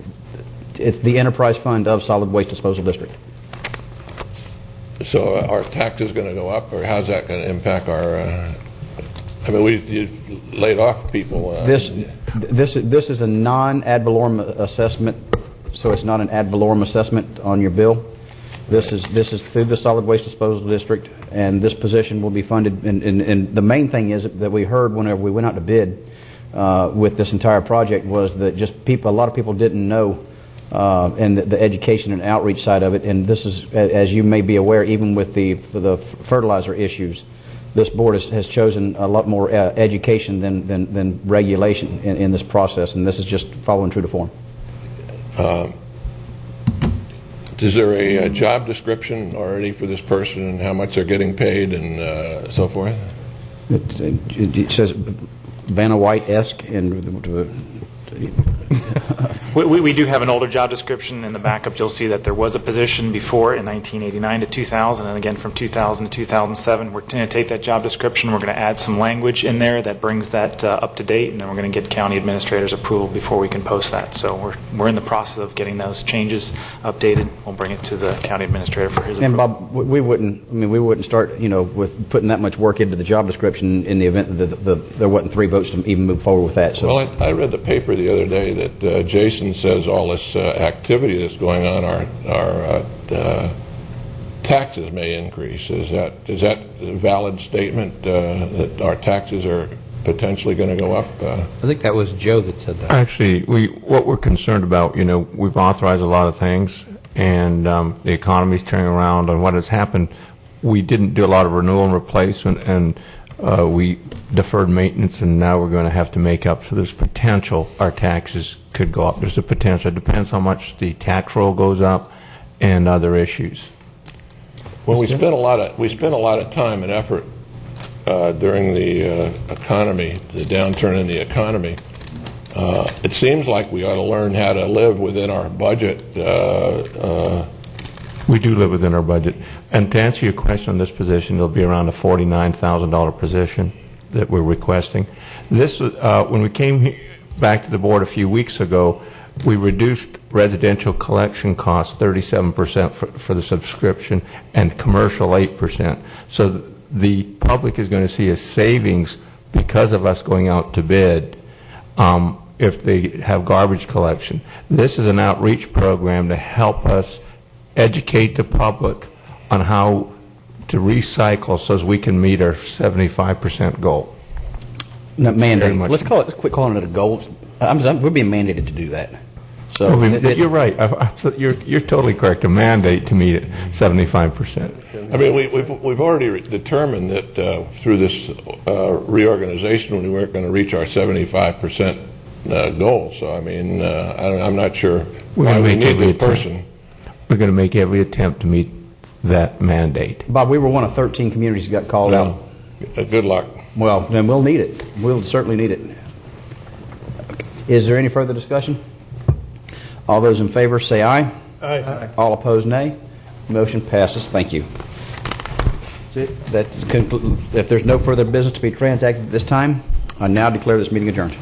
It's the enterprise fund of Solid Waste Disposal District. So our tax is going to go up, or how's that going to impact our... I mean, you've laid off people. This is a non-ad valorem assessment so it's not an ad valorem assessment on your bill. This is through the Solid Waste Disposal District, and this position will be funded. And the main thing is that we heard whenever we went out to bid with this entire project was that just a lot of people didn't know, and the education and outreach side of it. And this is, as you may be aware, even with the fertilizer issues, this board has chosen a lot more education than regulation in this process, and this is just following true to form. Is there a job description already for this person and how much they're getting paid and so forth? It says Vanna White-esque, and We do have an older job description in the backup. You'll see that there was a position before in 1989 to 2000, and again from 2000 to 2007. We're going to take that job description, we're going to add some language in there that brings that up to date, and then we're going to get county administrators' approval before we can post that. So we're in the process of getting those changes updated. We'll bring it to the county administrator for his approval. And Bob, we wouldn't start, with putting that much work into the job description in the event that there wasn't 3 votes to even move forward with that. So. Well, I read the paper the other day that Jason says all this activity that's going on, our taxes may increase. Is that a valid statement that our taxes are potentially going to go up? I think that was Joe that said that. Actually, what we're concerned about, we've authorized a lot of things, and the economy's turning around. And what has happened, we didn't do a lot of renewal and replacement, and we deferred maintenance, and now we're going to have to make up. So there's potential our taxes could go up. There's a potential. It depends how much the tax roll goes up and other issues. Well, we spent a lot of time and effort during the economy, the downturn in the economy. It seems like we ought to learn how to live within our budget. We do live within our budget. And to answer your question on this position, it'll be around a $49,000 position that we're requesting. This, when we came back to the board a few weeks ago, we reduced residential collection costs 37% for the subscription and commercial 8%. So the public is going to see a savings because of us going out to bid if they have garbage collection. This is an outreach program to help us educate the public on how to recycle so as we can meet our 75% goal. No, mandate. Let's quit calling it a goal. We're being mandated to do that. So you're right. You're totally correct. A mandate to meet it 75%. I mean, we've already determined that through this reorganization, we weren't going to reach our 75% goal. So I mean, I'm not sure why we need this person. We're going to make every attempt to meet that mandate. Bob, we were one of 13 communities that got called out. Good luck. Well, then we'll need it. We'll certainly need it. Is there any further discussion? All those in favor say aye. Aye. All opposed, nay. Motion passes. Thank you. That's it. If there's no further business to be transacted at this time, I now declare this meeting adjourned.